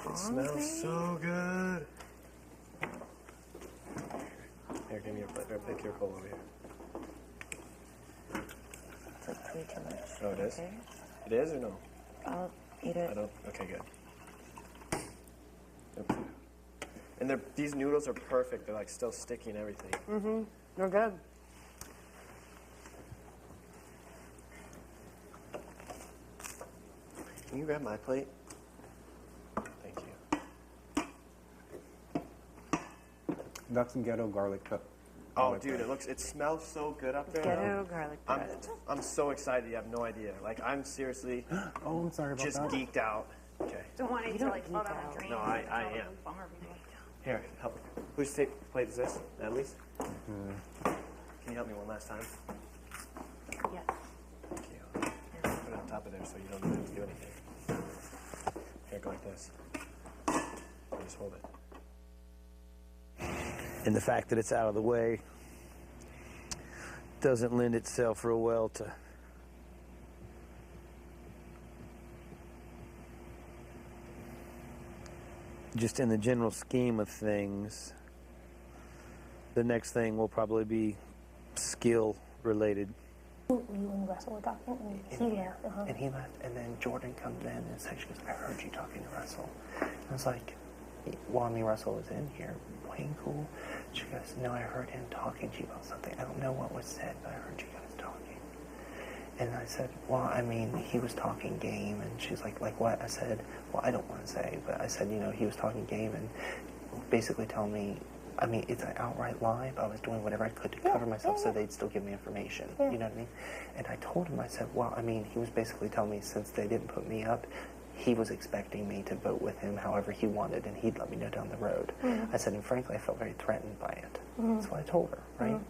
It smells so good. Here, give me your plate. Or pick your bowl over here. It's like way too much. Oh, it is? Okay. It is or no? I'll eat it. I don't. Okay, good. Yep. And these noodles are perfect. They're like still sticky and everything. Mm-hmm. They're good. Can you grab my plate? Thank you. That's some ghetto garlic pepper. Oh, dude, it smells so good up there. Ghetto garlic bread. I'm so excited. You have no idea. Like, I'm seriously Oh, I'm sorry about just that. geeked out. Okay. Don't want it to like fall down the drain. No, I am. Bummer people. Here, help. Whose plate is this? Natalie's? Can you help me one last time? Yes. Thank you. Put it on top of there so you don't have to do anything. Here, go like this. Just hold it. And the fact that it's out of the way doesn't lend itself real well to just in the general scheme of things. The next thing will probably be skill related. You and Russell were talking, and he left. And he left, and then Jordan comes in and says, she goes, I heard you talking to Russell. And I was like, well, I mean, Russell was in here playing cool. She goes, no, I heard him talking to you about something. I don't know what was said, but I heard you guys talking. And I said, well, I mean, he was talking game. And she's like what? I said, well, I don't want to say, but I said, you know, he was talking game and basically telling me, I mean, it's an outright lie, but I was doing whatever I could to cover myself so they'd still give me information. Yeah. You know what I mean? And I told him, I said, well, I mean, he was basically telling me since they didn't put me up, he was expecting me to vote with him however he wanted, and he'd let me know down the road. Mhm. I said, and frankly, I felt very threatened by it. Mhm. That's what I told her, right? Mhm.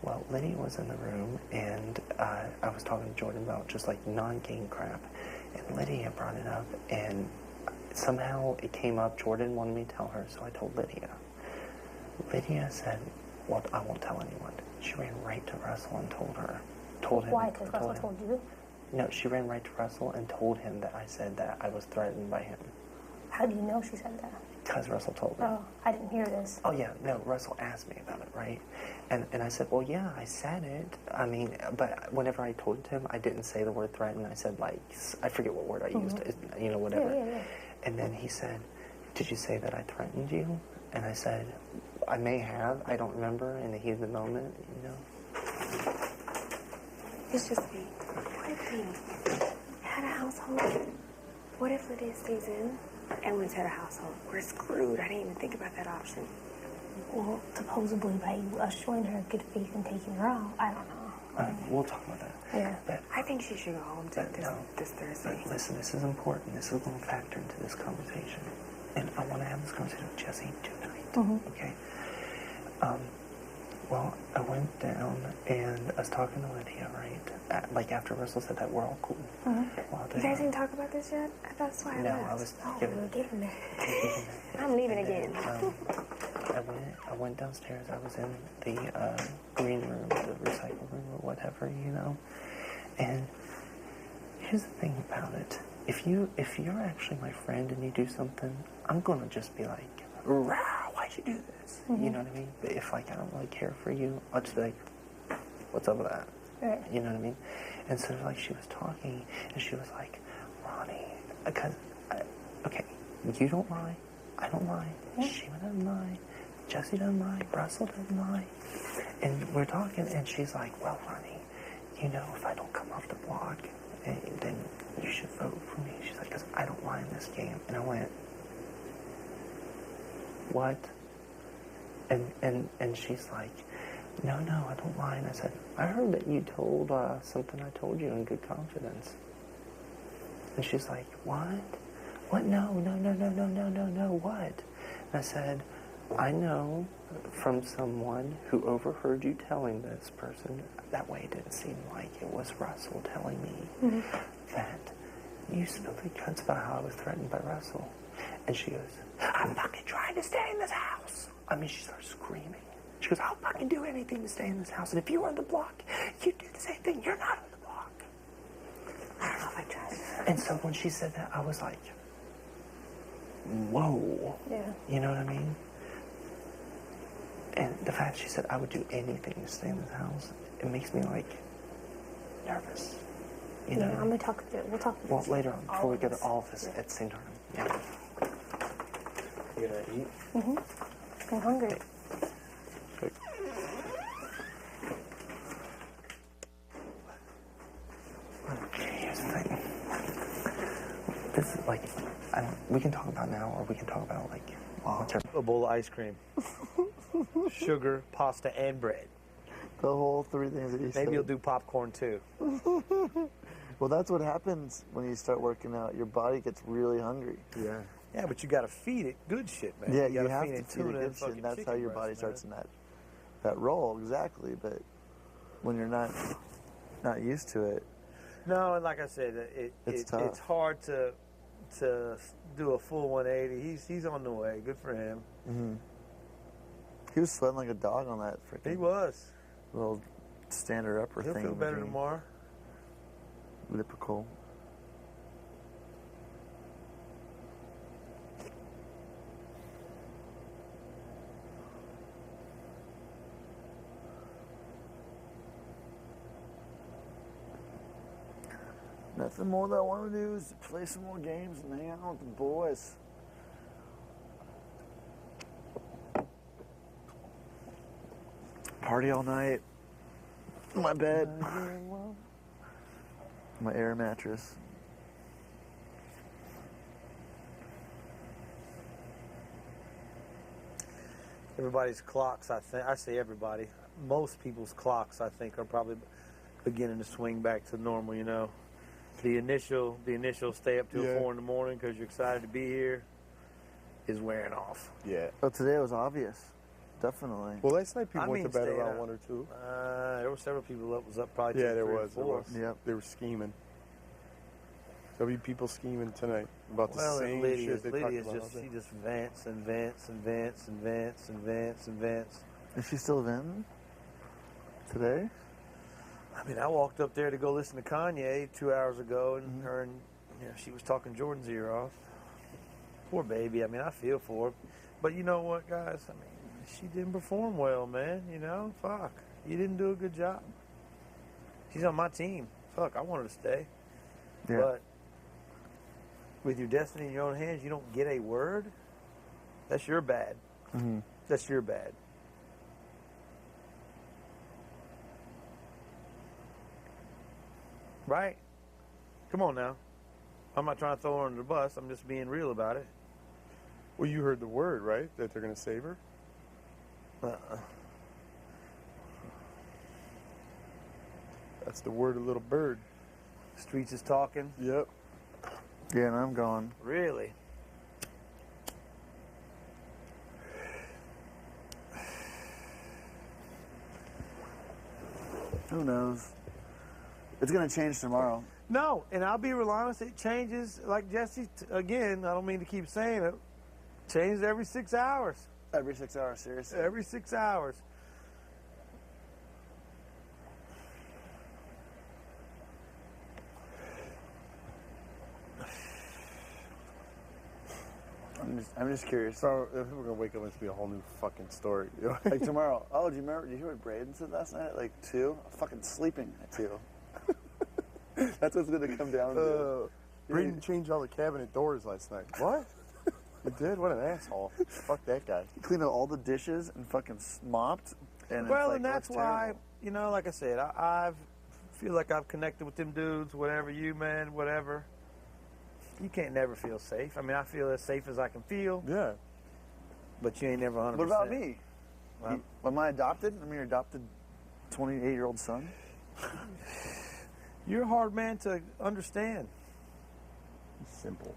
Well, Lydia was in the room, and I was talking to Jordan about just like non-game crap, and Lydia brought it up, and somehow it came up. Jordan wanted me to tell her, so I told Lydia. Lydia said, well, I won't tell anyone. She ran right to Russell and told him. Why? Because Russell told you? No, she ran right to Russell and told him that I said that I was threatened by him. How do you know she said that? Because Russell told me. Oh, I didn't hear this. Oh, yeah, no, Russell asked me about it, right? And I said, well, yeah, I said it. I mean, but whenever I told it to him, I didn't say the word threaten. I said, like, I forget what word I used, you know, whatever. Yeah. And then he said, did you say that I threatened you? And I said, I may have. I don't remember in the heat of the moment, you know. It's just me. What if we had a household? What if Lydia stays in and we had a household? We're screwed. I didn't even think about that option. Well, supposedly by us showing her good faith and taking her out, I don't know. We'll talk about that. Yeah. But, I think she should go home this Thursday. but listen, this is important. This is going to factor into this conversation. And I want to have this conversation with Jesse tonight. Okay? Well, I went down and I was talking to Lydia, right? Like after Russell said that we're all cool. Well, You guys didn't talk about this yet? That's why I No, left. I was we're getting there. I'm leaving again. I went downstairs. I was in the green room, the recycle room, or whatever, you know. And here's the thing about it: if you're actually my friend and you do something, I'm gonna just be like, "Rah, why'd you do this?" You know what I mean? But if like I don't really care for you, I'll just be like, "What's up with that?" Right. You know what I mean? And so like she was talking, and she was like, "Ronnie, because okay, you don't lie, I don't lie, Shima doesn't lie, Jesse doesn't lie, Russell doesn't lie," and we're talking, and she's like, "Well, Ronnie, you know, if I don't come off the block, then you should vote for me." She's like, "Because I don't lie in this game," and I went, "What?" And she's like, no, I don't lie. And I said, I heard that you told something I told you in good confidence. And she's like, what? What? No, what? And I said, I know from someone who overheard you telling this person, that way it didn't seem like it was Russell telling me, that you spilled the guts about how I was threatened by Russell. And she goes, I'm fucking trying to stay in this house. I mean, she starts screaming. She goes, I'll fucking do anything to stay in this house. And if you were on the block, you'd do the same thing. You're not on the block. I don't know if I trust her. And so when she said that, I was like, whoa. Yeah. You know what I mean? And the fact she said I would do anything to stay in this house, it makes me, like, nervous. You know? I'm going to talk to We'll talk to Well, later on, before we go to this. all of this at the same time. Yeah. You gonna eat? I'm hungry. Okay, here's the thing. This is like, we can talk about now, or we can talk about like whichever. A bowl of ice cream, sugar, pasta, and bread. The whole three things that you said. Maybe you'll do popcorn too. Well, that's what happens when you start working out. Your body gets really hungry. Yeah. Yeah, but you got to feed it good shit, man. Yeah, you, you have feed to it feed it tuna good shit, and that's how your body starts in that role, exactly. But when you're not used to it, no, and like I said, it's tough. It's hard to do a full 180. He's on the way. Good for him. Mm-hmm. He was sweating like a dog on that freaking. He was. Little stand her upper He'll thing. feel better tomorrow. Lipical. Nothing more that I want to do is to play some more games and hang out with the boys. Party all night. My bed. My air mattress. Everybody's clocks, I think. I say everybody. Most people's clocks, I think, are probably beginning to swing back to normal. You know, the initial stay up till 4 in the morning because you're excited to be here is wearing off. Yeah. Oh, today was obvious. Definitely. Well, last night people I went to mean, bed staying around up. 1 or 2. There were several people that was up probably Yeah, till there 3 or was. 4. Yep. They were scheming. There'll be people scheming tonight about the same shit they talked about all just day. she just vents and vents and vents and vents and vents and vents. Is she still venting? Today? I mean, I walked up there to go listen to Kanye 2 hours ago, and her and she was talking Jordan's ear off. Poor baby. I mean, I feel for her, but you know what, guys? I mean, she didn't perform well, man. You know, fuck, you didn't do a good job. She's on my team. Fuck, I want her to stay, but with your destiny in your own hands, you don't get a word. That's your bad. Mm-hmm. That's your bad. Right? Come on now. I'm not trying to throw her under the bus. I'm just being real about it. Well, you heard the word, right? That they're going to save her? That's the word of little bird. Streets is talking. Yep. Yeah, and I'm gone. Really? Who knows? It's going to change tomorrow. No, and I'll be real honest, it changes, like Jesse, again, I don't mean to keep saying it, changes every 6 hours. Every 6 hours, seriously? Every 6 hours. I'm just curious. So we're going to wake up and it's be a whole new fucking story. You know? Like tomorrow. Oh, do you remember? Did you hear what Braden said last night at like 2? I'm fucking sleeping at 2. That's what's going to come down to. Braden changed all the cabinet doors last night. What? He did? What an asshole. Fuck that guy. He cleaned out all the dishes and fucking mopped. And Well, it's like, and that's looks why, terrible. you know, like I said, I feel like I've connected with them dudes, whatever, you, man, whatever. You can't never feel safe. I mean, I feel as safe as I can feel. Yeah. But you ain't never 100%. What about me? Well, Am I adopted? I'm your adopted 28-year-old son? you're a hard man to understand. Simple.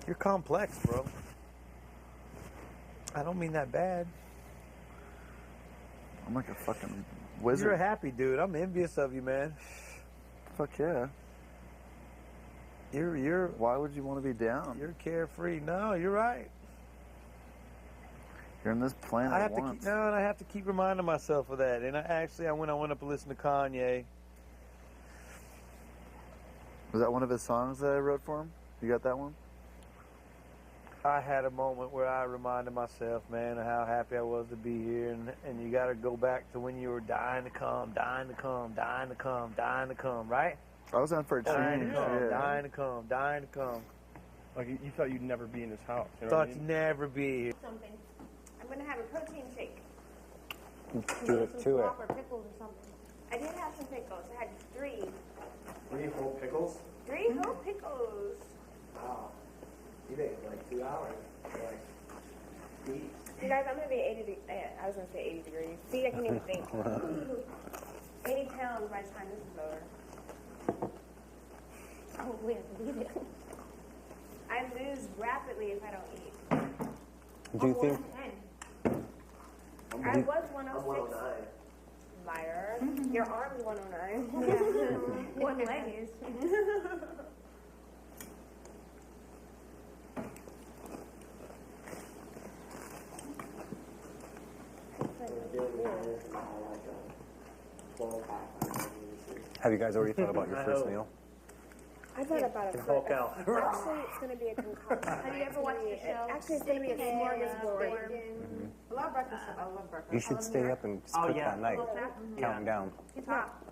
You're complex, bro. I don't mean that bad. I'm like a fucking wizard. You're a happy dude. I'm envious of you, man. Fuck yeah. You're. Why would you want to be down? You're carefree. No, you're right. You're on this planet I have once. to keep, no, and I have to keep reminding myself of that. And when I went up and listened to Kanye. Was that one of his songs that I wrote for him? You got that one? I had a moment where I reminded myself, man, of how happy I was to be here. And you got to go back to when you were dying to come, dying to come, dying to come, dying to come, right? I was on for a Dying change. to come, Yeah. dying to come, dying to come. Like you thought you'd never be in his house. You know Thought what I mean? you'd never be here. Something. I'm gonna have a protein shake. Do it to it. Or pickles or something. I did have some pickles. I had 3. 3 whole pickles? 3 whole pickles. Wow. You take like 2 hours. Like, eat. You guys, I'm gonna be 80 degrees. I was gonna say 80 degrees. See, I can't even think. 80 pounds by the time this is over. Oh, we have to leave it. I lose rapidly if I don't eat. Do you think? 110. I was 106. Liar. Your arm's 109. Yeah. One leg is. Have you guys already thought about your first meal? I thought about it. Hulk out. Actually, it's going to be a concoction. Have you ever watched the show? Actually, it's going to be a smorgasbord. I love breakfast. I love breakfast. You should stay up and cook that night, counting down. It's not.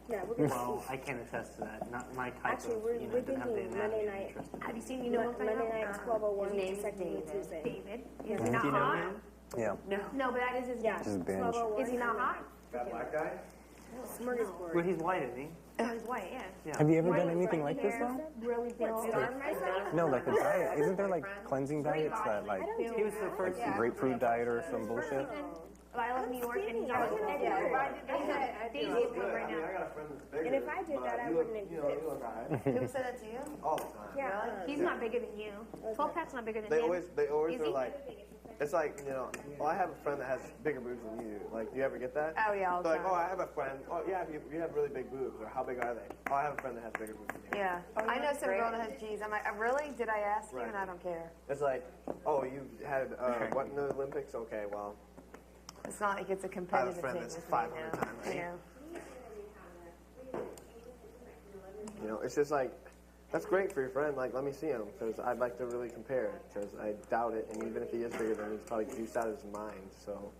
Yeah, we're going to Well, I can attest to that. Not my type Actually, of, we're you know, we're didn't have the thinking Monday anatomy night. interest. Have you seen You Know What Monday night, 12:01. His name is Second David. Tuesday. David. Is Mhm. he not Do you know hot? him? Yeah. No, but that is his Yeah. Just binge. 12:01. Is he not hot? That black guy? Smorgasbord. Well, he's white, isn't he? Oh, he's white, yeah. Have you ever done anything like this though? Really big. No, like a diet. Isn't there like cleansing diets that like He was the first. grapefruit diet or some bullshit? I love New York, and he's always Daisy right now. And if I did that, I wouldn't exist. People say that to you? All the time. Yeah. He's not bigger than you. 12 pack's not bigger than They him. always Is are he? like, it's like, you know, well, I have a friend that has bigger boobs than you. Like, do you ever get that? Oh, yeah, all the They're like, time. oh, I have a friend. Oh, yeah, you have really big boobs. Or how big are they? Oh, I have a friend that has bigger boobs than you. Yeah. I know some girl that has G's. I'm like, really? Did I ask you? Right. And I don't care. It's like, oh, you had what in the Olympics? Okay, well, It's not like it's a I have competitive a friend thing that's with me 500 now. times. Yeah. You know, it's just like, that's great for your friend. Like, let me see him because I'd like to really compare because I doubt it. And even if he is bigger than me, he's probably juiced out of his mind. So,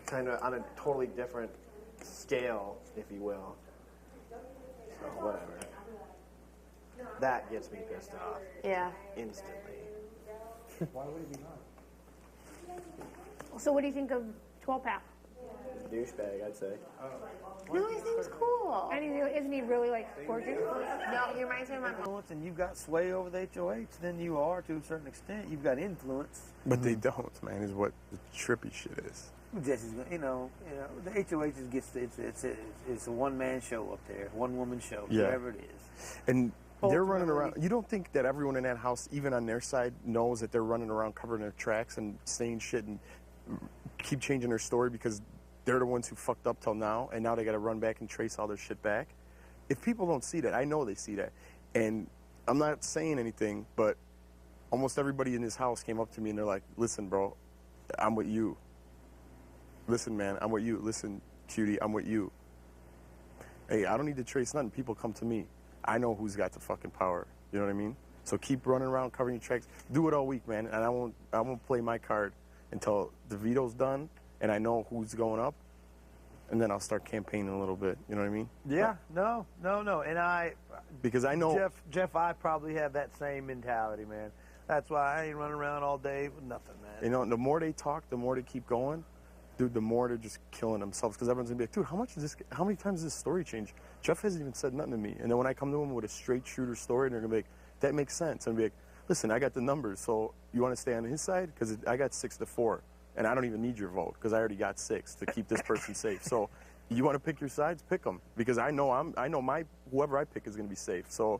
kind of on a totally different scale, if you will. So, whatever. That gets me pissed off. Yeah. Instantly. Why would he be not? So what do you think of 12 pack? Douchebag, I'd say. No, he seems cool. And isn't he really like gorgeous? No, he reminds me of my mom. Influence, and you've got sway over the HOH, then you are to a certain extent. You've got influence. But they don't, man, is what the trippy shit is. Jesse's, you know, the HOH just gets it's a one man show up there, one woman show, Yeah. whatever it is. And they're running Ultimately- around. You don't think that everyone in that house, even on their side, knows that they're running around covering their tracks and saying shit and keep changing their story because they're the ones who fucked up till now, and now they got to run back and trace all their shit back? If people don't see that, I know they see that. And I'm not saying anything, but almost everybody in this house came up to me and they're like, listen, bro, I'm with you. Listen, man, I'm with you. Listen, cutie, I'm with you. Hey, I don't need to trace nothing. People come to me. I know who's got the fucking power. You know what I mean? So keep running around covering your tracks. Do it all week, man. And I won't play my card until the veto's done and I know who's going up. And then I'll start campaigning a little bit. You know what I mean? Yeah, no. And because I know Jeff, I probably have that same mentality, man. That's why I ain't running around all day with nothing, man. You know, the more they talk, the more they keep going. Dude, the more they're just killing themselves because everyone's gonna be like, dude, how many times has this story changed? Jeff hasn't even said nothing to me. And then when I come to him with a straight shooter story, they're gonna be like, that makes sense. And I'll be like, listen, I got the numbers, so you want to stay on his side? Because I got 6-4, and I don't even need your vote because I already got 6 to keep this person safe. So you want to pick your sides? Pick them because I know my whoever I pick is gonna be safe. So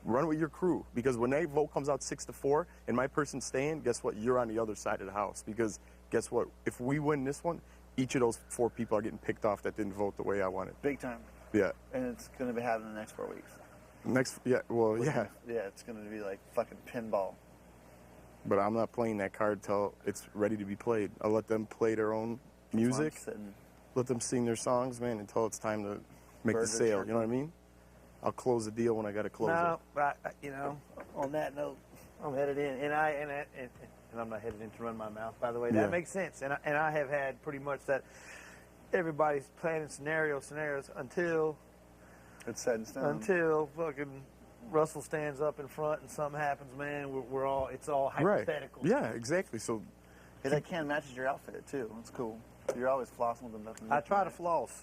run with your crew because when that vote comes out 6-4 and my person's staying, guess what? You're on the other side of the house because guess what? If we win this one, each of those 4 people are getting picked off that didn't vote the way I wanted. Big time. Yeah. And it's going to be happening the next 4 weeks. Yeah, it's going to be like fucking pinball. But I'm not playing that card till it's ready to be played. I'll let them play their own music. Let them sing their songs, man, until it's time to make the sale. You know what I mean? I'll close the deal when I got to close No, but you know, on that note, I'm headed in, and I'm not headed in to run my mouth. By the way, that Yeah. makes sense. And I have had pretty much that. Everybody's planning scenarios until it's set in stone. Until fucking Russell stands up in front and something happens, man. It's all Right. hypothetical. Yeah, exactly. So Hey, that can matches your outfit too. That's cool. You're always flossing with nothing. I try to floss.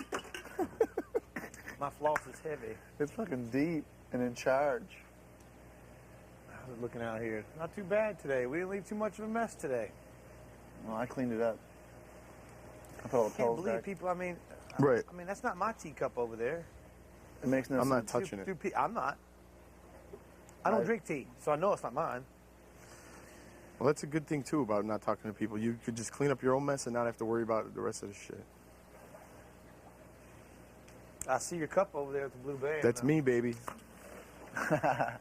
My floss is heavy. It's fucking deep and in charge. I was looking out here. Not too bad today. We didn't leave too much of a mess today. Well, I cleaned it up. I put all the Can't poles believe back. people. I mean, Right. I mean, that's not my teacup over there. It makes no I'm not sense. touching it. I'm not. I don't drink tea, so I know it's not mine. Well, that's a good thing too about not talking to people. You could just clean up your own mess and not have to worry about the rest of the shit. I see your cup over there with the blue band. That's me, baby. I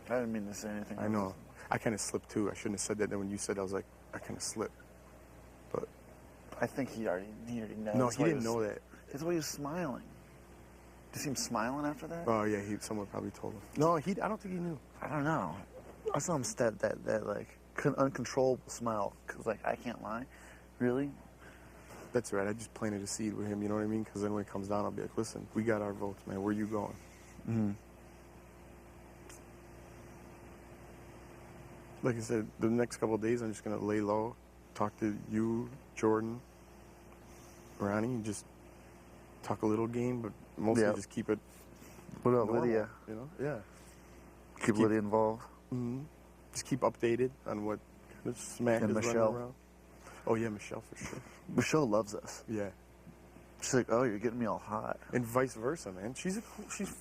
didn't mean to say anything. I know. I kind of slipped too. I shouldn't have said that. Then when you said, I was like, I kind of slipped. But I think he already knows. no, he didn't know that. That's why he was smiling. Did you see him smiling after that? Oh yeah, someone probably told him. No, I don't think he knew. I don't know. I saw him stab that like uncontrollable smile. Cause like I can't lie, really. That's right. I just planted a seed with him. You know what I mean? Because then when it comes down, I'll be like, listen, we got our votes, man. Where you going? Mm-hmm. Like I said, the next couple of days, I'm just gonna lay low, talk to you, Jordan, Ronnie, and just talk a little game, but mostly just keep it. What about normal, Lydia? You know, yeah. Keep Lydia involved. Mm-hmm. Just keep updated on what kind of smack And is Michelle. running around. Oh yeah, Michelle for sure. Michelle loves us. Yeah. She's like, oh, you're getting me all hot. And vice versa, man. She's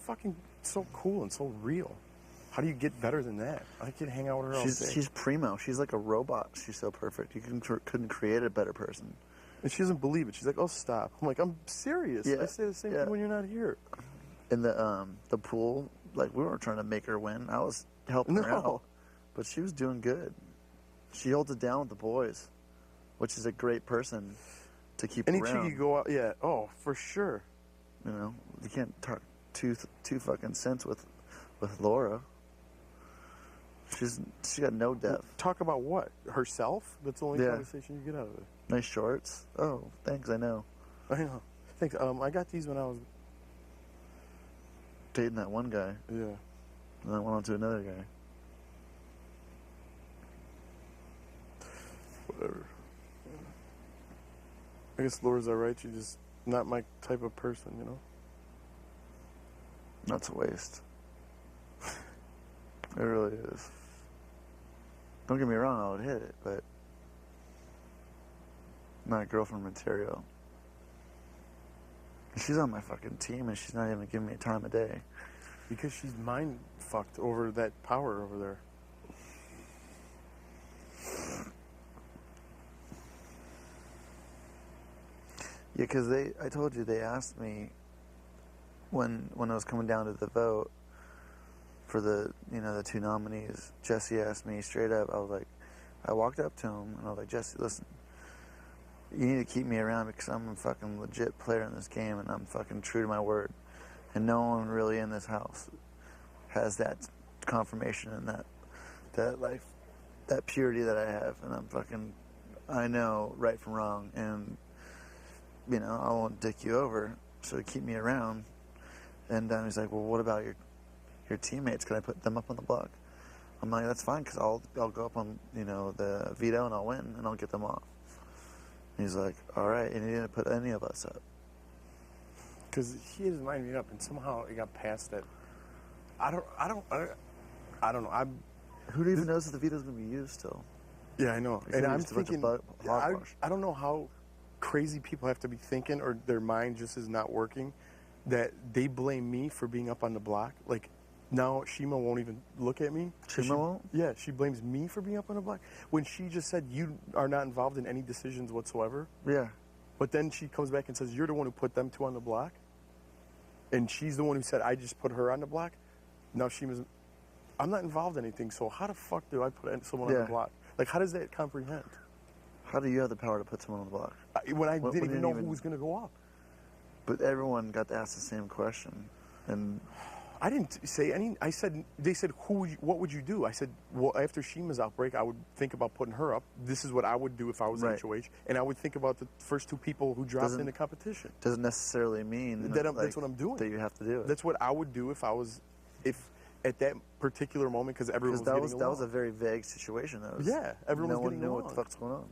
fucking so cool and so real. How do you get better than that? I could hang out with her all day. She's primo. She's like a robot. She's so perfect. You couldn't create a better person. And she doesn't believe it. She's like, oh, stop. I'm like, I'm serious. Yeah. I say the same thing when you're not here. In the pool, like we weren't trying to make her win. I was helping her out. But she was doing good. She holds it down with the boys, which is a great person to keep Any around. chick you go out, yeah, oh, for sure. You know, you can't talk two fucking cents with Laura. She got no depth. Talk about what? Herself? That's the only conversation you get out of it. Nice shorts. Oh, thanks. I know. I know. Thanks. I got these when I was dating that one guy. Yeah. And I went on to another guy. Whatever. I guess Laura's alright. She's just not my type of person, you know? That's a waste. It really is. Don't get me wrong, I would hit it, but not girlfriend material. She's on my fucking team and she's not even giving me a time of day. Because she's mind fucked over that power over there. Yeah, because I told you they asked me when I was coming down to the vote for the two nominees. Jesse asked me straight up. I walked up to him and I was like, Jesse, listen, you need to keep me around because I'm a fucking legit player in this game and I'm fucking true to my word. And no one really in this house has that confirmation and that purity that I have. And I know right from wrong. And, I won't dick you over. So keep me around. And he's like, well, what about your teammates? Can I put them up on the block? I'm like, that's fine, because I'll go up on, the veto and I'll win and I'll get them off. And he's like, all right, and he didn't put any of us up. Because he had his mind made up, and somehow it got past that. I don't know. Who even knows if the veto's going to be used still? Yeah, I know. And I'm thinking, I don't know how crazy people have to be thinking, or their mind just is not working, that they blame me for being up on the block. Like, now Shima won't even look at me. Shima won't? Yeah, she blames me for being up on the block. When she just said, you are not involved in any decisions whatsoever. Yeah. But then she comes back and says, you're the one who put them two on the block. And she's the one who said, I just put her on the block. Now Shima's, I'm not involved in anything, so how the fuck do I put someone on the block? Like, how does that comprehend? How do you have the power to put someone on the block? When I didn't even know who was going to go up. But everyone got to ask the same question. And I didn't say any. They said, what would you do? I said, well, after Shima's outbreak, I would think about putting her up. This is what I would do if I was in HOH. And I would think about the first two people who dropped in the competition. Doesn't necessarily mean that's what I'm doing. That you have to do it. That's what I would do if at that particular moment, because everyone was getting along. That was a very vague situation. Everyone was getting knew along. what the fuck's going on.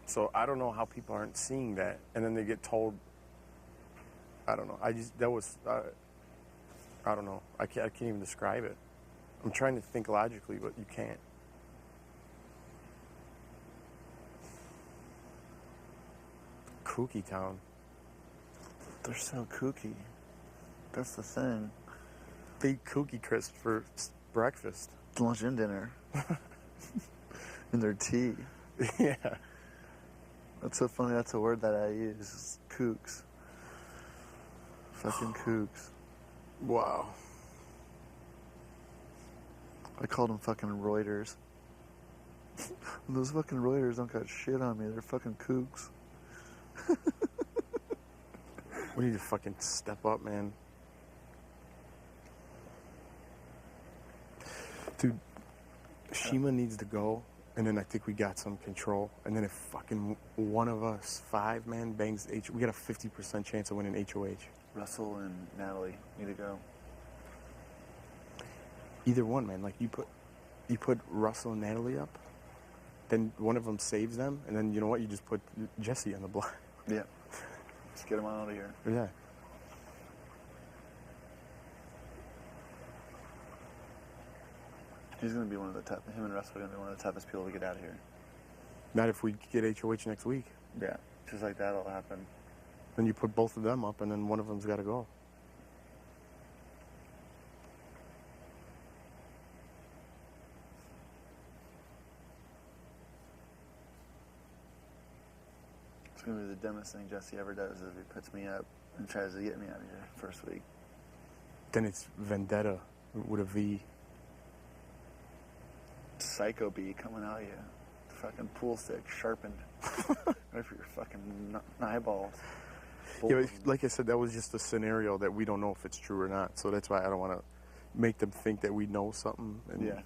So I don't know how people aren't seeing that, and then they get told. I don't know. I don't know. I can't even describe it. I'm trying to think logically, but you can't. Kooky town. They're so kooky. That's the thing. They eat Kooky Crisp for breakfast. Lunch and dinner. And their tea. Yeah. That's so funny. That's a word that I use. It's kooks. Fucking kooks. Wow. I called them fucking Reuters. Those fucking Reuters don't got shit on me. They're fucking kooks. We need to fucking step up, man. Dude, Shima needs to go, and then I think we got some control. And then if fucking one of us, 5 man, bangs we got a 50% chance of winning HOH. Russell and Natalie need to go. Either one, man. Like you put Russell and Natalie up, then one of them saves them, and then you know what? You just put Jesse on the block. Yeah. Let's get him out of here. Yeah. He's gonna be one of the tough. Him and Russell are gonna be one of the toughest people to get out of here. Not if we get HOH next week. Yeah. Just like that'll happen. Then you put both of them up, and then one of them's got to go. It's gonna be the dumbest thing Jesse ever does is he puts me up and tries to get me out of here first week. Then it's Vendetta with a V. Psycho bee coming out of you. Fucking pool stick sharpened. Right for your fucking eyeballs. Yeah, but like I said, that was just a scenario that we don't know if it's true or not. So that's why I don't want to make them think that we know something. And yeah.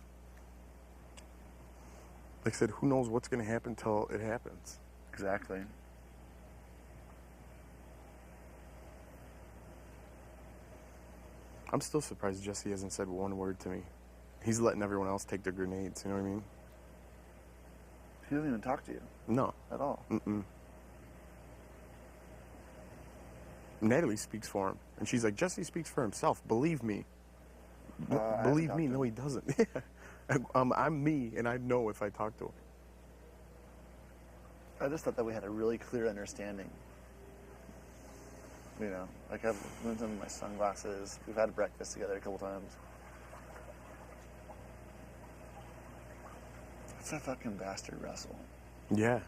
Like I said, who knows what's going to happen till it happens. Exactly. I'm still surprised Jesse hasn't said one word to me. He's letting everyone else take their grenades, you know what I mean? He doesn't even talk to you. No. At all. Mm-mm. Natalie speaks for him. And she's like, Jesse speaks for himself. Believe me. Believe me. No, he doesn't. Yeah. I'm me, and I know if I talk to him. I just thought that we had a really clear understanding. You know, like I've lent him my sunglasses. We've had breakfast together a couple times. It's that fucking bastard Russell. Yeah.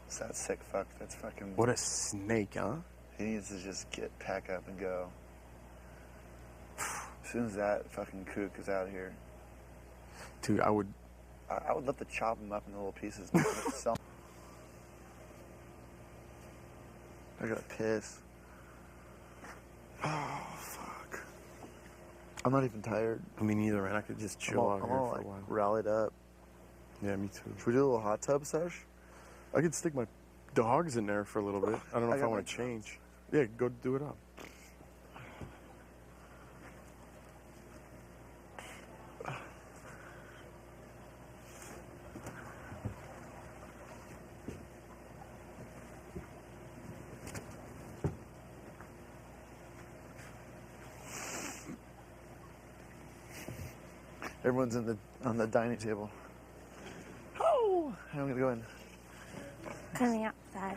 It's that sick fuck that's fucking... What a snake, huh? He needs to just pack up and go. As soon as that fucking kook is out of here. Dude, I would love to chop him up into little pieces. I gotta piss. Oh, fuck. I'm not even tired. Me neither, man. I could just chill out here for a while. Rallied up. Yeah, me too. Should we do a little hot tub sesh? I could stick my dogs in there for a little bit. I don't know if I want to change. Yeah, go do it up. Everyone's on the dining table. Oh, I'm gonna go in. Coming outside.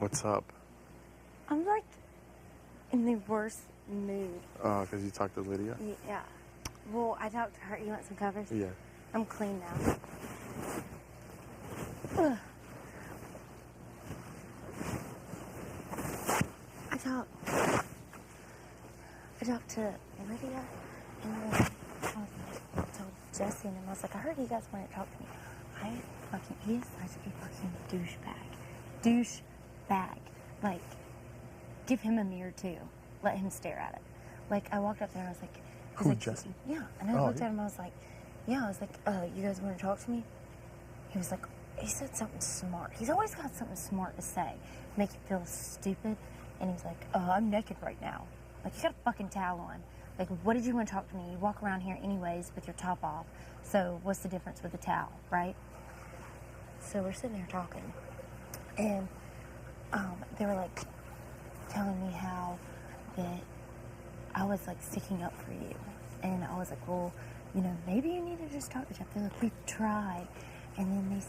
What's up? I'm like in the worst mood. Oh, because you talked to Lydia? Yeah. Well, I talked to her. You want some covers? Yeah. I'm clean now. Ugh. I talked to Lydia, and then I told Jesse, and I was like, I heard you guys want to talk to me. He is such a fucking douchebag. Like, give him a mirror too. Let him stare at it. Like, I walked up there and I was like, who, Jesse? Yeah. And I looked at him, I was like, you guys want to talk to me? He was like, he said something smart. He's always got something smart to say, make you feel stupid. And he's like, I'm naked right now. Like, you got a fucking towel on. Like, what did you want to talk to me? You walk around here anyways with your top off. So what's the difference with the towel, right? So we're sitting there talking. And they were, like, telling me how that I was, like, sticking up for you. And I was like, well, maybe you need to just talk to Jeff. They're like, we've tried. And then they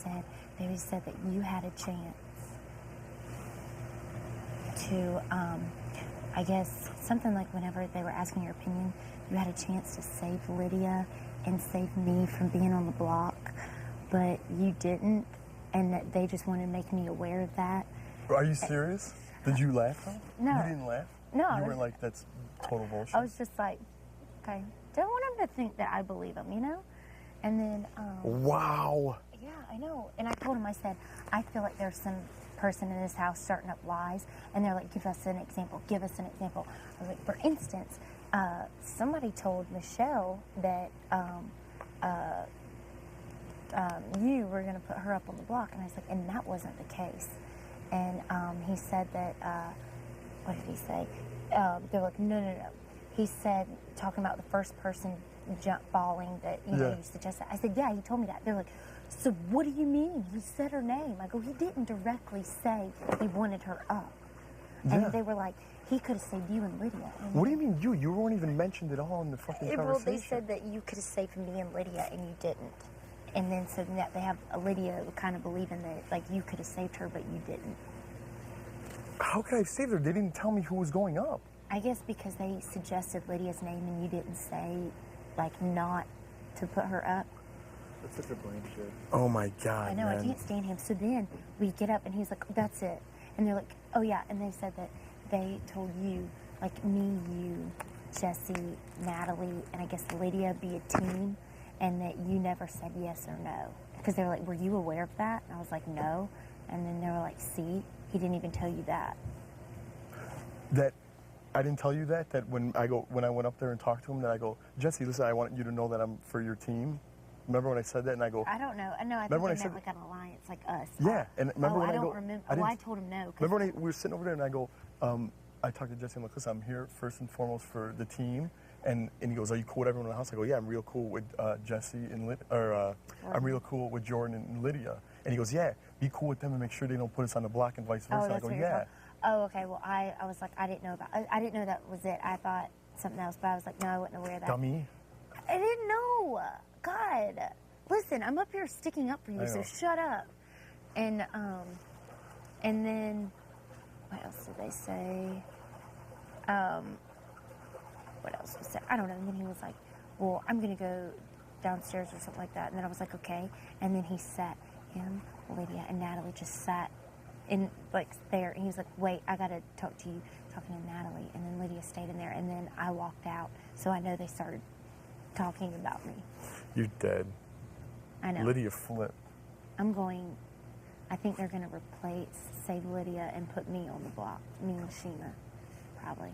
said that you had a chance to, I guess, something like whenever they were asking your opinion, you had a chance to save Lydia and save me from being on the block, but you didn't, and that they just wanted to make me aware of that. Are you serious? Did you laugh though? No. You didn't laugh? No. You were like, that's total bullshit. I was just like, okay. don't want him to think that I believe him, you know? And then, Wow. yeah, I know. And I told him, I said, I feel like there's some person in this house starting up lies. And they're like, give us an example, give us an example. I was like, for instance, somebody told Michelle that you were going to put her up on the block. And I was like, and that wasn't the case. And he said that, what did he say? They're like, no. He said, talking about the first person falling that, you know, you suggested. I said, yeah, he told me that. They're like, so what do you mean? He said her name. I go, he didn't directly say he wanted her up. And they were like, he could have saved you and Lydia. And What do you mean you? You weren't even mentioned at all in the fucking well, conversation. they said that you could have saved me and Lydia, and you didn't. And then so that they have Lydia kind of believing that, like, you could have saved her, but you didn't. How could I have saved her? They didn't tell me who was going up. I guess because they suggested Lydia's name and you didn't say, like, not to put her up. That's such a blame shit. Oh my God, I know, man. I can't stand him. So then we get up and he's like, that's it. And they're like, oh yeah. And they said that they told you, like me, you, Jesse, Natalie, and I guess Lydia be a team, and that you never said yes or no. Because they were like, were you aware of that? And I was like, no. And then they were like, see, he didn't even tell you that. That I didn't tell you that when I went up there and talked to him, that I go, Jesse, listen, I want you to know that I'm for your team. Remember when I said that? And I go, I don't know. I know. I think they meant like an alliance, like us. Yeah, and remember when I I don't go, remember. I told him no. Remember when we were sitting over there and I go, I talked to Jesse and I'm like, listen, I'm here first and foremost for the team. And he goes, are you cool with everyone in the house? I go, yeah, I'm real cool with Jesse and I'm real cool with Jordan and Lydia. And he goes, yeah, be cool with them and make sure they don't put us on the block and vice versa. Oh, that's I go, what you're talking. Oh, okay. Well, I was like, I didn't know about. I didn't know that was it. I thought something else, but I was like, no, I wasn't aware of that. Dummy. I didn't know. God, listen, I'm up here sticking up for you, so shut up. And then what else did they say? What else was said? I don't know. And then he was like, well, I'm gonna go downstairs or something like that. And then I was like, okay. And then him, Lydia, and Natalie just sat in like there, and he was like, wait, I gotta talk to you, talking to Natalie. And then Lydia stayed in there, and then I walked out, so I know they started talking about me. You're dead. I know. Lydia flipped. I think they're gonna save Lydia and put me on the block, me and Sheena, probably.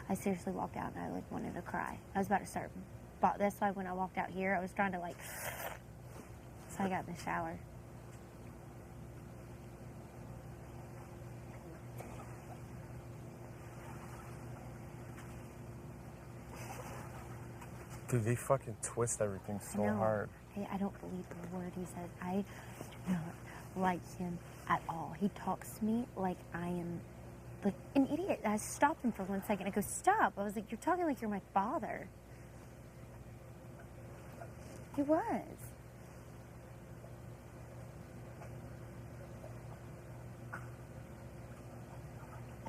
I seriously walked out and I wanted to cry. I was about to start, but that's why when I walked out here, I was trying to so I got in the shower. Dude, they fucking twist everything so hard. I don't believe the word he says. I do not like him at all. He talks to me like I am like an idiot. I stopped him for 1 second. I go, stop. I was like, you're talking like you're my father. He was.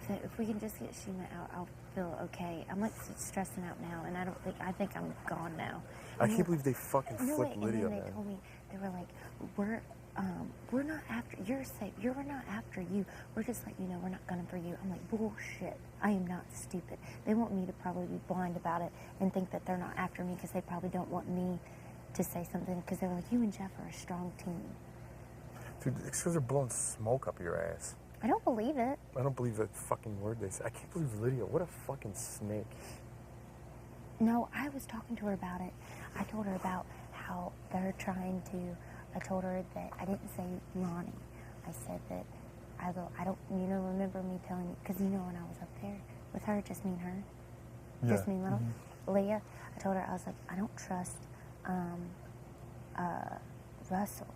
If we can just get Sheena out, I'll feel okay. I'm like stressing out now, and I think I'm gone now. I can't believe they fucking flipped Lydia, and then they told me, they were like, we're not after, you're safe, we're not after you. We're just like, we're not gunning for you. I'm like, bullshit. I am not stupid. They want me to probably be blind about it and think that they're not after me because they probably don't want me to say something because they're like, you and Jeff are a strong team. Dude, it's because they're blowing smoke up your ass. I don't believe it. I don't believe that fucking word they say. I can't believe Lydia. What a fucking snake. No, I was talking to her about it. I told her about how they're trying to, I told her that I didn't say Ronnie. I said that, I don't, remember me telling you, because when I was up there with her, just me and her, just me and little Leah, I told her, I was like, I don't trust Russell.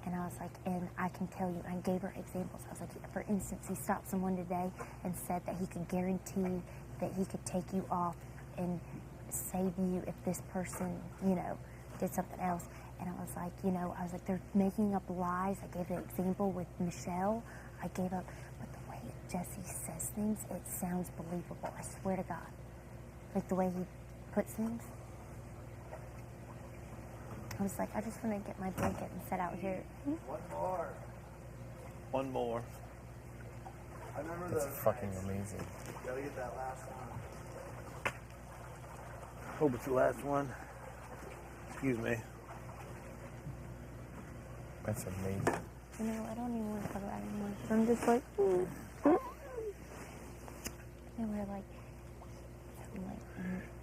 And I was like, and I can tell you, I gave her examples. I was like, for instance, he stopped someone today and said that he could guarantee that he could take you off and save you if this person, did something else. And I was like, they're making up lies. I gave the example with Michelle. I gave up, but the way Jesse says things, it sounds believable. I swear to God. Like the way he puts things. I was like, I just want to get my blanket and sit out here. One more. I remember That's fucking amazing. Gotta get that last one. Hope it's the last one. Excuse me. That's amazing. You know, I don't even want to talk about it anymore. So I'm just like, and we're like,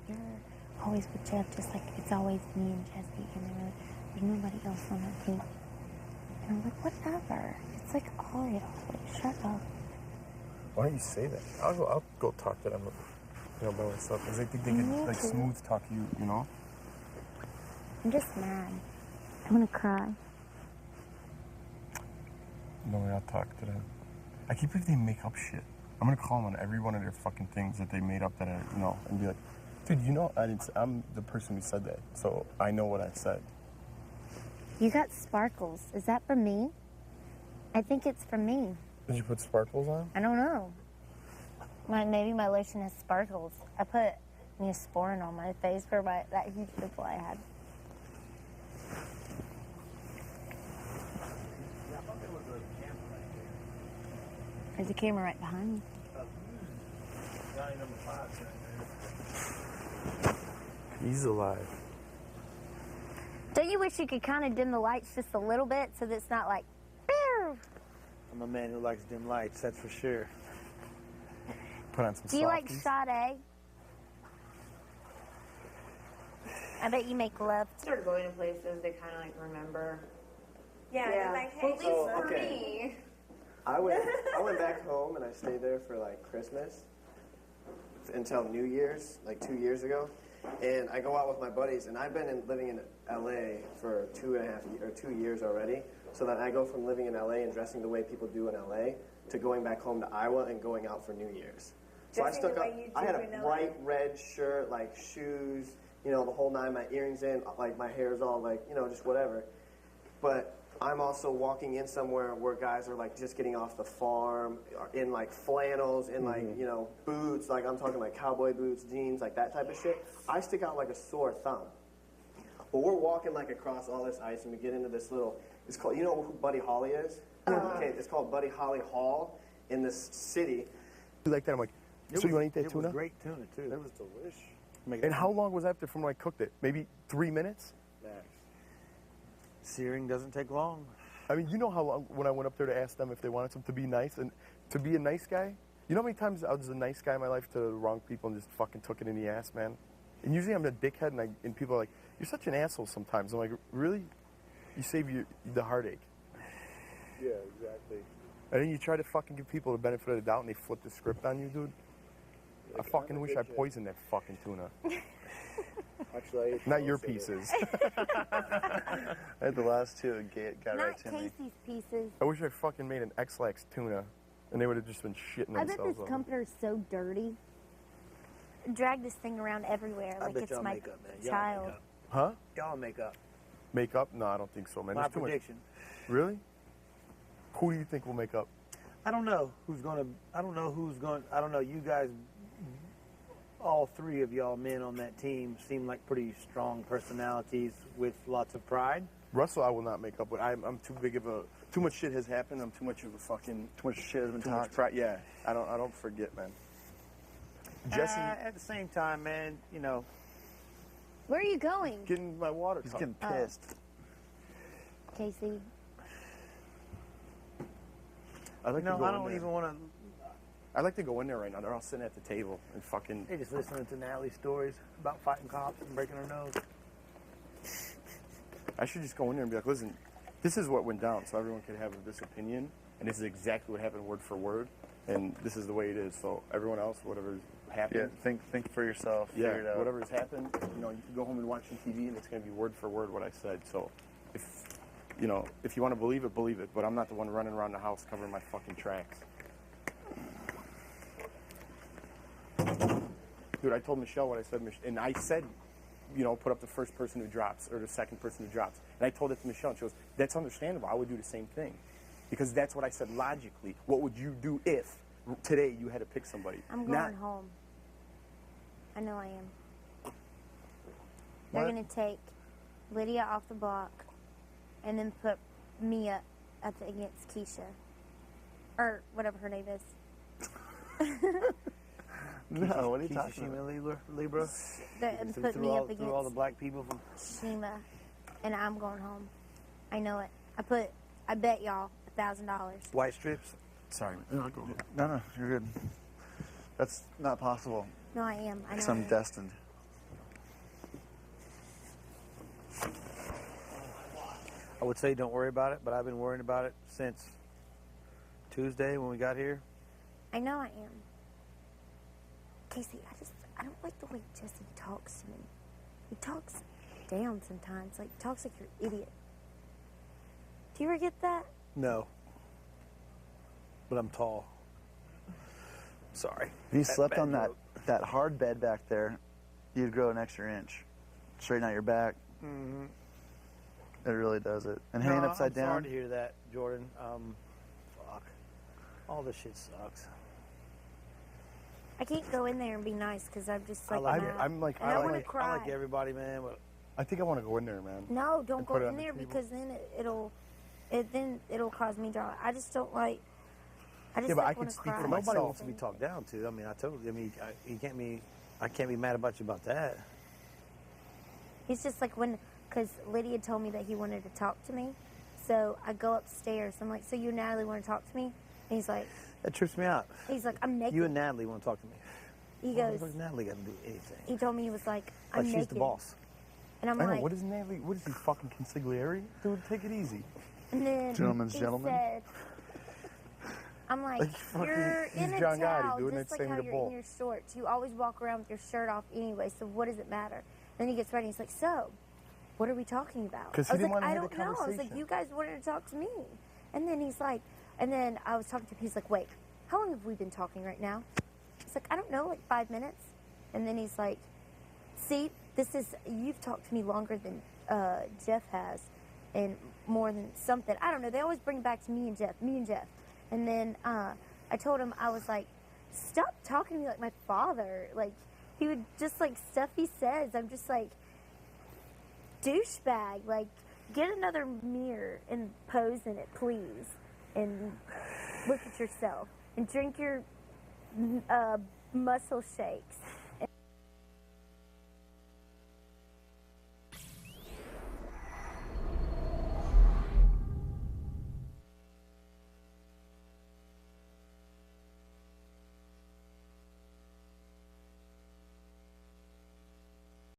you're always with Jeff, just like it's always me and Jesse, and there's nobody else on that team. And I'm like, whatever. It's like all y'all. Like, shut up. Why don't you say that? I'll go talk to them, by myself. Because I think they can Me too. smooth talk you, I'm just mad. I want to cry. No way, I'll talk to them. I keep thinking they make up shit. I'm gonna call them on every one of their fucking things that they made up that and be like, dude, I'm the person who said that, so I know what I said. You got sparkles. Is that for me? I think it's for me. Did you put sparkles on? I don't know. Maybe my lotion has sparkles. I put Neosporin on my face for that huge pimple I had. There's a camera right behind me. He's alive. Don't you wish you could kind of dim the lights just a little bit so that it's not like, pew! I'm a man who likes dim lights, that's for sure. Put on some Do you like softies. Sade? I bet you make love. Start going to places they kind of like remember. Yeah, Yeah. like, hey, At this least is for okay. me. I went back home and I stayed there for like Christmas until New Year's, like 2 years ago. And I go out with my buddies, and I've been living in LA for 2 years already. So that I go from living in LA and dressing the way people do in LA to going back home to Iowa and going out for New Year's. So I Dressing stuck the up. way you I had do a in LA. bright red shirt, like shoes, the whole nine. My earrings in, like my hair's all like, just whatever. But I'm also walking in somewhere where guys are like just getting off the farm, or in like flannels, in like boots, like I'm talking like cowboy boots, jeans, like that type of shit. I stick out like a sore thumb. But we're walking like across all this ice, and we get into this little. It's called. You know who Buddy Holly is? Okay, it's called Buddy Holly Hall in this city. You like that? I'm like, so you want to eat that It tuna? was great tuna, too. It was delish. And how long was that from when I cooked it? Maybe 3 minutes? Searing doesn't take long. I mean, you know how long, when I went up there to ask them if they wanted some to be nice and to be a nice guy? You know how many times I was a nice guy in my life to the wrong people and just fucking took it in the ass, man? And usually I'm the dickhead, and people are like, you're such an asshole sometimes. I'm like, really? You save the heartache. Yeah, exactly. And then you try to fucking give people the benefit of the doubt and they flip the script on you, dude. I fucking wish I poisoned that fucking tuna. Actually, I ate Not your most of it. pieces. I had the last two and got right Not to me. Casey's pieces. I wish I fucking made an X-Lax tuna and they would have just been shitting I bet themselves this over. comforter is so dirty. Drag this thing around everywhere I like bet it's y'all my make up, man. Y'all child. make up. Huh? Y'all make up. Make up? No, I don't think so, man. My There's too prediction. much. Really? Who do you think will make up? I don't know who's going. I don't know. You guys, all three of y'all men on that team seem like pretty strong personalities with lots of pride. Russell, I will not make up with. I'm too big of a. Too much shit has happened. I'm too much of a fucking. Too much shit has been talked. Pride. Yeah, I don't forget, man. Jesse, At the same time, man, Where are you going? getting my water. he's cup. getting pissed. Casey. I like to No, go I in don't there. even want to. I like to go in there right now. They're all sitting at the table and fucking. They just listening to Natalie's stories about fighting cops and breaking her nose. I should just go in there and be like, listen, this is what went down, so everyone can have this opinion, and this is exactly what happened word for word, and this is the way it is. So everyone else, whatever's happened, Yeah, think for yourself. yeah, Figure it out. whatever's happened, you can go home and watch the TV, and it's going to be word for word what I said. So if you want to believe it, but I'm not the one running around the house covering my fucking tracks. Dude, I told Michelle what I said, and I said, put up the first person who drops or the second person who drops. And I told it to Michelle, and she goes, that's understandable. I would do the same thing. Because that's what I said logically. What would you do if today you had to pick somebody? I'm going home. I know I am. They're What? going to take Lydia off the block and then put Mia against Keisha. Or whatever her name is. No, what are you talking Shima Libra? And Through put me all, up through all the against black people from. Shima, and I'm going home. I know it. I bet y'all $1,000. White strips. Sorry. No, you're good. That's not possible. No, I am. I know. Because I'm destined. I would say don't worry about it, but I've been worrying about it since Tuesday when we got here. I know I am. Casey, I don't like the way Jesse talks to me. He talks down sometimes. Like, he talks like you're an idiot. Do you ever get that? No. But I'm tall. Sorry. If you slept on that hard bed back there, you'd grow an extra inch. Straighten out your back. Mm-hmm. It really does it. And hanging upside down. I'm sorry to hear that, Jordan. Fuck. All this shit sucks. I can't go in there and be nice because I'm just like, I like everybody, man. But I think I want to go in there, man. No, don't and go put it in on the there table. because then it'll cause me drama. I just don't like. I just yeah, but like I want can to speak cry. for myself. Nobody wants to be talked down to. I mean, I can't be mad about you about that. It's just like because Lydia told me that he wanted to talk to me, so I go upstairs. I'm like, so you and Natalie want to talk to me? And he's like, that trips me out. He's like, I'm naked. You and Natalie want to talk to me. He goes, what does Natalie got to do anything? He told me he was like, I'm she's naked. the boss. And I'm I know, like, what is Natalie? What is he, fucking consigliere? Dude, take it easy. And then Gentleman's he gentleman. said, I'm like, you're in a John Gotti towel, doing just that like same how to you're Bull. in your shorts. You always walk around with your shirt off anyway, so what does it matter? Then he gets ready, he's like, so, what are we talking about? 'Cause he I was didn't like, wanna I have the don't know. I was like, conversation. you guys wanted to talk to me. And then he's like, and then I was talking to him, he's like, wait, how long have we been talking right now? It's like, I don't know, like 5 minutes. And then he's like, see, you've talked to me longer than Jeff has, and more than something. I don't know. They always bring it back to me and Jeff. And then I told him, I was like, stop talking to me like my father. Like, he would just, like, stuff he says. I'm just like, douchebag. Like, get another mirror and pose in it, please. And look at yourself. And drink your muscle shakes.